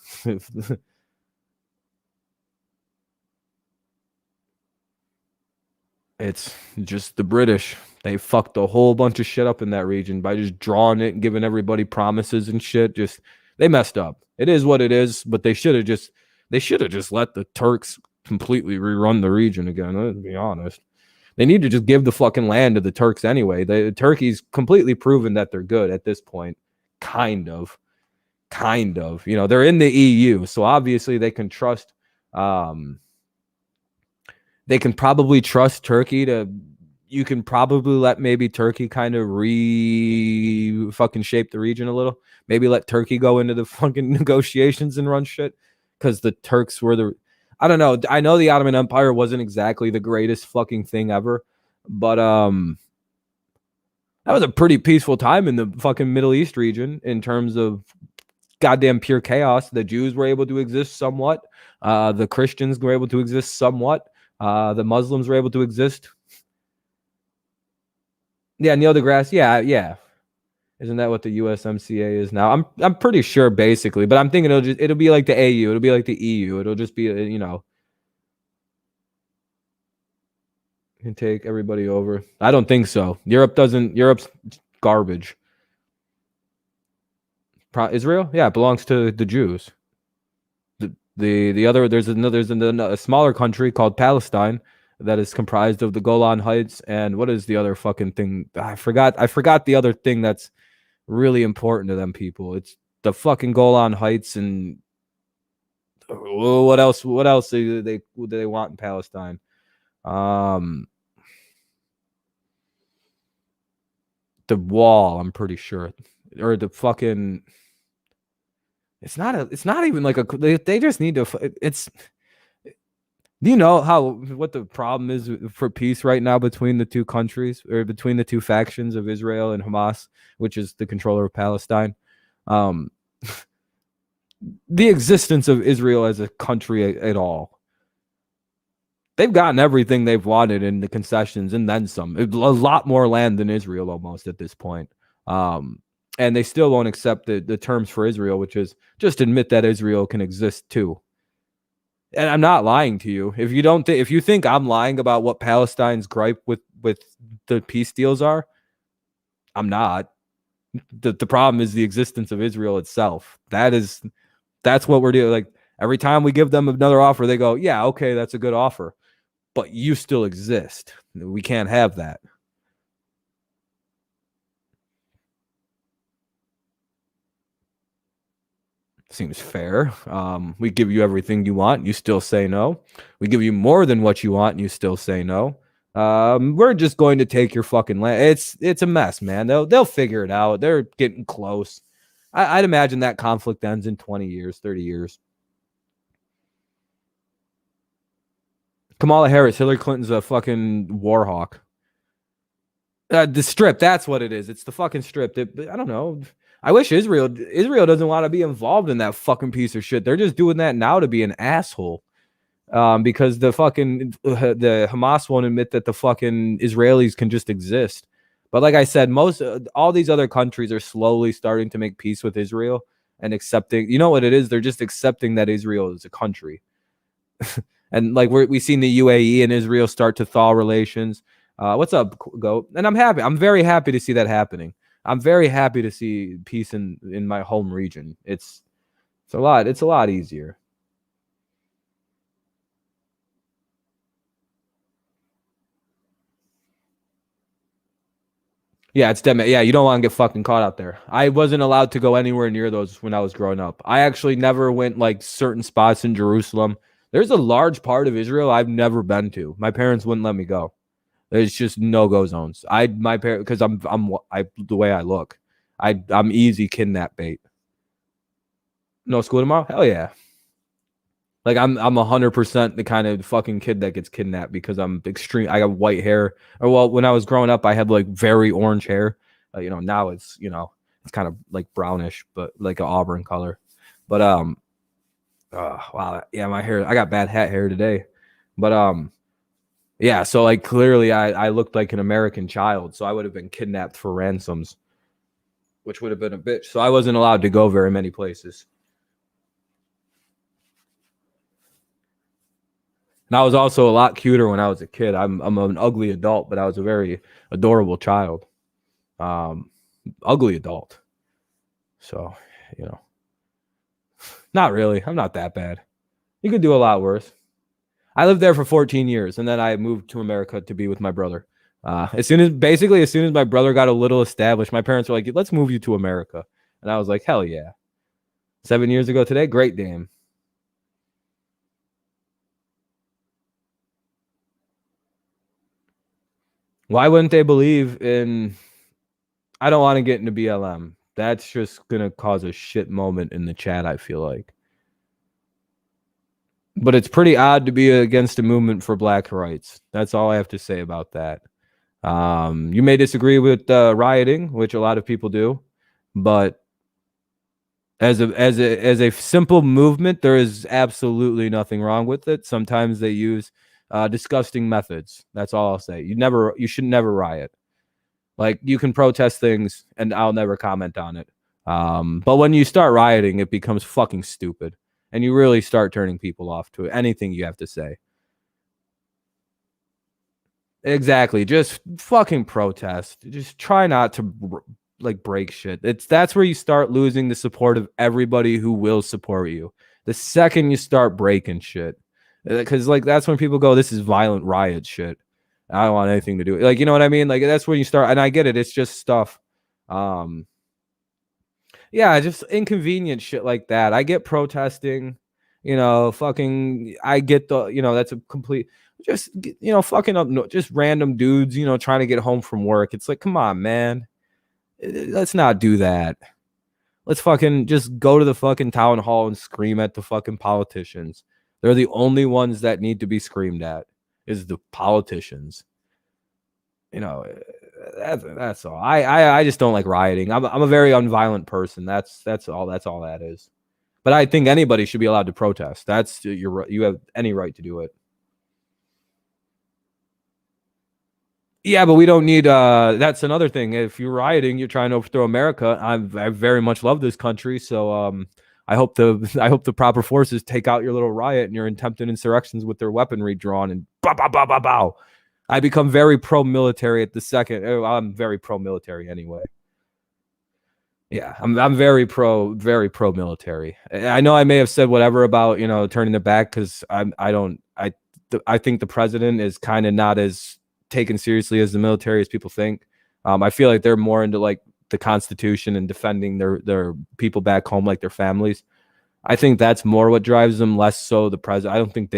It's just the British. They fucked a whole bunch of shit up in that region by just drawing it and giving everybody promises and shit. They messed up. It is what it is, but they should have just let the Turks completely rerun the region again. Let's be honest. They need to just give the fucking land to the Turks anyway. Turkey's completely proven that they're good at this point. Kind of. They're in the EU, so obviously they can trust they can probably trust Turkey you can probably let maybe Turkey kind of fucking shape the region a little. Maybe let Turkey go into the fucking negotiations and run shit, because the Turks were I don't know. I know the Ottoman Empire wasn't exactly the greatest fucking thing ever, but that was a pretty peaceful time in the fucking Middle East region in terms of goddamn pure chaos. The Jews were able to exist somewhat. The Christians were able to exist somewhat. The Muslims were able to exist. Yeah, Neil deGrasse. Yeah. Isn't that what the USMCA is now? I'm pretty sure, basically, but I'm thinking it'll be like the AU. It'll be like the EU. It'll just be can take everybody over. I don't think so. Europe's garbage. Israel, yeah, it belongs to the Jews. The other there's a smaller country called Palestine that is comprised of the Golan Heights, and what is the other fucking thing? I forgot the other thing that's really important to them people. It's the fucking Golan Heights, and what else do they want in Palestine? The wall, I'm pretty sure, or the fucking. It's not even like they just need to. Do you know what the problem is for peace right now between the two countries or between the two factions of Israel and Hamas, which is the controller of Palestine? Um, the existence of Israel as a country at all. They've gotten everything they've wanted in the concessions and then some. A lot more land than Israel almost at this point. And they still won't accept the terms for Israel, which is just admit that Israel can exist too. And I'm not lying to you. If you don't, if you think I'm lying about what Palestine's gripe with the peace deals are, I'm not. The problem is the existence of Israel itself. That's what we're doing. Like every time we give them another offer, they go, "Yeah, okay, that's a good offer, but you still exist. We can't have that." Seems fair. We give you everything you want, you still say no. We give you more than what you want, and you still say no. We're just going to take your fucking land. It's a mess, man. They'll figure it out. They're getting close. I'd imagine that conflict ends in 20 years, 30 years. Kamala Harris, Hillary Clinton's a fucking war hawk. The strip, that's what it is. It's the fucking strip. I don't know. I wish Israel doesn't want to be involved in that fucking piece of shit. They're just doing that now to be an asshole. Because the Hamas won't admit that the fucking Israelis can just exist. But like I said, all these other countries are slowly starting to make peace with Israel and accepting. You know what it is? They're just accepting that Israel is a country. And like we've seen the UAE and Israel start to thaw relations. What's up, Goat? And I'm happy. I'm very happy to see that happening. I'm very happy to see peace in my home region. It's a lot easier. Yeah, it's dead. Yeah, you don't want to get fucking caught out there. I wasn't allowed to go anywhere near those when I was growing up. I actually never went like certain spots in Jerusalem. There's a large part of Israel I've never been to. My parents wouldn't let me go. There's just no-go zones. My parents, because I'm the way I look. I'm easy kidnap bait. No school tomorrow? Hell yeah. Like I'm 100% the kind of fucking kid that gets kidnapped because I'm extreme. I got white hair. Or well, when I was growing up, I had like very orange hair. Now it's kind of like brownish, but like an auburn color. But wow, yeah, my hair. I got bad hat hair today. But yeah. So like clearly, I looked like an American child, so I would have been kidnapped for ransoms, which would have been a bitch. So I wasn't allowed to go very many places. And I was also a lot cuter when I was a kid. I'm an ugly adult, but I was a very adorable child. Ugly adult. So, not really. I'm not that bad. You could do a lot worse. I lived there for 14 years, and then I moved to America to be with my brother. As soon as my brother got a little established, my parents were like, "Let's move you to America," and I was like, "Hell yeah!" 7 years ago today, great damn. Why wouldn't they believe in? I don't want to get into BLM. That's just gonna cause a shit moment in the chat, I feel like. But it's pretty odd to be against a movement for black rights. That's all I have to say about that. You may disagree with rioting, which a lot of people do, but as a simple movement, there is absolutely nothing wrong with it. Sometimes they use disgusting methods. That's all I'll say. You should never riot. Like you can protest things, and I'll never comment on it. But when you start rioting, it becomes fucking stupid, and you really start turning people off to anything you have to say. Exactly. Just fucking protest. Just try not to like break shit. That's where you start losing the support of everybody who will support you. The second you start breaking shit, because like that's when people go, "This is violent riot shit. I don't want anything to do." Like, you know what I mean? Like that's when you start. And I get it. It's just stuff. Yeah, just inconvenient shit like that. I get protesting. Fucking. I get that's a complete. Just fucking up. Just random dudes. Trying to get home from work. It's like, come on, man. Let's not do that. Let's fucking just go to the fucking town hall and scream at the fucking politicians. They're the only ones that need to be screamed at, is the politicians. You know, that's all. I just don't like rioting. I'm a very unviolent person. That's all that is. But I think anybody should be allowed to protest. That's you have any right to do it. Yeah, but we don't need that's another thing. If you're rioting, you're trying to overthrow America. I very much love this country, so I hope the proper forces take out your little riot and your attempted insurrections with their weaponry drawn and bow bow bow bow bow. I become very pro-military at the second. I'm very pro-military anyway. Yeah, I'm very pro-military. I know I may have said whatever about turning it back because I think the president is kind of not as taken seriously as the military as people think. I feel like they're more into like the Constitution and defending their people back home, like their families. I think that's more what drives them, less so the president. I don't think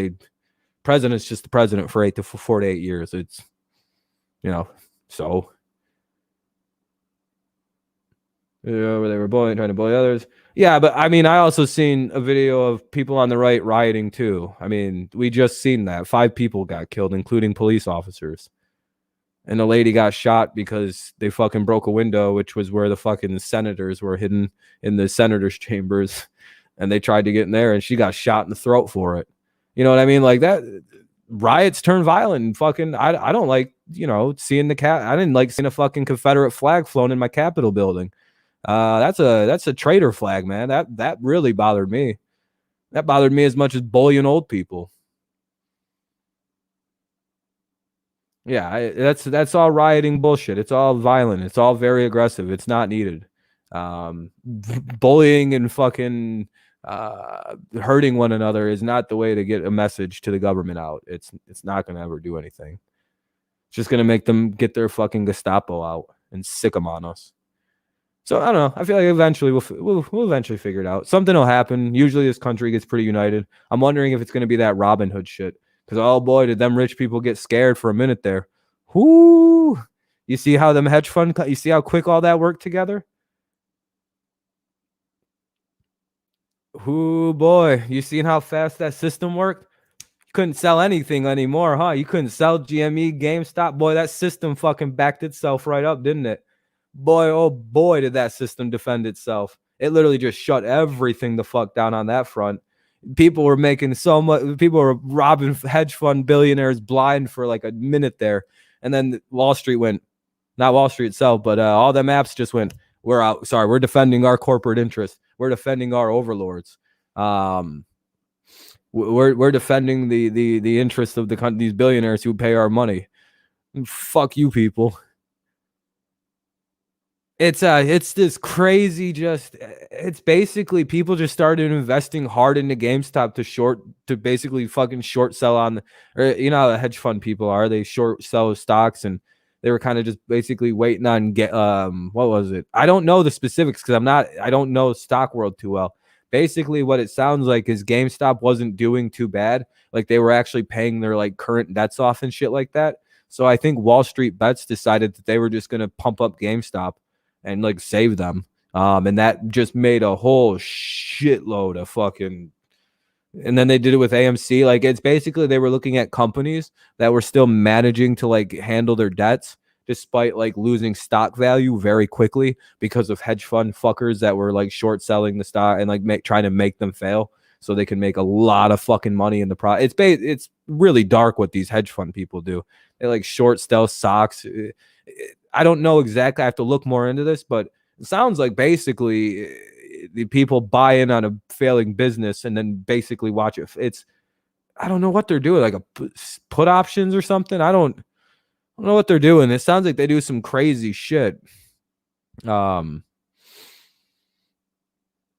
president's just the president for 4 to 8 years. It's so. Where they were trying to bully others. Yeah, but I mean, I also seen a video of people on the right rioting too. I mean, we just seen that 5 people got killed, including police officers, and a lady got shot because they fucking broke a window, which was where the fucking senators were hidden in the senators' chambers, and they tried to get in there, and she got shot in the throat for it. You know what I mean? Like that. Riots turn violent and fucking. I don't like seeing I didn't like seeing a fucking Confederate flag flown in my Capitol building. That's a traitor flag, man. That really bothered me. That bothered me as much as bullying old people. Yeah, that's all rioting bullshit. It's all violent. It's all very aggressive. It's not needed. Bullying and fucking hurting one another is not the way to get a message to the government out. It's not going to ever do anything. It's just going to make them get their fucking Gestapo out and sick them on us. So I don't know. I feel like eventually we'll eventually figure it out. Something will happen. Usually this country gets pretty united. I'm wondering if it's going to be that Robin Hood shit. Because oh boy, did them rich people get scared for a minute there. Whoo! You see how them hedge fund? You see how quick all that worked together? Whoo boy! You seen how fast that system worked? You couldn't sell anything anymore, huh? You couldn't sell GME, GameStop. Boy, that system fucking backed itself right up, didn't it? Boy, oh boy, did that system defend itself. It literally just shut everything the fuck down on that front. People were making so much. People were robbing hedge fund billionaires blind for like a minute there. And then Wall Street went, not Wall Street itself, but all them apps just went, we're out. Sorry, we're defending our corporate interests. We're defending our overlords. We're defending the interests of these billionaires who pay our money. Fuck you, people. It's this crazy it's basically people just started investing hard into GameStop to basically fucking short sell on, or how the hedge fund people are, they short sell stocks, and they were kind of just basically waiting on what was it? I don't know the specifics because I don't know stock world too well. Basically what it sounds like is GameStop wasn't doing too bad. Like they were actually paying their like current debts off and shit like that. So I think Wall Street Bets decided that they were just going to pump up GameStop and like save them. And that just made a whole shitload of fucking, and then they did it with AMC. Like it's basically, they were looking at companies that were still managing to like handle their debts despite like losing stock value very quickly because of hedge fund fuckers that were like short selling the stock and like trying to make them fail so they can make a lot of fucking money in the product. It's really dark what these hedge fund people do. They like short sell stocks. I don't know exactly. I have to look more into this, but it sounds like basically the people buy in on a failing business and then basically watch it. I don't know what they're doing, like a put options or something. I don't know what they're doing. It sounds like they do some crazy shit. You know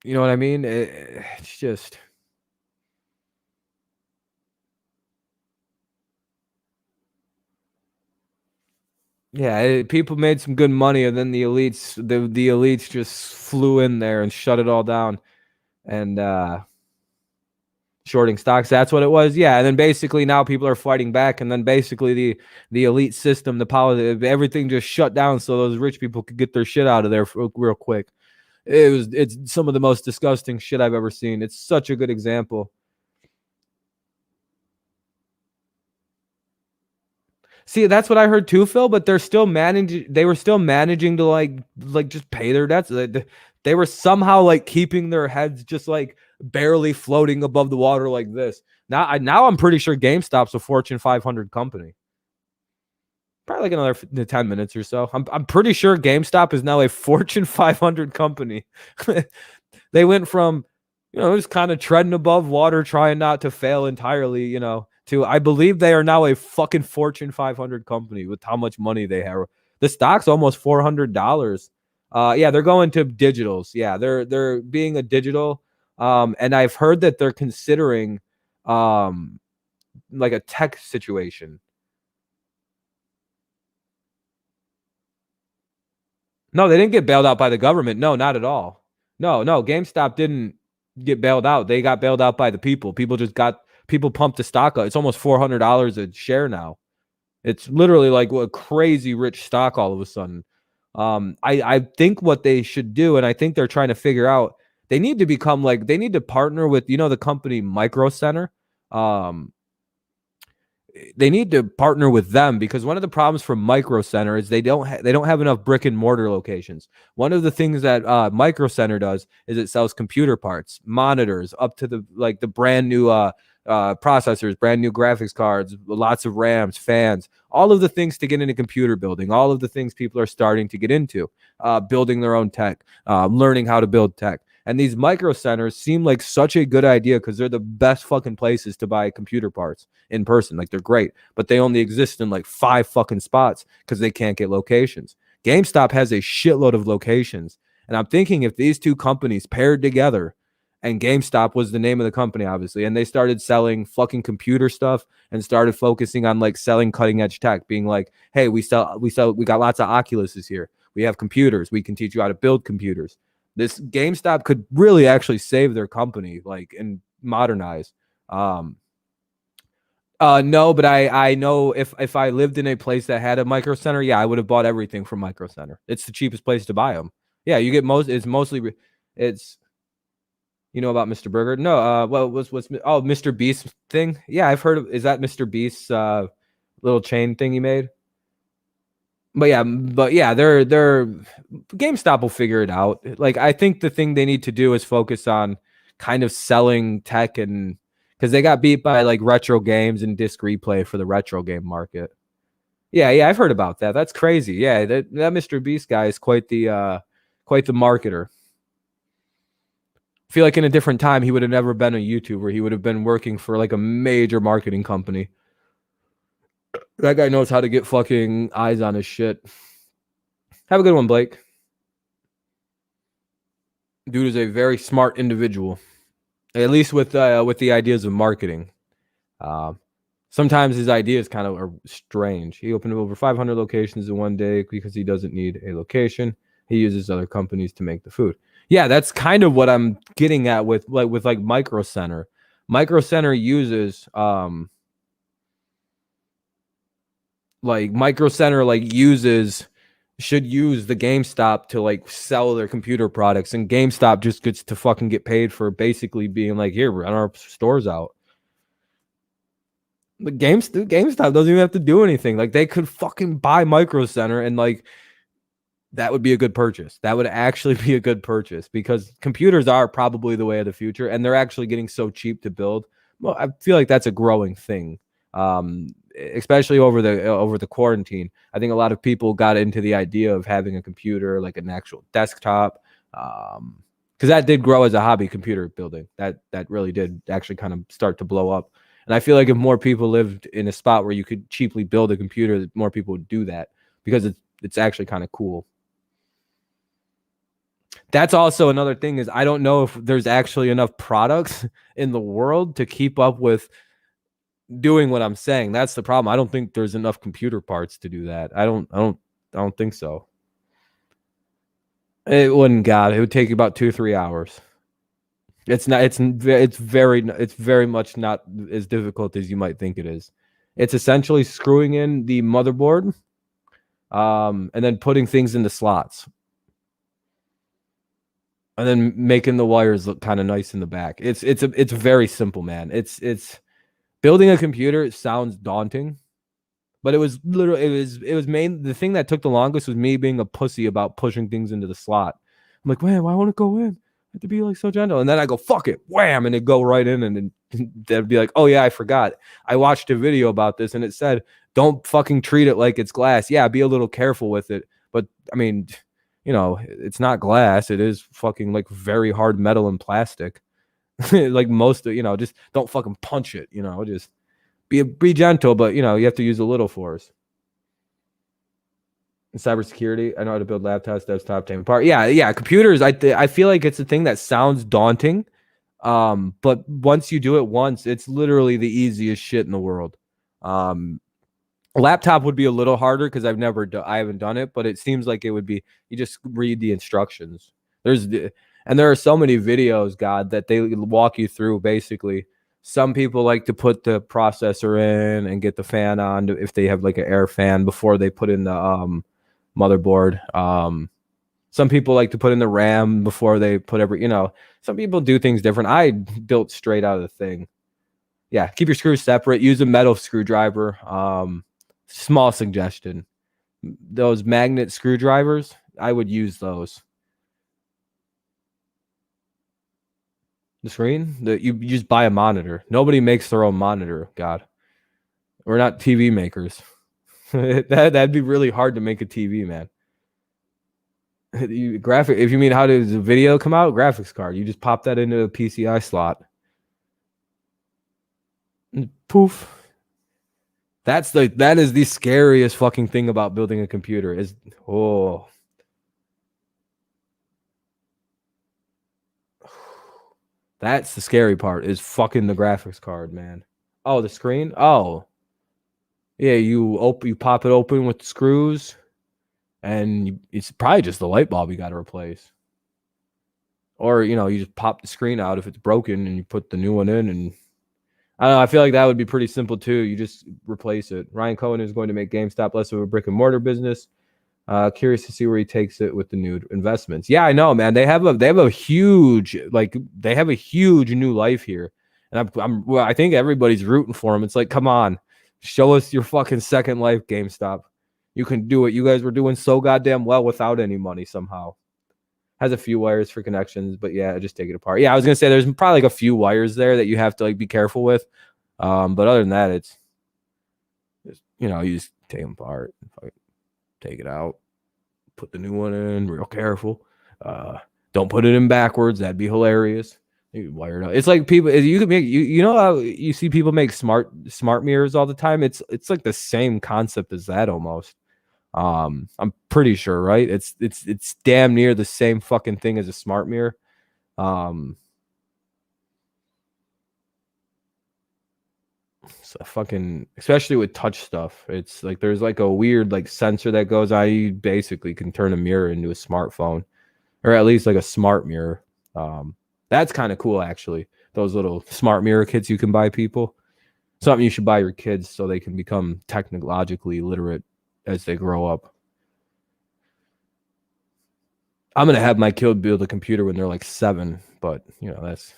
what I mean? It's just. Yeah, people made some good money, and then the elites just flew in there and shut it all down, and shorting stocks. That's what it was. Yeah, and then basically now people are fighting back, and then basically the elite system, the power, everything just shut down, so those rich people could get their shit out of there real quick. It's some of the most disgusting shit I've ever seen. It's such a good example. See, that's what I heard too, Phil. But they're still managing. They were still managing to like just pay their debts. They were somehow like keeping their heads just like barely floating above the water like this. Now I'm pretty sure GameStop's a Fortune 500 company. Probably like another 10 minutes or so. I'm pretty sure GameStop is now a Fortune 500 company. They went from, just kind of treading above water, trying not to fail entirely, to I believe they are now a fucking Fortune 500 company with how much money they have. The stock's almost $400. Yeah, they're going to digitals. Yeah, they're being a digital. And I've heard that they're considering like a tech situation. No, they didn't get bailed out by the government. No, not at all. No, GameStop didn't get bailed out. They got bailed out by the people. People pumped the stock up. It's almost $400 a share now. It's literally like a crazy rich stock all of a sudden. I think what they should do, and I think they're trying to figure out, they need to partner with, the company Micro Center. They need to partner with them, because one of the problems for Micro Center is they don't have enough brick and mortar locations. One of the things that Micro Center does is it sells computer parts, monitors, up to the brand new processors, brand new graphics cards, lots of RAMs, fans, all of the things to get into computer building, all of the things people are starting to get into, building their own tech, learning how to build tech. And these Micro Centers seem like such a good idea because they're the best fucking places to buy computer parts in person. Like, they're great, but they only exist in like 5 fucking spots because they can't get locations. GameStop has a shitload of locations. And I'm thinking if these two companies paired together, and GameStop was the name of the company, obviously, and they started selling fucking computer stuff and started focusing on like selling cutting edge tech, being like, hey, we got lots of Oculuses here. We have computers. We can teach you how to build computers. This GameStop could really actually save their company, like, and modernize. No, but I know if I lived in a place that had a Micro Center, yeah, I would have bought everything from Micro Center. It's the cheapest place to buy them. Yeah, you get it's you know about Mr. Burger? No, what's Mr. Beast thing? Yeah, I've heard of. Is that Mr. Beast's little chain thing he made? But yeah, they're GameStop will figure it out. Like, I think the thing they need to do is focus on kind of selling tech, and because they got beat by like retro games and disc replay for the retro game market. Yeah, I've heard about that. That's crazy. Yeah, that Mr. Beast guy is quite the marketer. I feel like in a different time he would have never been a YouTuber. He would have been working for like a major marketing company. That guy knows how to get fucking eyes on his shit. Have a good one, Blake. Dude is a very smart individual, at least with the ideas of marketing. Sometimes his ideas kind of are strange. He opened up over 500 locations in one day because he doesn't need a location. He uses other companies to make the food. Yeah, that's kind of what I'm getting at with Micro Center. Micro Center uses should use the GameStop to like sell their computer products, and GameStop just gets to fucking get paid for basically being like, here, run our stores out. The GameStop doesn't even have to do anything. Like, they could fucking buy Micro Center, and like, that would be a good purchase. That would actually be a good purchase, because computers are probably the way of the future, and they're actually getting so cheap to build. Well, I feel like that's a growing thing. Especially over the quarantine. I think a lot of people got into the idea of having a computer, like an actual desktop, because that did grow as a hobby, computer building. That really did actually kind of start to blow up. And I feel like if more people lived in a spot where you could cheaply build a computer, more people would do that, because it's actually kind of cool. That's also another thing, is I don't know if there's actually enough products in the world to keep up with doing what I'm saying. That's the problem. I don't think there's enough computer parts to do that. I don't think so. It wouldn't, God, it would take about 2-3 hours. It's very much not as difficult as you might think it is. It's essentially screwing in the motherboard, and then putting things into slots, and then making the wires look kind of nice in the back. It's very simple, man. It's building a computer sounds daunting, But it was literally it was main the thing that took the longest was me being a pussy about pushing things into the slot. I'm like, man, why won't it go in? I have to be like so gentle. And then I go, fuck it, wham, and it go right in, and then they'd be like, oh yeah, I forgot. I watched a video about this and it said, don't fucking treat it like it's glass. Yeah, be a little careful with it. But I mean, you know, it's not glass. It is fucking like very hard metal and plastic. Like most of, you know, just don't fucking punch it, you know, just be gentle, but you know, you have to use a little force. In cybersecurity, I know how to build laptops, desktop, take apart. Yeah, computers. I feel like it's a thing that sounds daunting, but once you do it once, it's literally the easiest shit in the world. Laptop would be a little harder because I haven't done it, but it seems like it would be. You just read the instructions. And there are so many videos, God, that they walk you through basically. Some people like to put the processor in and get the fan on if they have like an air fan before they put in the motherboard. Some people like to put in the RAM before they put some people do things different. I built straight out of the thing. Yeah, keep your screws separate. Use a metal screwdriver. Small suggestion. Those magnet screwdrivers, I would use those. The screen? You just buy a monitor. Nobody makes their own monitor, God. We're not TV makers. That'd be really hard to make a TV, man. If you mean how does the video come out? Graphics card. You just pop that into a PCI slot. And poof. That is the scariest fucking thing about building a computer is that's the scary part is fucking the graphics card, man. Oh, the screen? Oh. Yeah, you pop it open with the screws, and it's probably just the light bulb you got to replace. Or, you just pop the screen out if it's broken and you put the new one in. And I don't know, I feel like that would be pretty simple too. You just replace it. Ryan Cohen is going to make GameStop less of a brick and mortar business. Curious to see where he takes it with the new investments. Yeah, I know, man. They have a huge new life here. And I think everybody's rooting for him. It's like, come on, show us your fucking second life, GameStop. You can do it. You guys were doing so goddamn well without any money somehow. Has a few wires for connections, but yeah, just take it apart. Yeah, I was gonna say there's probably like a few wires there that you have to like be careful with. But other than that, it's just, you just take them apart, take it out, put the new one in real careful. Don't put it in backwards. That'd be hilarious. You wire it up. It's like people you can make you know how you see people make smart mirrors all the time. It's like the same concept as that almost. I'm pretty sure, right? It's damn near the same fucking thing as a smart mirror. So fucking, especially with touch stuff, it's like there's like a weird like sensor that goes on. You basically can turn a mirror into a smartphone, or at least like a smart mirror. That's kind of cool, actually. Those little smart mirror kits you can buy people. Something you should buy your kids so they can become technologically literate as they grow up. I'm gonna have my kid build a computer when they're like 7, but that's.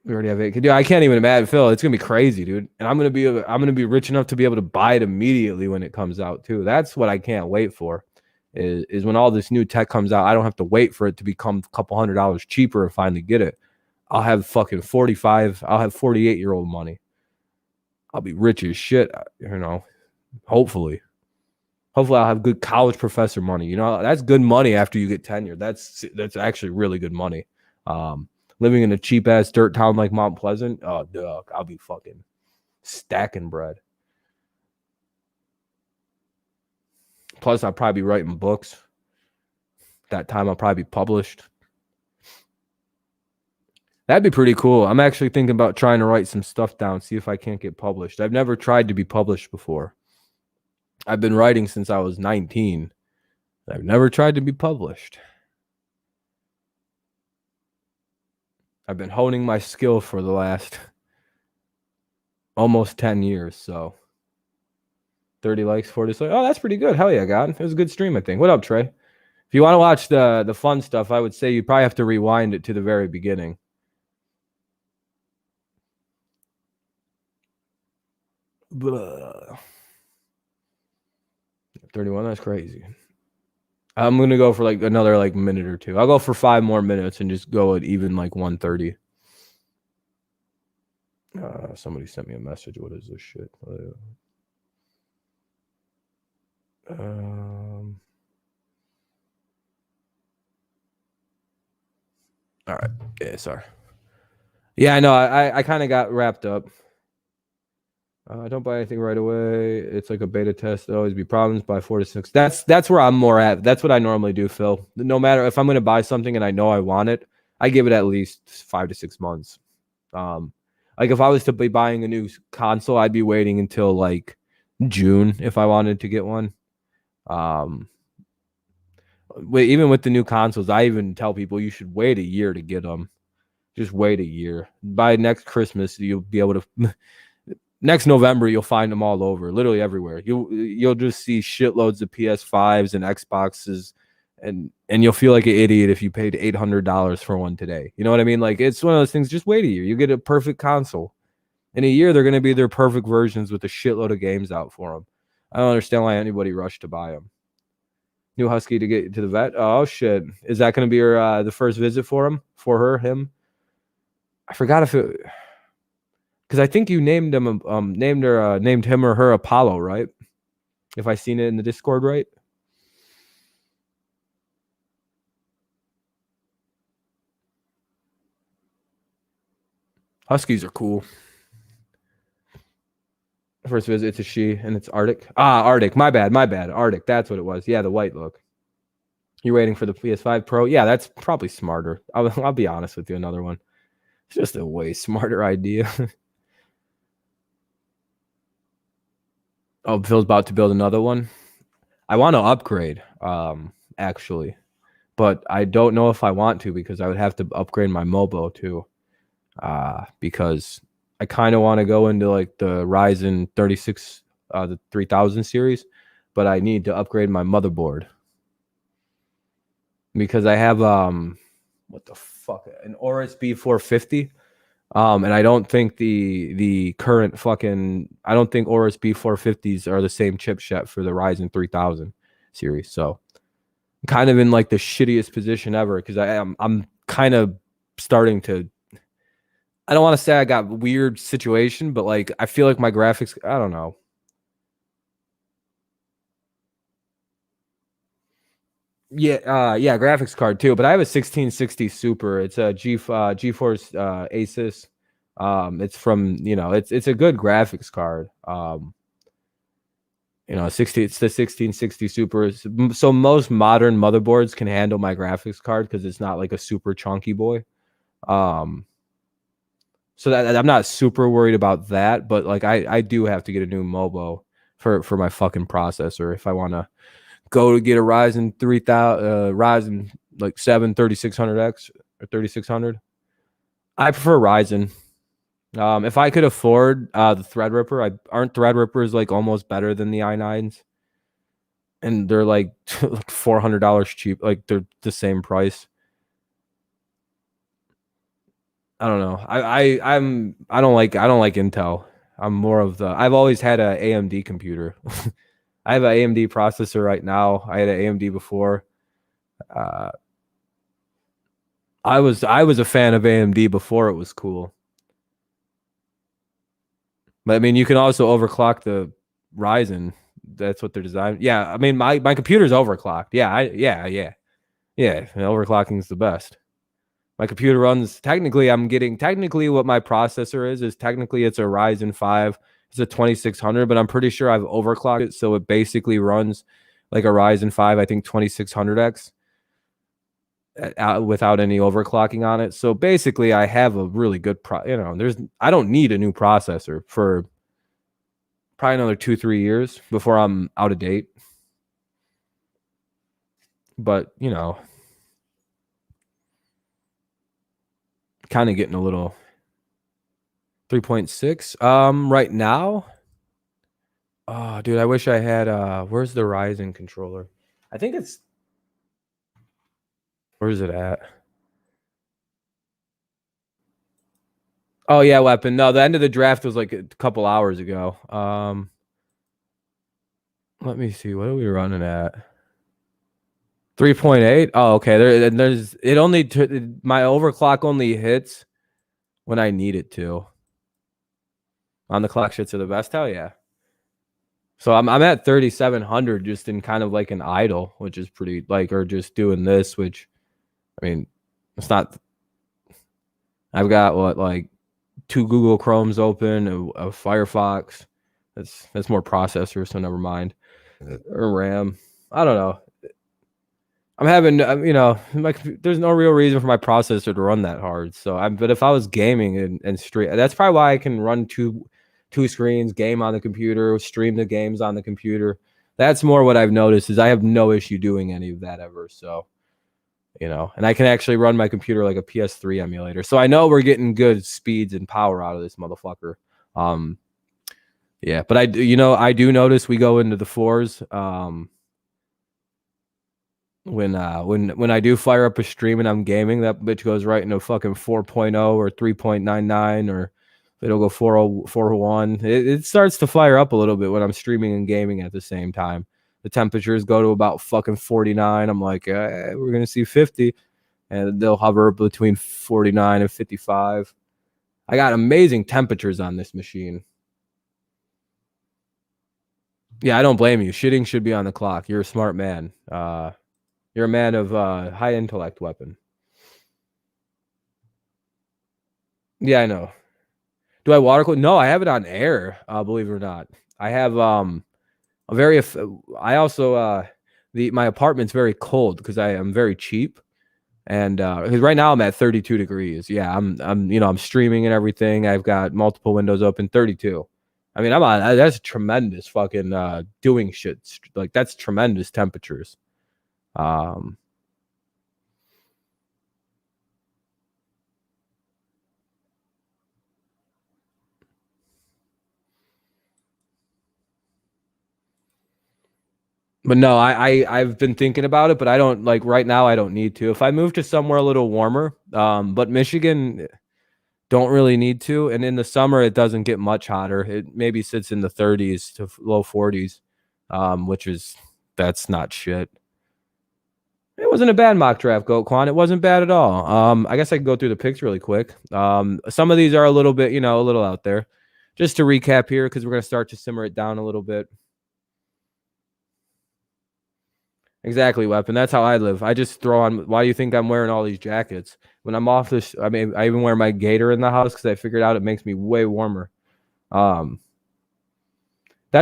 We already have 8. Dude, I can't even imagine, Phil. It's gonna be crazy, dude. And I'm gonna be rich enough to be able to buy it immediately when it comes out too. That's what I can't wait for. Is when all this new tech comes out, I don't have to wait for it to become a couple $100 cheaper and finally get it. I'll have fucking 45. I'll have 48-year-old money. I'll be rich as shit, hopefully. Hopefully I'll have good college professor money. That's good money after you get tenure. That's actually really good money. Living in a cheap ass dirt town like Mount Pleasant, oh duh, I'll be fucking stacking bread. Plus I'll probably be writing books. That time I'll probably be published. That'd be pretty cool. I'm actually thinking about trying to write some stuff down, see if I can't get published. I've never tried to be published before. I've been writing since I was 19. I've never tried to be published. I've been honing my skill for the last almost 10 years, so 30 likes, 40 dislikes. Oh, that's pretty good. Hell yeah, God. It was a good stream, I think. What up, Trey? If you want to watch the fun stuff, I would say you probably have to rewind it to the very beginning. Blah. 31, that's crazy. I'm gonna go for like another like minute or two. I'll go for 5 more minutes and just go at even like 1:30. Somebody sent me a message. What is this shit? All right. Yeah, sorry. Yeah, I know. I kind of got wrapped up. Don't buy anything right away. It's like a beta test. There'll always be problems by 4 to 6. That's where I'm more at. That's what I normally do, Phil. No matter if I'm going to buy something and I know I want it, I give it at least 5 to 6 months. Like if I was to be buying a new console, I'd be waiting until like June if I wanted to get one. Even with the new consoles, I even tell people you should wait a year to get them. Just wait a year. By next Christmas, you'll be able to. Next November, you'll find them all over, literally everywhere. You'll just see shitloads of PS5s and Xboxes, and you'll feel like an idiot if you paid $800 for one today. You know what I mean? Like it's one of those things. Just wait a year. You get a perfect console. In a year, they're going to be their perfect versions with a shitload of games out for them. I don't understand why anybody rushed to buy them. New Husky to get to the vet. Oh shit! Is that going to be her the first visit for him? For her, him? I forgot if it. Because I think you named him, named him or her Apollo, right? If I seen it in the Discord, right? Huskies are cool. First visit, it's a she, and it's Arctic. Arctic. My bad. Arctic. That's what it was. Yeah, the white look. You're waiting for the PS5 Pro? Yeah, that's probably smarter. I'll be honest with you. Another one. It's just a way smarter idea. Oh, Phil's about to build another one. I want to upgrade, actually, but I don't know if I want to because I would have to upgrade my Mobo too. Because I kind of want to go into like the Ryzen 36, the 3000 series, but I need to upgrade my motherboard because I have what the fuck, an Aorus B450. And I don't think the current I don't think Aorus B450s are the same chipset for the Ryzen 3000 series. So I'm kind of in like the shittiest position ever because I'm kind of starting to. I don't want to say I got weird situation, but like I feel like my graphics. I don't know. Yeah, graphics card too. But I have a 1660 Super. It's a GeForce Asus. It's from it's a good graphics card. It's the 1660 Super. So most modern motherboards can handle my graphics card because it's not like a super chunky boy. So that I'm not super worried about that, but like I do have to get a new Mobo for my fucking processor if I want to go to get a Ryzen 3000 Ryzen like 7 3600X or 3600. I prefer Ryzen. If I could afford the Threadripper, aren't Threadrippers like almost better than the i9s? And they're like $400 cheap, like they're the same price. I don't know. I don't like Intel. I'm more of the. I've always had a AMD computer. I have an AMD processor right now. I had an AMD before. I was a fan of AMD before it was cool. But I mean, you can also overclock the Ryzen. That's what they're designed. Yeah, I mean, my computer's overclocked. Yeah. Overclocking is the best. My computer runs technically what my processor is technically it's a Ryzen 5. It's a 2600, but I'm pretty sure I've overclocked it so it basically runs like a Ryzen 5, I think 2600X without any overclocking on it. So basically I have a really good I don't need a new processor for probably another 2-3 years before I'm out of date. But, kind of getting a little 3.6 right now. Oh, dude, I wish I had where's the Ryzen controller? I think it's where's it at? Oh yeah, weapon. No, the end of the draft was like a couple hours ago. Let me see. What are we running at? 3.8. Oh, okay. There's it only my overclock only hits when I need it to. On the clock shits are the best. Hell yeah. So I'm at 3,700 just in kind of like an idle, which is pretty like, or just doing this, which I mean, it's not. I've got what, like 2 Google Chromes open, a Firefox. That's more processor, so never mind. Or RAM. I don't know. I'm having, there's no real reason for my processor to run that hard. So but if I was gaming and stream, that's probably why I can run two screens, game on the computer, stream the games on the computer. That's more what I've noticed is I have no issue doing any of that ever. So, and I can actually run my computer like a PS3 emulator. So I know we're getting good speeds and power out of this motherfucker. Yeah, but I do notice we go into the 4s. When I do fire up a stream and I'm gaming, that bitch goes right into fucking 4.0 or 3.99, or it'll go 401. It starts to fire up a little bit when I'm streaming and gaming at the same time. The temperatures go to about fucking 49. I'm like, we're gonna see 50, and they'll hover between 49 and 55. I got amazing temperatures on this machine. Yeah, I don't blame you. Shitting should be on the clock. You're a smart man. You're a man of high intellect, weapon. Yeah, I know. Do I water cool? No, I have it on air. Believe it or not, I have I also my apartment's very cold because I am very cheap, and because right now I'm at 32 degrees. Yeah, I'm streaming and everything. I've got multiple windows open. 32. I mean, that's tremendous fucking doing shit. Like that's tremendous temperatures. But no, I've been thinking about it, but I don't like right now. I don't need to. If I move to somewhere a little warmer, but Michigan don't really need to. And in the summer, it doesn't get much hotter. It maybe sits in the 30s to low 40s, that's not shit. It wasn't a bad mock draft, Goat Quan. It wasn't bad at all. I guess I can go through the picks really quick. Some of these are a little bit, a little out there. Just to recap here, because we're gonna start to simmer it down a little bit. Exactly, weapon. That's how I live. I just throw on. Why do you think I'm wearing all these jackets when I'm off this? I mean, I even wear my gator in the house because I figured out it makes me way warmer. That's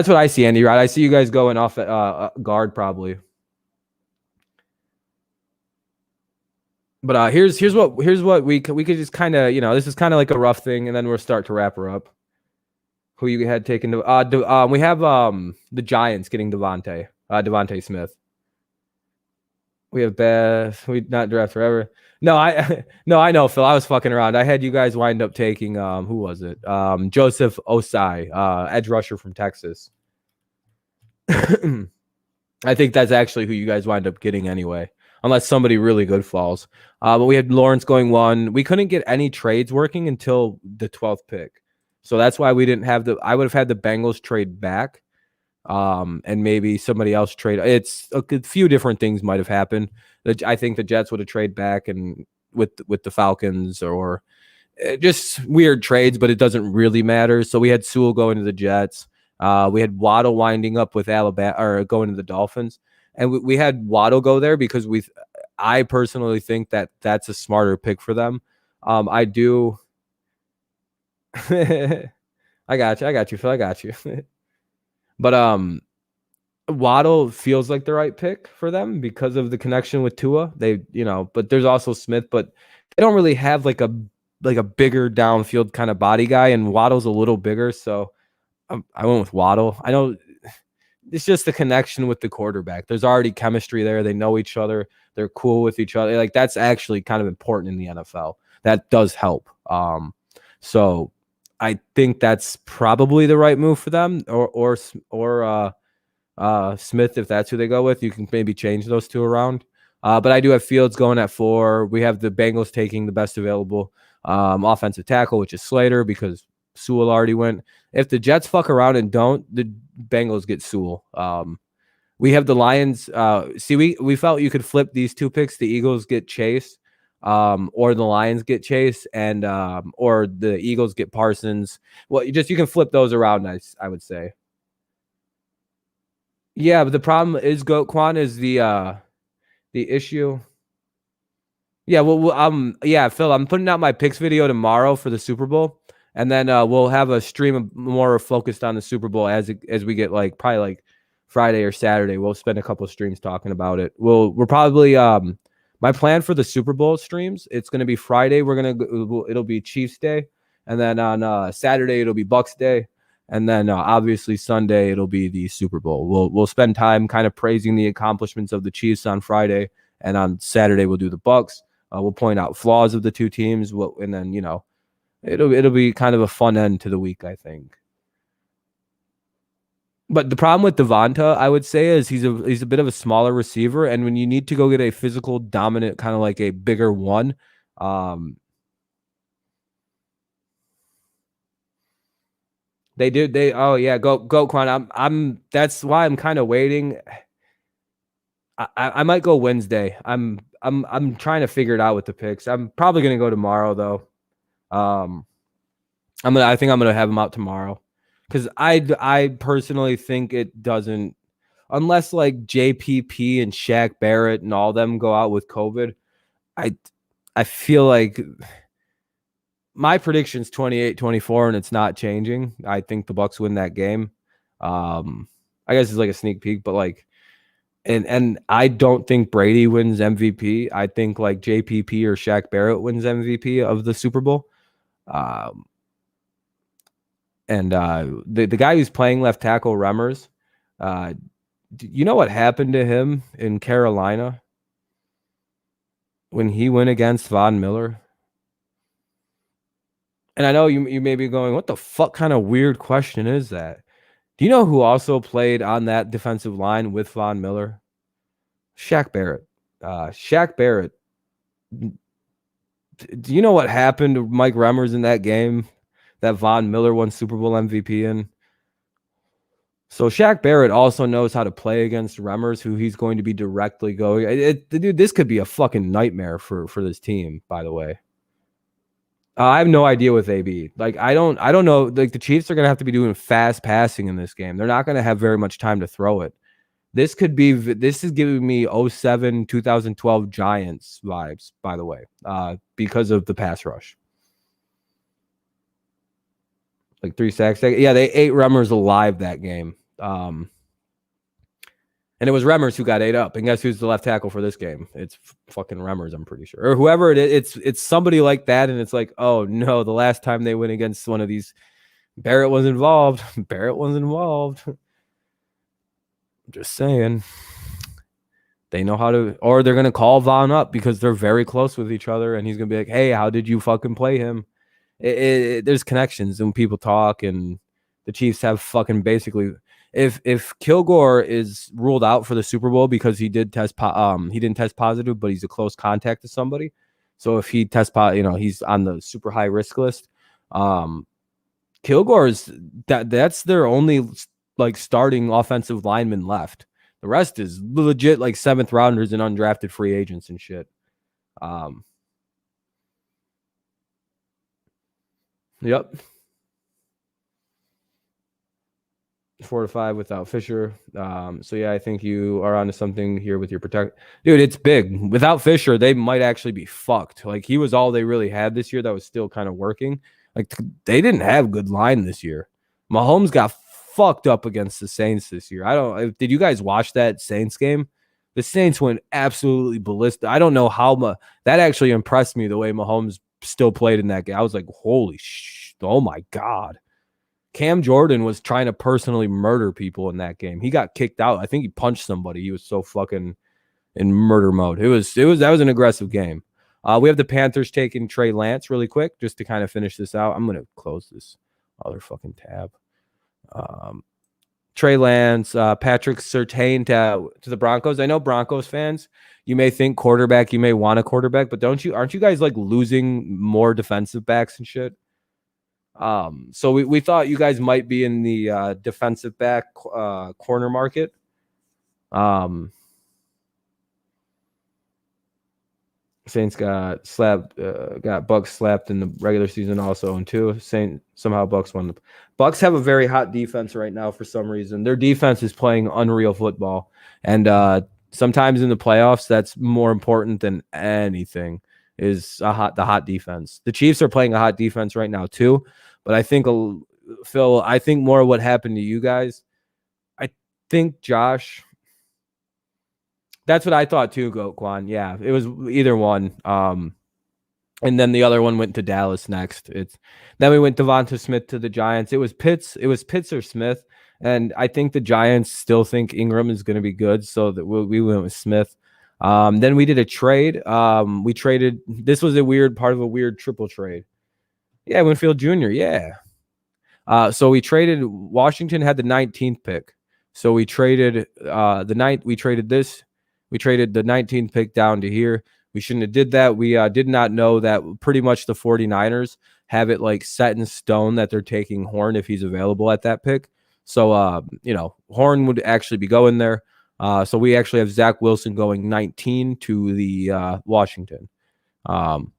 what I see, Andy. Right? I see you guys going off at guard probably. But here's what we could just kind of this is kind of like a rough thing, and then we'll start to wrap her up. Who you had taken to? We have the Giants getting Devontae Smith. We have Beth. We not draft forever. No, I know, Phil. I was fucking around. I had you guys wind up taking who was it? Joseph Osai, edge rusher from Texas. I think that's actually who you guys wind up getting anyway, unless somebody really good falls. But we had Lawrence going 1. We couldn't get any trades working until the 12th pick, so that's why we didn't have I would have had the Bengals trade back. And maybe somebody else trade. It's a few different things might have happened. I think the Jets would have traded back and with the Falcons, or just weird trades, but it doesn't really matter. So we had Sewell going to the Jets. We had Waddle winding up with Alabama or going to the Dolphins, and we had Waddle go there because I personally think that that's a smarter pick for them. I do. I got you, Phil. I got you. But Waddle feels like the right pick for them because of the connection with Tua. But there's also Smith, but they don't really have like a bigger downfield kind of body guy, and Waddle's a little bigger, so I went with Waddle. I know it's just the connection with the quarterback. There's already chemistry there. They know each other. They're cool with each other. Like that's actually kind of important in the NFL. That does help. So I think that's probably the right move for them, or Smith, if that's who they go with. You can maybe change those two around. But I do have Fields going at 4. We have the Bengals taking the best available. offensive tackle, which is Slater because Sewell already went. If the Jets fuck around and don't, the Bengals get Sewell. We have the Lions. We felt you could flip these two picks. The Eagles get Chase, or the Lions get Chase, and or the Eagles get Parsons. Well, you can flip those around. I would say. Yeah, but the problem is Goat Quan is the issue. Yeah, yeah, Phil, I'm putting out my picks video tomorrow for the Super Bowl, and then we'll have a stream more focused on the Super Bowl as we get probably Friday or Saturday. We'll spend a couple of streams talking about it. We're probably my plan for the Super Bowl streams. It's going to be Friday. It'll be Chiefs Day, and then on Saturday it'll be Bucks Day, and then obviously Sunday it'll be the Super Bowl. We'll spend time kind of praising the accomplishments of the Chiefs on Friday, and on Saturday we'll do the Bucks. We'll point out flaws of the two teams, and then it'll be kind of a fun end to the week, I think. But the problem with Devonta, I would say, is he's a bit of a smaller receiver, and when you need to go get a physical, dominant, kind of like a bigger one, they do. Oh yeah, go Quan. That's why I'm kind of waiting. I might go Wednesday. I'm trying to figure it out with the picks. I'm probably gonna go tomorrow though. I think I'm gonna have them out tomorrow because I personally think it doesn't, unless like JPP and Shaq Barrett and all them go out with COVID. I feel like my prediction's 28-24 and it's not changing. I think the Bucks win that game. I guess it's like a sneak peek, but And I don't think Brady wins MVP. I think like JPP or Shaq Barrett wins MVP of the Super Bowl. The guy who's playing left tackle, Remmers, you know what happened to him in Carolina when he went against Von Miller? And I know you may be going, what the fuck kind of weird question is that? Do you know who also played on that defensive line with Von Miller? Shaq Barrett. Shaq Barrett. Do you know what happened to Mike Remmers in that game that Von Miller won Super Bowl MVP in? So Shaq Barrett also knows how to play against Remmers, who he's going to be directly going. Dude, this could be a fucking nightmare for this team, by the way. I have no idea with AB. I don't know. Like, the Chiefs are going to have to be doing fast passing in this game. They're not going to have very much time to throw it. This is giving me 07, 2012 Giants vibes, by the way, because of the pass rush. Like 3 sacks. Yeah, they ate Remmers alive that game. And it was Remmers who got ate up. And guess who's the left tackle for this game? It's fucking Remmers, I'm pretty sure. Or whoever it is. It's somebody like that, and it's like, oh, no, the last time they went against one of these, Barrett was involved. Barrett was involved. I'm just saying. They know how to, or they're going to call Von up because they're very close with each other, and he's going to be like, hey, how did you fucking play him? There's connections when people talk, and the Chiefs have fucking basically... If Kilgore is ruled out for the Super Bowl because he didn't test positive, but he's a close contact to somebody. So if he tests positive, he's on the super high risk list. Kilgore's that's their only starting offensive lineman left. The rest is legit 7th rounders and undrafted free agents and shit. Yep. 4 to 5 without Fisher. So yeah, I think you are onto something here with your protect. Dude, it's big. Without Fisher, they might actually be fucked. He was all they really had this year that was still kind of working. They didn't have good line this year. Mahomes got fucked up against the Saints this year. Did you guys watch that Saints game? The Saints went absolutely ballistic. I don't know how that actually impressed me, the way Mahomes still played in that game. I was like, holy shit, oh my God. Cam Jordan was trying to personally murder people in that game. He got kicked out. I think he punched somebody. He was so fucking in murder mode. That was an aggressive game. We have the Panthers taking Trey Lance really quick just to kind of finish this out. I'm going to close this other fucking tab. Trey Lance, Patrick Surtain to the Broncos. I know Broncos fans, you may think quarterback, you may want a quarterback, but aren't you guys like losing more defensive backs and shit? So we thought you guys might be in the defensive back corner market. Saints got Bucks slapped in the regular season also, and somehow Bucks won. The Bucks have a very hot defense right now for some reason. Their defense is playing unreal football, and sometimes in the playoffs, that's more important than anything. Is the hot defense. The Chiefs are playing a hot defense right now too, but I think Phil, I think more of what happened to you guys. I think Josh. That's what I thought too, Quan. Yeah, it was either one. And then the other one went to Dallas next. Then we went Devonta Smith to the Giants. It was Pitts or Smith, and I think the Giants still think Ingram is going to be good, so that we went with Smith. Then we did a trade. We traded. This was a weird part of a weird triple trade. Yeah, Winfield Jr. Yeah. So we traded. Washington had the 19th pick, so we traded We traded this. We traded the 19th pick down to here. We shouldn't have did that. We did not know that pretty much the 49ers have it like set in stone that they're taking Horn if he's available at that pick. So, Horn would actually be going there. So we actually have Zach Wilson going 19 to the Washington. Then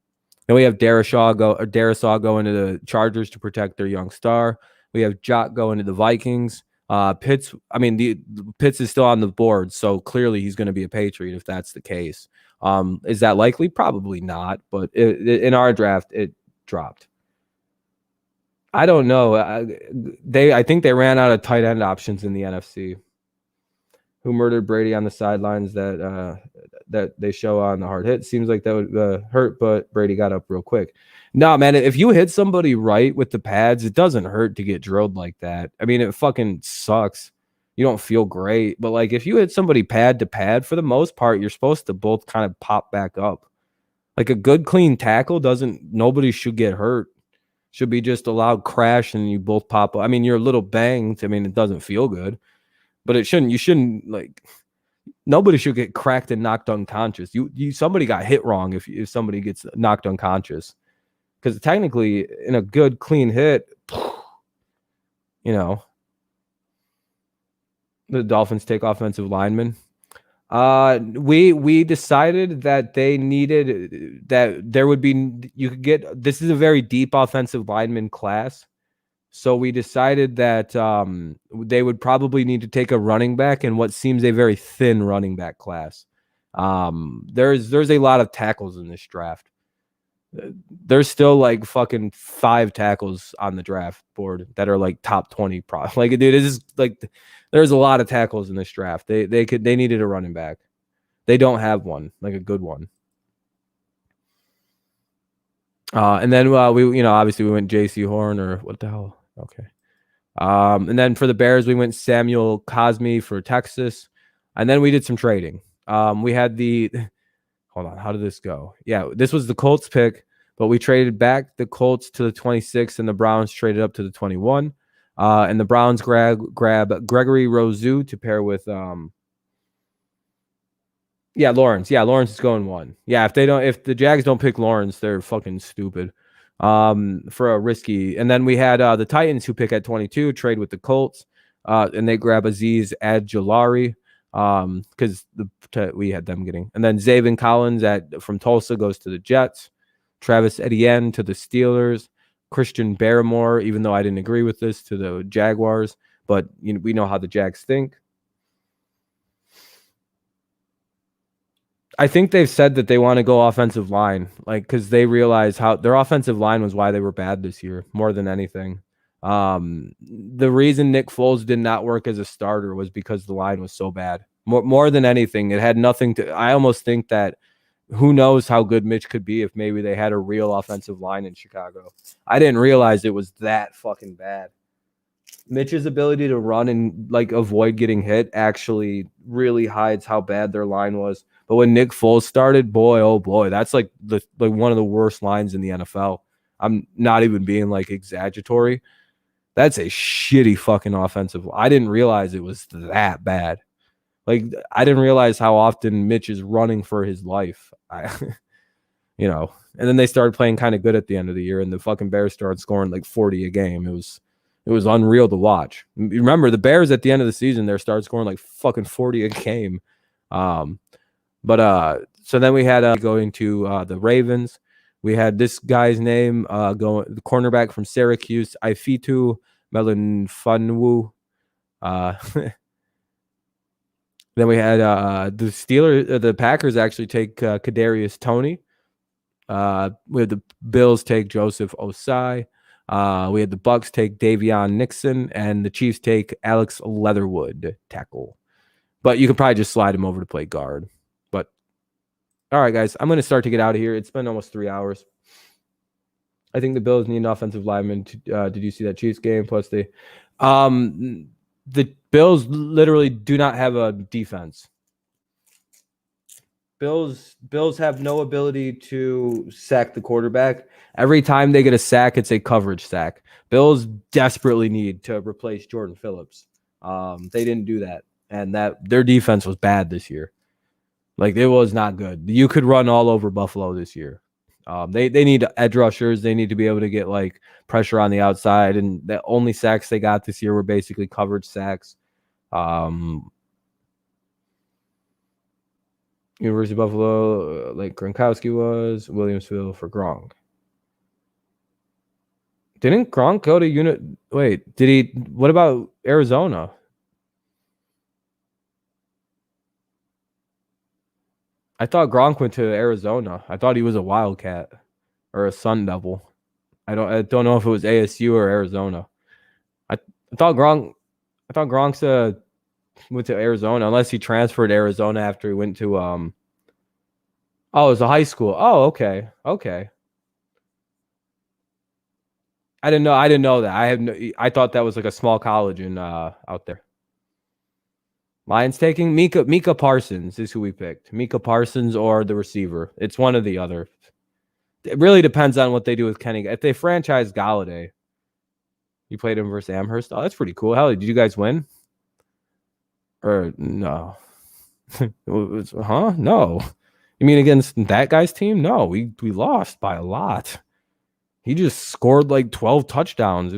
we have Darisaw going to the Chargers to protect their young star. We have Jock going to the Vikings. Pitts is still on the board, so clearly he's going to be a Patriot if that's the case. Is that likely? Probably not, but in our draft, it dropped. I don't know. I think they ran out of tight end options in the NFC. Who murdered Brady on the sidelines that they show on the hard hit? Seems like that would hurt, but Brady got up real quick. No, man, if you hit somebody right with the pads, it doesn't hurt to get drilled like that. I mean, it fucking sucks. You don't feel great. But, like, if you hit somebody pad to pad, for the most part, you're supposed to both kind of pop back up. Like, a good, clean tackle nobody should get hurt. Should be just a loud crash and you both pop up. I mean, you're a little banged. I mean, it doesn't feel good. But you shouldn't, like, nobody should get cracked and knocked unconscious. Somebody got hit wrong if somebody gets knocked unconscious. Because technically, in a good, clean hit, the Dolphins take offensive linemen. We decided that they needed that there would be this is a very deep offensive lineman class. So we decided that they would probably need to take a running back in what seems a very thin running back class. There's a lot of tackles in this draft. There's still like fucking 5 tackles on the draft board that are like top 20 like, dude, it's just like there's a lot of tackles in this draft. They needed a running back. They don't have one, like a good one. And then obviously we went JC Horn or what the hell? Okay. And then for the Bears, we went Samuel Cosme for Texas. And then we did some trading. We had hold on, how did this go? Yeah, this was the Colts pick, but we traded back the Colts to the 26 and the Browns traded up to the 21. And the Browns grab Gregory Rousseau to pair with Lawrence. Yeah, Lawrence is going 1. Yeah, if the Jags don't pick Lawrence, they're fucking stupid. For a risky. And then we had the Titans who pick at 22, trade with the Colts. And they grab Azeez Adjulari. Because we had them getting, and then Zaven Collins from Tulsa goes to the Jets, Travis Etienne to the Steelers, Christian Barrymore, even though I didn't agree with this, to the Jaguars, but we know how the Jags think. I think they've said that they want to go offensive line, like because they realize how their offensive line was why they were bad this year more than anything. The reason Nick Foles did not work as a starter was because the line was so bad. More than anything, it had nothing to. I almost think that who knows how good Mitch could be if maybe they had a real offensive line in Chicago. I didn't realize it was that fucking bad. Mitch's ability to run and like avoid getting hit actually really hides how bad their line was. But when Nick Foles started, boy, oh boy, that's like one of the worst lines in the NFL. I'm not even being like exaggeratory. That's a shitty fucking offensive. I didn't realize it was that bad. Like, I didn't realize how often Mitch is running for his life. You know, and then they started playing kind of good at the end of the year, and the fucking Bears started scoring like 40 a game. It was unreal to watch. You remember the Bears at the end of the season, they started scoring like fucking 40 a game. But so then we had going to the Ravens. We had this guy's name going, the cornerback from Syracuse, Ifitu Melinfanwu. Then we had the Packers actually take Kadarius Toney. We had the Bills take Joseph Osai. We had the Bucks take Davion Nixon, and the Chiefs take Alex Leatherwood, tackle. But you could probably just slide him over to play guard. But all right, guys, I'm going to start to get out of here. It's been almost 3 hours. I think the Bills need an offensive lineman. Did you see that Chiefs game? Plus the Bills literally do not have a defense. Bills have no ability to sack the quarterback. Every time they get a sack, it's a coverage sack. Bills desperately need to replace Jordan Phillips. They didn't do that, and that their defense was bad this year. Like, it was not good. You could run all over Buffalo this year. They need edge rushers. They need to be able to get like pressure on the outside, and the only sacks they got this year were basically coverage sacks. University of Buffalo, like Gronkowski was, Williamsville for Gronk. Didn't Gronk go to Wait, did he? What about Arizona? I thought Gronk went to Arizona. I thought he was a Wildcat or a Sun Devil. I don't know if it was ASU or Arizona. I thought Gronk's went to Arizona, unless he transferred to Arizona after he went to it was a high school. Oh, okay. I didn't know that. I thought that was like a small college in out there. Lions taking Micah Parsons is who we picked. Micah Parsons or the receiver. It's one or the other. It really depends on what they do with Kenny. If they franchise Galladay, you played him versus Amherst. Oh, that's pretty cool. Hell, did you guys win? Or no? No. You mean against that guy's team? No, we lost by a lot. He just scored like 12 touchdowns.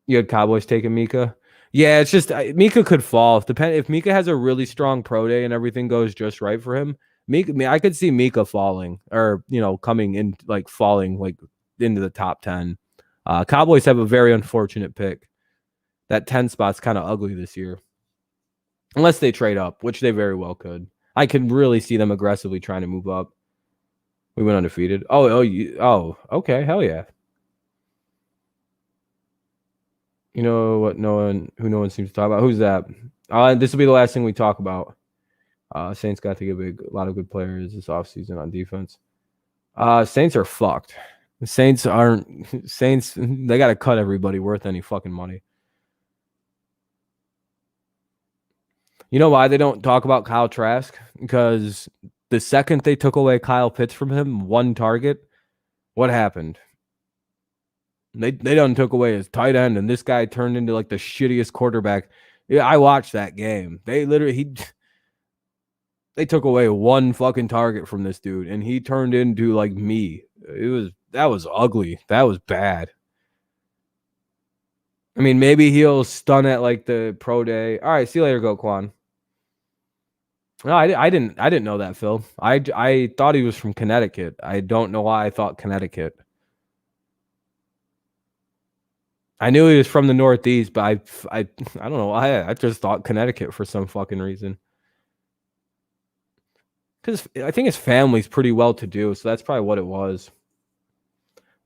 You had Cowboys taking Micah. Yeah, it's just Micah could fall. If Micah has a really strong pro day and everything goes just right for him, I could see Micah falling, or coming in, like falling like into the top 10. Cowboys have a very unfortunate pick. That 10 spot's kind of ugly this year, unless they trade up, which they very well could. I could really see them aggressively trying to move up. We went undefeated. Okay, hell yeah. You know what? No one seems to talk about. Who's that? This will be the last thing we talk about. Saints got to get a lot of good players this offseason on defense. Saints are fucked. The Saints. They got to cut everybody worth any fucking money. You know why they don't talk about Kyle Trask? Because the second they took away Kyle Pitts from him, one target, what happened? They done took away his tight end, and this guy turned into like the shittiest quarterback. Yeah, I watched that game. They took away one fucking target from this dude, and he turned into like me. That was ugly. That was bad. I mean, maybe he'll stun at like the pro day. All right, see you later, Go Quan. No, I didn't know that, Phil. I thought he was from Connecticut. I don't know why I thought Connecticut. I knew he was from the Northeast, but I don't know why. I just thought Connecticut for some fucking reason. Because I think his family's pretty well to do, so that's probably what it was.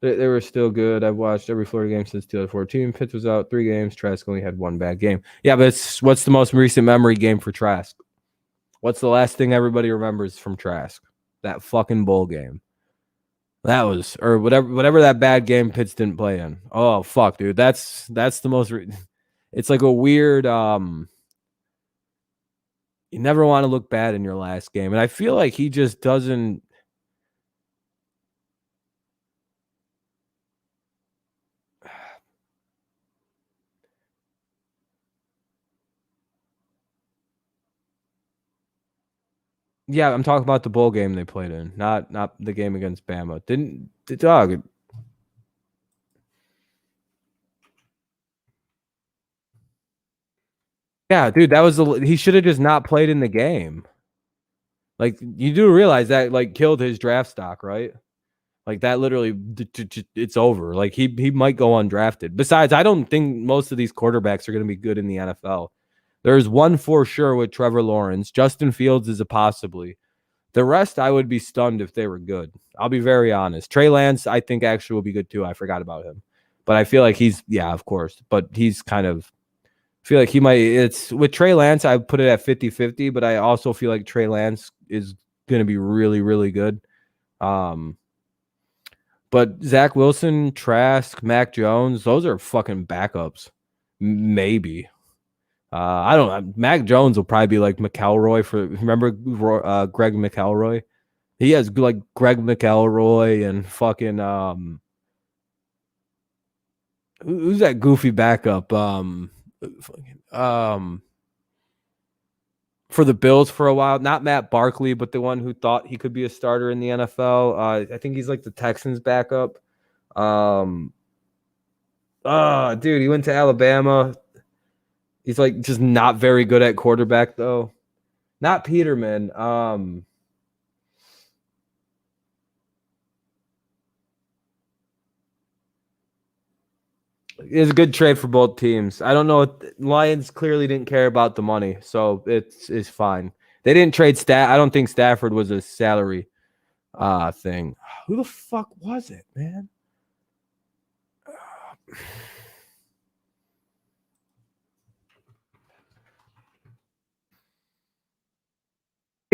They were still good. I've watched every Florida game since 2014. Pitts was out 3 games. Trask only had 1 bad game. Yeah, but what's the most recent memory game for Trask? What's the last thing everybody remembers from Trask? That fucking bowl game. That was, or whatever that bad game Pitts didn't play in. Oh fuck, dude. That's the most. It's like a weird. You never want to look bad in your last game, and I feel like he just doesn't. Yeah, I'm talking about the bowl game they played in, not the game against Bama. Didn't the dog? Yeah, dude, that was he should have just not played in the game. Like you do realize that like killed his draft stock, right? Like that literally, it's over. Like he might go undrafted. Besides, I don't think most of these quarterbacks are going to be good in the NFL. There's one for sure with Trevor Lawrence. Justin Fields is a possibly. The rest, I would be stunned if they were good. I'll be very honest. Trey Lance, I think actually will be good too. I forgot about him, but I feel like yeah, of course, but he's kind of. I feel like he might. It's with Trey Lance. I put it at 50-50, but I also feel like Trey Lance is going to be really, really good. But Zach Wilson, Trask, Mac Jones, those are fucking backups. Maybe. I don't know. Mac Jones will probably be like McElroy for remember Greg McElroy? He has like Greg McElroy and fucking who's that goofy backup? For the Bills for a while, not Matt Barkley, but the one who thought he could be a starter in the NFL. I think he's like the Texans backup. Dude, he went to Alabama. He's like just not very good at quarterback though. Not Peterman. It's a good trade for both teams. I don't know. Lions clearly didn't care about the money, so it's fine. They didn't trade I don't think Stafford was a salary thing. Who the fuck was it, man?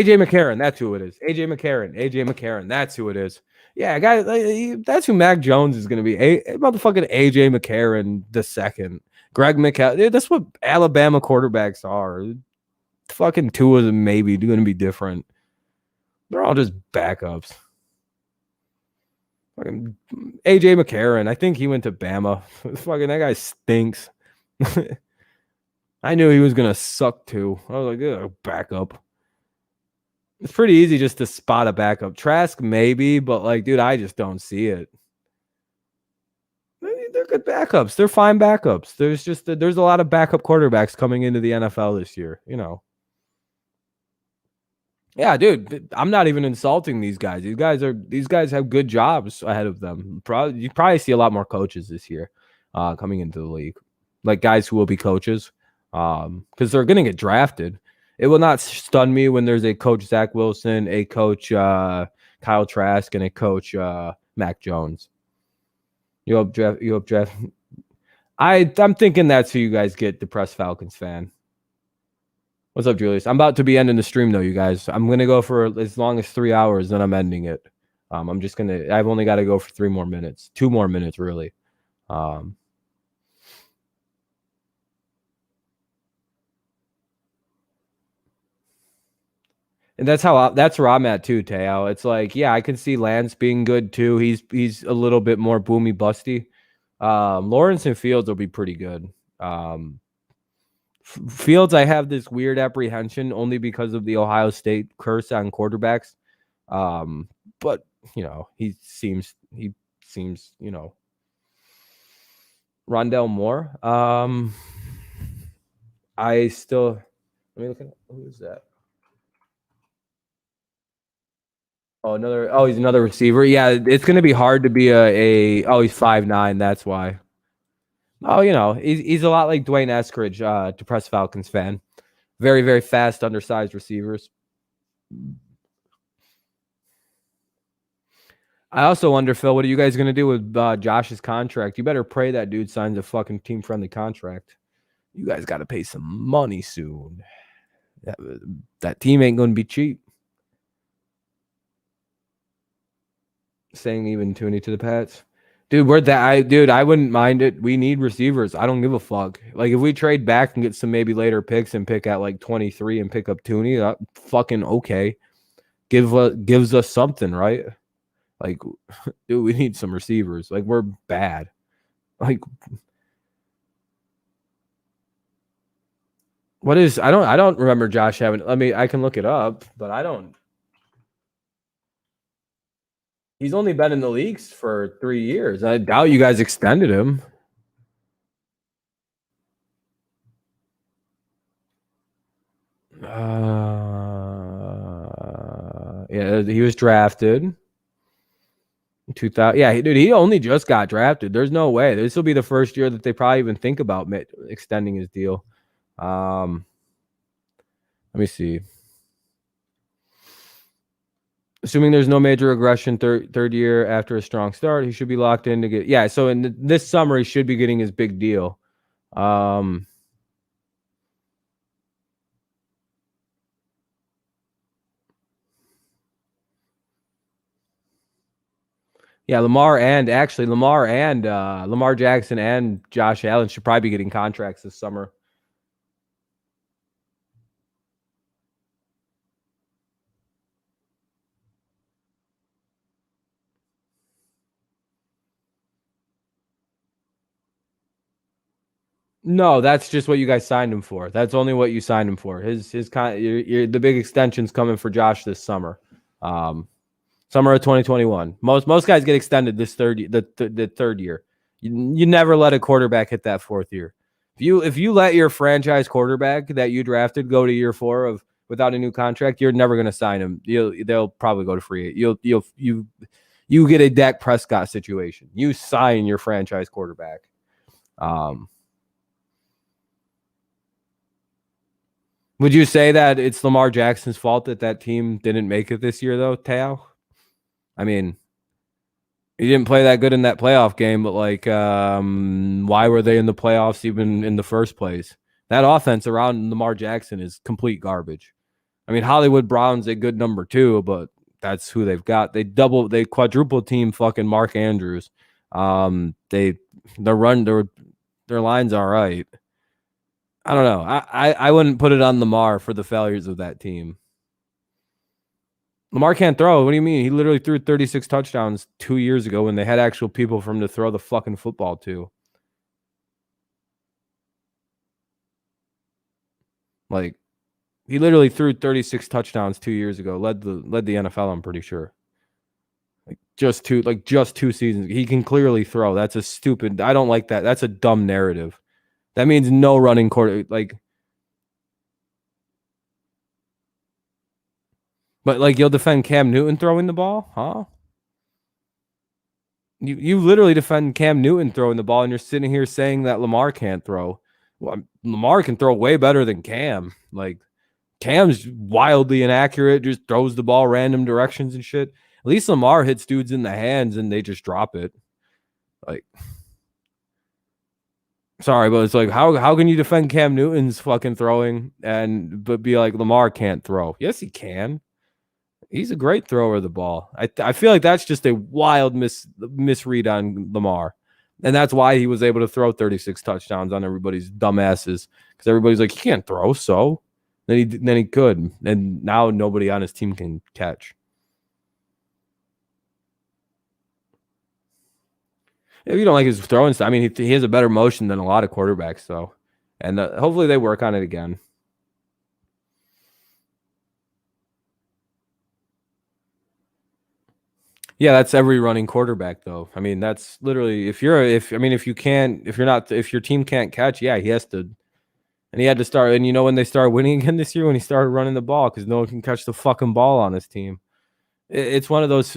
AJ McCarron, that's who it is. AJ McCarron, that's who it is. Yeah, guy, that's who Mac Jones is going to be. Motherfucking AJ McCarron the second. Greg McCall. That's what Alabama quarterbacks are. Fucking two of them maybe going to be different. They're all just backups. Fucking AJ McCarron. I think he went to Bama. Fucking that guy stinks. I knew he was going to suck too. I was like, backup. It's pretty easy just to spot a backup. Trask, maybe, but like, dude, I just don't see it. They're good backups. They're fine backups. There's a lot of backup quarterbacks coming into the NFL this year, you know. Yeah, dude, I'm not even insulting these guys. These guys have good jobs ahead of them. You probably see a lot more coaches this year coming into the league. Like guys who will be coaches because they're going to get drafted. It will not stun me when there's a coach Zach Wilson, a coach Kyle Trask, and a coach Mac Jones. You hope draft. I'm thinking that's who you guys get, depressed Falcons fan. What's up, Julius? I'm about to be ending the stream though, you guys. I'm gonna go for as long as 3 hours, then I'm ending it. I've only got to go for 3 more minutes, 2 more minutes really. And that's where I'm at too, Teo. It's like, yeah, I can see Lance being good too. He's a little bit more boomy busty. Lawrence and Fields will be pretty good. Fields, I have this weird apprehension only because of the Ohio State curse on quarterbacks. But you know, he seems, you know, Rondell Moore. I still let me look at who is that? He's another receiver. Yeah, it's gonna be hard to be he's 5'9", that's why. Oh, you know, he's a lot like Dwayne Eskridge, depressed Falcons fan. Very, very fast, undersized receivers. I also wonder, Phil, what are you guys going to do with Josh's contract? You better pray that dude signs a fucking team-friendly contract. You guys got to pay some money soon. That team ain't going to be cheap. Saying even Tooney to the Pats. Dude, I wouldn't mind it. We need receivers. I don't give a fuck. Like, if we trade back and get some maybe later picks and pick at like 23 and pick up Tooney, fucking okay. Gives us something, right? Like, dude, we need some receivers. Like, we're bad. Like, what is? I don't remember Josh having. I can look it up, but I don't. He's only been in the leagues for 3 years. I doubt you guys extended him. Yeah, he was drafted. 2000. Yeah, dude, he only just got drafted. There's no way. This will be the first year that they probably even think about extending his deal. Let me see. Assuming there's no major regression third year after a strong start, he should be locked in to get. Yeah, so in this summer, he should be getting his big deal. Yeah, Lamar Jackson and Josh Allen should probably be getting contracts this summer. No, that's just what you guys signed him for. That's only what you signed him for. The big extension's coming for Josh this summer. Summer of 2021. Most guys get extended this the third year. You never let a quarterback hit that fourth year. If you let your franchise quarterback that you drafted go to year 4 without a new contract, you're never going to sign him. They'll probably go to free. You get a Dak Prescott situation. You sign your franchise quarterback. Would you say that it's Lamar Jackson's fault that team didn't make it this year, though, Tao? I mean, he didn't play that good in that playoff game, but why were they in the playoffs even in the first place? That offense around Lamar Jackson is complete garbage. I mean, Hollywood Brown's a good number 2, but that's who they've got. They quadruple team fucking Mark Andrews. Their line's all right. I don't know. I wouldn't put it on Lamar for the failures of that team. Lamar can't throw. What do you mean? He literally threw 36 touchdowns 2 years ago when they had actual people for him to throw the fucking football to. Like, he literally threw 36 touchdowns 2 years ago. Led the NFL, I'm pretty sure. Just two seasons. He can clearly throw. That's a stupid. I don't like that. That's a dumb narrative. That means no running quarter. But you'll defend Cam Newton throwing the ball, huh? You literally defend Cam Newton throwing the ball, and you're sitting here saying that Lamar can't throw. Well, Lamar can throw way better than Cam. Cam's wildly inaccurate, just throws the ball random directions and shit. At least Lamar hits dudes in the hands and they just drop it. Sorry, but it's how can you defend Cam Newton's fucking throwing but be like Lamar can't throw? Yes, he can. He's a great thrower of the ball. I feel like that's just a wild misread on Lamar. And that's why he was able to throw 36 touchdowns on everybody's dumbasses. Because everybody's like, he can't throw, so then he could. And now nobody on his team can catch. If you don't like his throwing style, I mean, he has a better motion than a lot of quarterbacks, though. And hopefully they work on it again. Yeah, that's every running quarterback, though. I mean, that's literally if your team can't catch, yeah, he has to. And he had to start. And when they started winning again this year, when he started running the ball, because no one can catch the fucking ball on his team. It's one of those.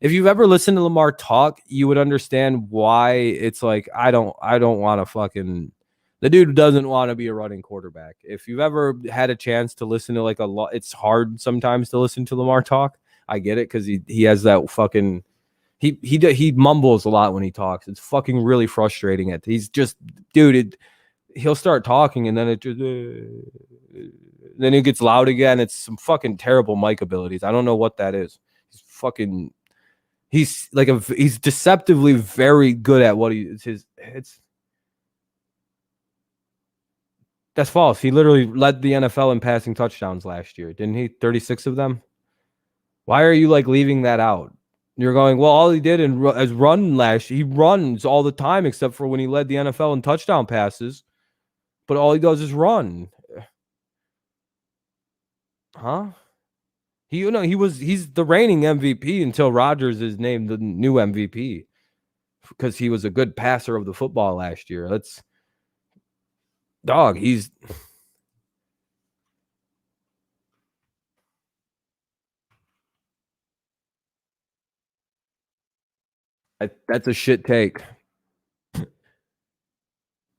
If you've ever listened to Lamar talk, you would understand why it's like I don't want to fucking. The dude doesn't want to be a running quarterback. If you've ever had a chance to listen to a lot, it's hard sometimes to listen to Lamar talk. I get it because he has that fucking he mumbles a lot when he talks. It's fucking really frustrating. He's just he'll start talking and then it just then he gets loud again. It's some fucking terrible mic abilities. I don't know what that is. He's deceptively very good at what that's false. He literally led the NFL in passing touchdowns last year, didn't he? 36 of them. Why are you leaving that out? You're going, well, all he did is run last year. He runs all the time except for when he led the NFL in touchdown passes. But all he does is run. Huh? He's the reigning MVP until Rodgers is named the new MVP because he was a good passer of the football last year. That's dog. That's a shit take.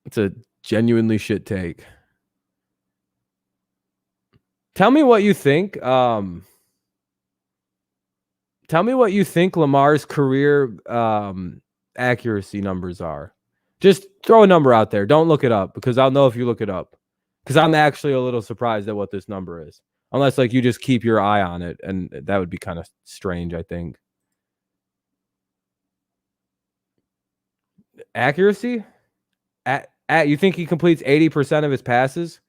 It's a genuinely shit take. Tell me what you think. Tell me what you think Lamar's career accuracy numbers are. Just throw a number out there. Don't look it up because I'll know if you look it up. Because I'm actually a little surprised at what this number is. Unless like you just keep your eye on it, and that would be kind of strange, I think. Accuracy? You think he completes 80% of his passes?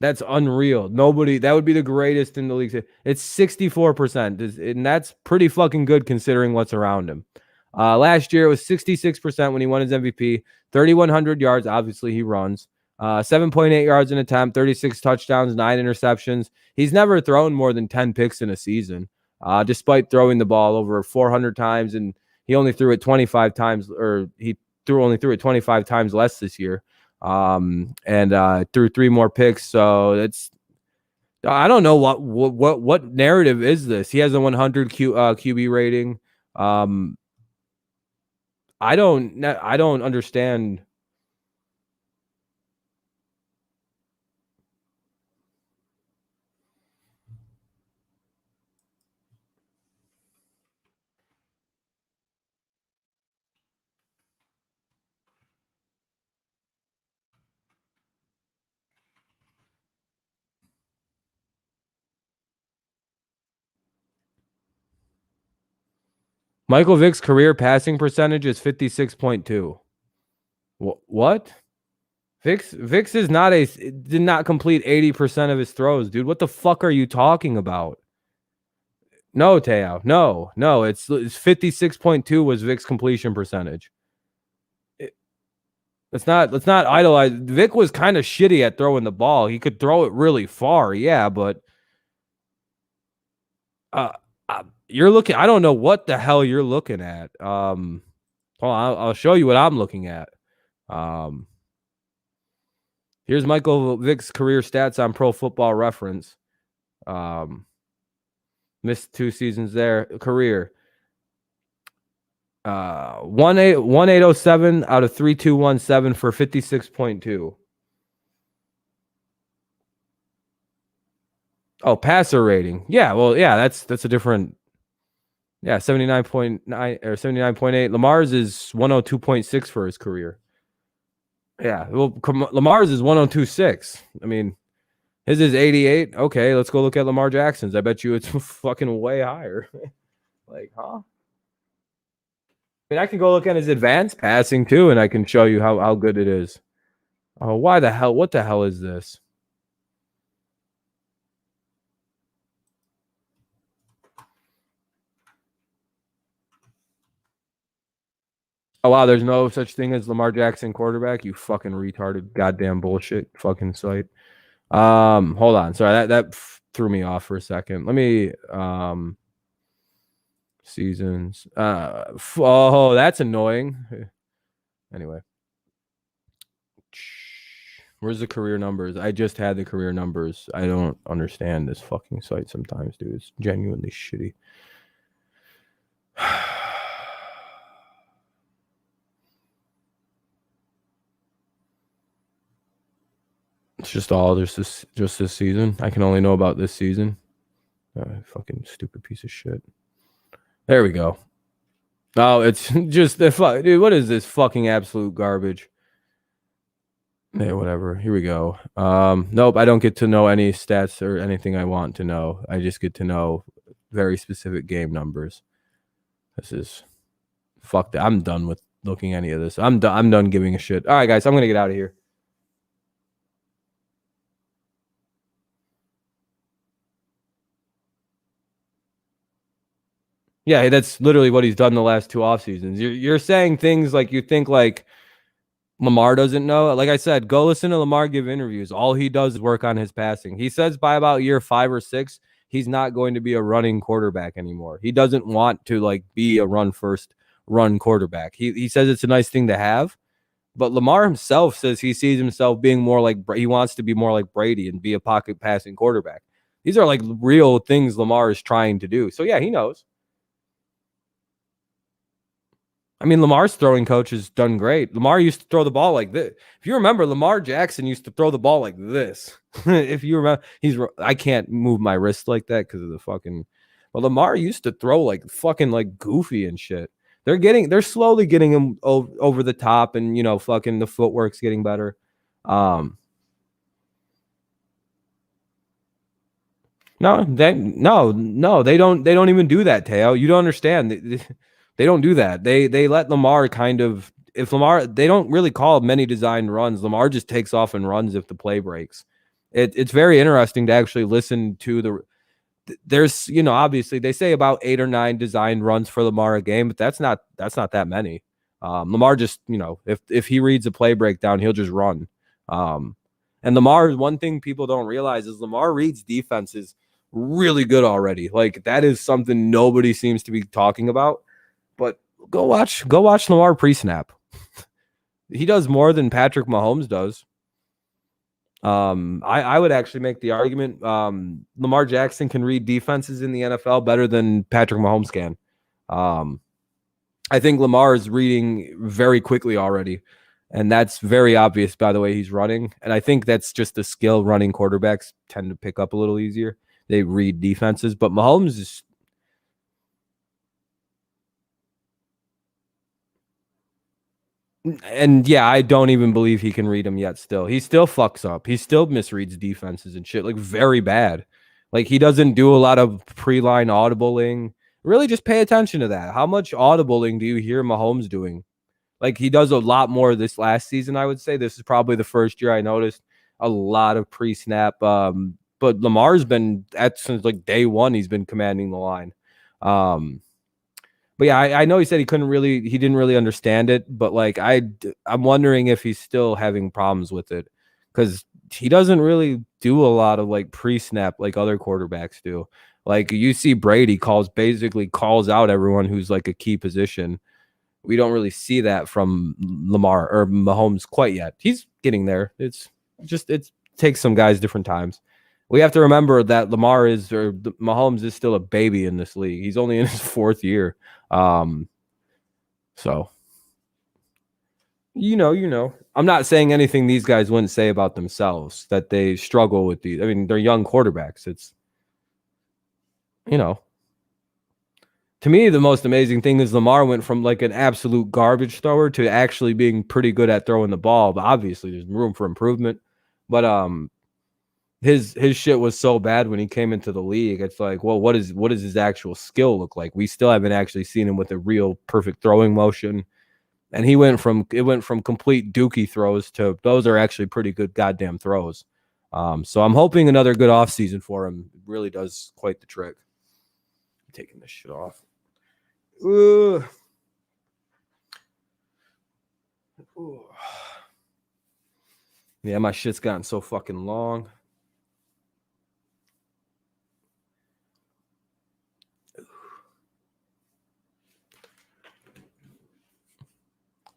That's unreal. That would be the greatest in the league. It's 64%, and that's pretty fucking good considering what's around him. Last year, it was 66% when he won his MVP, 3,100 yards. Obviously, he runs. 7.8 yards an attempt, 36 touchdowns, 9 interceptions. He's never thrown more than 10 picks in a season, despite throwing the ball over 400 times, and he only threw it 25 times, or he only threw it 25 times less this year. And threw 3 more picks. So it's, I don't know what narrative is this. He has a 100 QB rating. I don't understand. Michael Vick's career passing percentage is 56.2. What? Vicks is not did not complete 80% of his throws, dude. What the fuck are you talking about? No, Teo. No. It's 56.2 was Vic's completion percentage. Let's not idolize. Vic was kind of shitty at throwing the ball. He could throw it really far, yeah, but you're looking. I don't know what the hell you're looking at. Hold on, I'll show you what I'm looking at. Here's Michael Vick's career stats on Pro Football Reference. Missed 2 seasons there. Career. 1807 out of 3217 for 56.2. Oh, passer rating. Yeah, well, yeah, that's a different. Yeah, 79.9 or 79.8. Lamar's is 102.6 for his career. Yeah, well, Lamar's is 102.6. I mean, his is 88. Okay, let's go look at Lamar Jackson's. I bet you it's fucking way higher. Like, huh? I mean, I can go look at his advanced passing too, and I can show you how good it is. Oh, why the hell? What the hell is this? Oh, wow, there's no such thing as Lamar Jackson quarterback. You fucking retarded goddamn bullshit fucking site. Hold on. Sorry, that threw me off for a second. Let me seasons. Oh, that's annoying. Anyway. Where's the career numbers? I just had the career numbers. I don't understand this fucking site sometimes, dude. It's genuinely shitty. It's just this season. I can only know about this season. Fucking stupid piece of shit. There we go. Oh, it's just the fuck, dude. What is this fucking absolute garbage? Yeah, whatever. Here we go. Nope, I don't get to know any stats or anything I want to know. I just get to know very specific game numbers. This is fuck that. I'm done with looking any of this. I'm done giving a shit. All right, guys, I'm gonna get out of here. Yeah, that's literally what he's done the last 2 off seasons. You're saying things like you think like Lamar doesn't know. Like I said, go listen to Lamar give interviews. All he does is work on his passing. He says by about year 5 or 6, he's not going to be a running quarterback anymore. He doesn't want to like be a run first run quarterback. He says it's a nice thing to have, but Lamar himself says he sees himself being more like he wants to be more like Brady and be a pocket passing quarterback. These are like real things Lamar is trying to do. So yeah, he knows. I mean, Lamar's throwing coach has done great. Lamar used to throw the ball like this. If you remember, Lamar Jackson used to throw the ball like this. If you remember, I can't move my wrist like that because of the fucking. But Lamar used to throw like fucking like goofy and shit. They're slowly getting him over the top, and fucking the footwork's getting better. No, they don't even do that, Teo. You don't understand. They don't do that. They let Lamar kind of, if Lamar, they don't really call many designed runs. Lamar just takes off and runs if the play breaks. It's very interesting to actually listen to there's, obviously they say about 8 or 9 designed runs for Lamar a game, but that's not that many. Lamar just, if he reads a play breakdown, he'll just run. And Lamar, one thing people don't realize is Lamar reads defenses really good already. Like that is something nobody seems to be talking about. But go watch Lamar pre-snap. He does more than Patrick Mahomes does. I would actually make the argument Lamar Jackson can read defenses in the NFL better than Patrick Mahomes can. I think Lamar is reading very quickly already, and that's very obvious by the way he's running. And I think that's just a skill running quarterbacks tend to pick up a little easier. They read defenses, but Mahomes is. And yeah, I don't even believe he can read them yet still. He still fucks up. He still misreads defenses and shit, like very bad. Like he doesn't do a lot of pre-line audibling. Really just pay attention to that. How much audibling do you hear Mahomes doing? Like he does a lot more this last season, I would say. This is probably the first year I noticed a lot of pre-snap. But Lamar's been since like day one, he's been commanding the line. But yeah, I know he said he didn't really understand it, but like I'm wondering if he's still having problems with it because he doesn't really do a lot of like pre-snap like other quarterbacks do. Like you see Brady basically calls out everyone who's like a key position. We don't really see that from Lamar or Mahomes quite yet. He's getting there. It takes some guys different times. We have to remember that Mahomes is still a baby in this league. He's only in his 4th year. So I'm not saying anything these guys wouldn't say about themselves that they struggle with these. I mean, they're young quarterbacks. It's to me, the most amazing thing is Lamar went from like an absolute garbage thrower to actually being pretty good at throwing the ball. But obviously there's room for improvement. But his shit was so bad when he came into the league. It's like, well, what does his actual skill look like? We still haven't actually seen him with a real perfect throwing motion. And it went from complete dookie throws to those are actually pretty good goddamn throws. So I'm hoping another good offseason for him. It really does quite the trick. I'm taking this shit off. Ooh. Yeah, my shit's gotten so fucking long.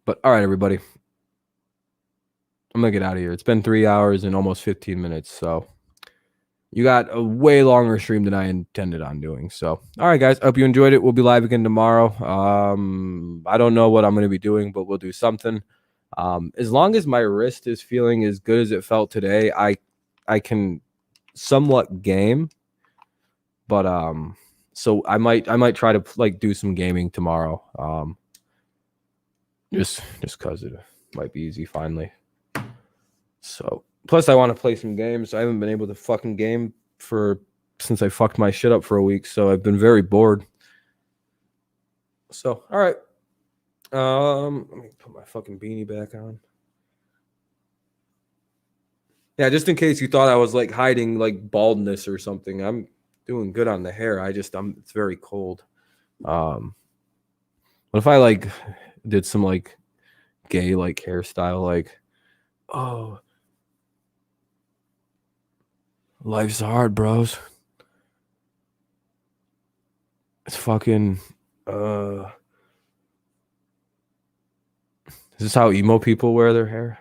But all right, everybody. I'm going to get out of here. It's been 3 hours and almost 15 minutes. So you got a way longer stream than I intended on doing. So, all right, guys. I hope you enjoyed it. We'll be live again tomorrow. I don't know what I'm going to be doing, but we'll do something. As long as my wrist is feeling as good as it felt today, I can somewhat game. But so I might try to like do some gaming tomorrow. Just because it might be easy finally. So plus I want to play some games. I haven't been able to fucking game since I fucked my shit up for a week. So I've been very bored. So all right. Let me put my fucking beanie back on. Yeah, just in case you thought I was like hiding like baldness or something. I'm doing good on the hair. It's very cold. What if I like did some like gay like hairstyle, like, oh, life's hard, bros. It's fucking is this how emo people wear their hair?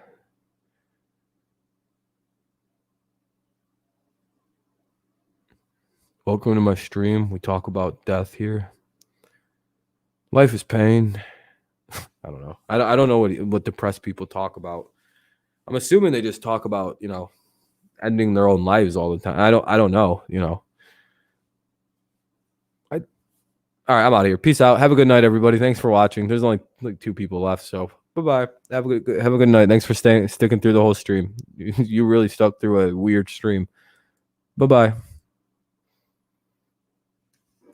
Welcome to my stream. We talk about death here. Life is pain. I don't know. I don't know what depressed people talk about. I'm assuming they just talk about, you know, ending their own lives all the time. I don't know, you know. All right, I'm out of here. Peace out. Have a good night, everybody. Thanks for watching. There's only like 2 people left, so bye-bye. Have a good night. Thanks for sticking through the whole stream. You really stuck through a weird stream. Bye-bye.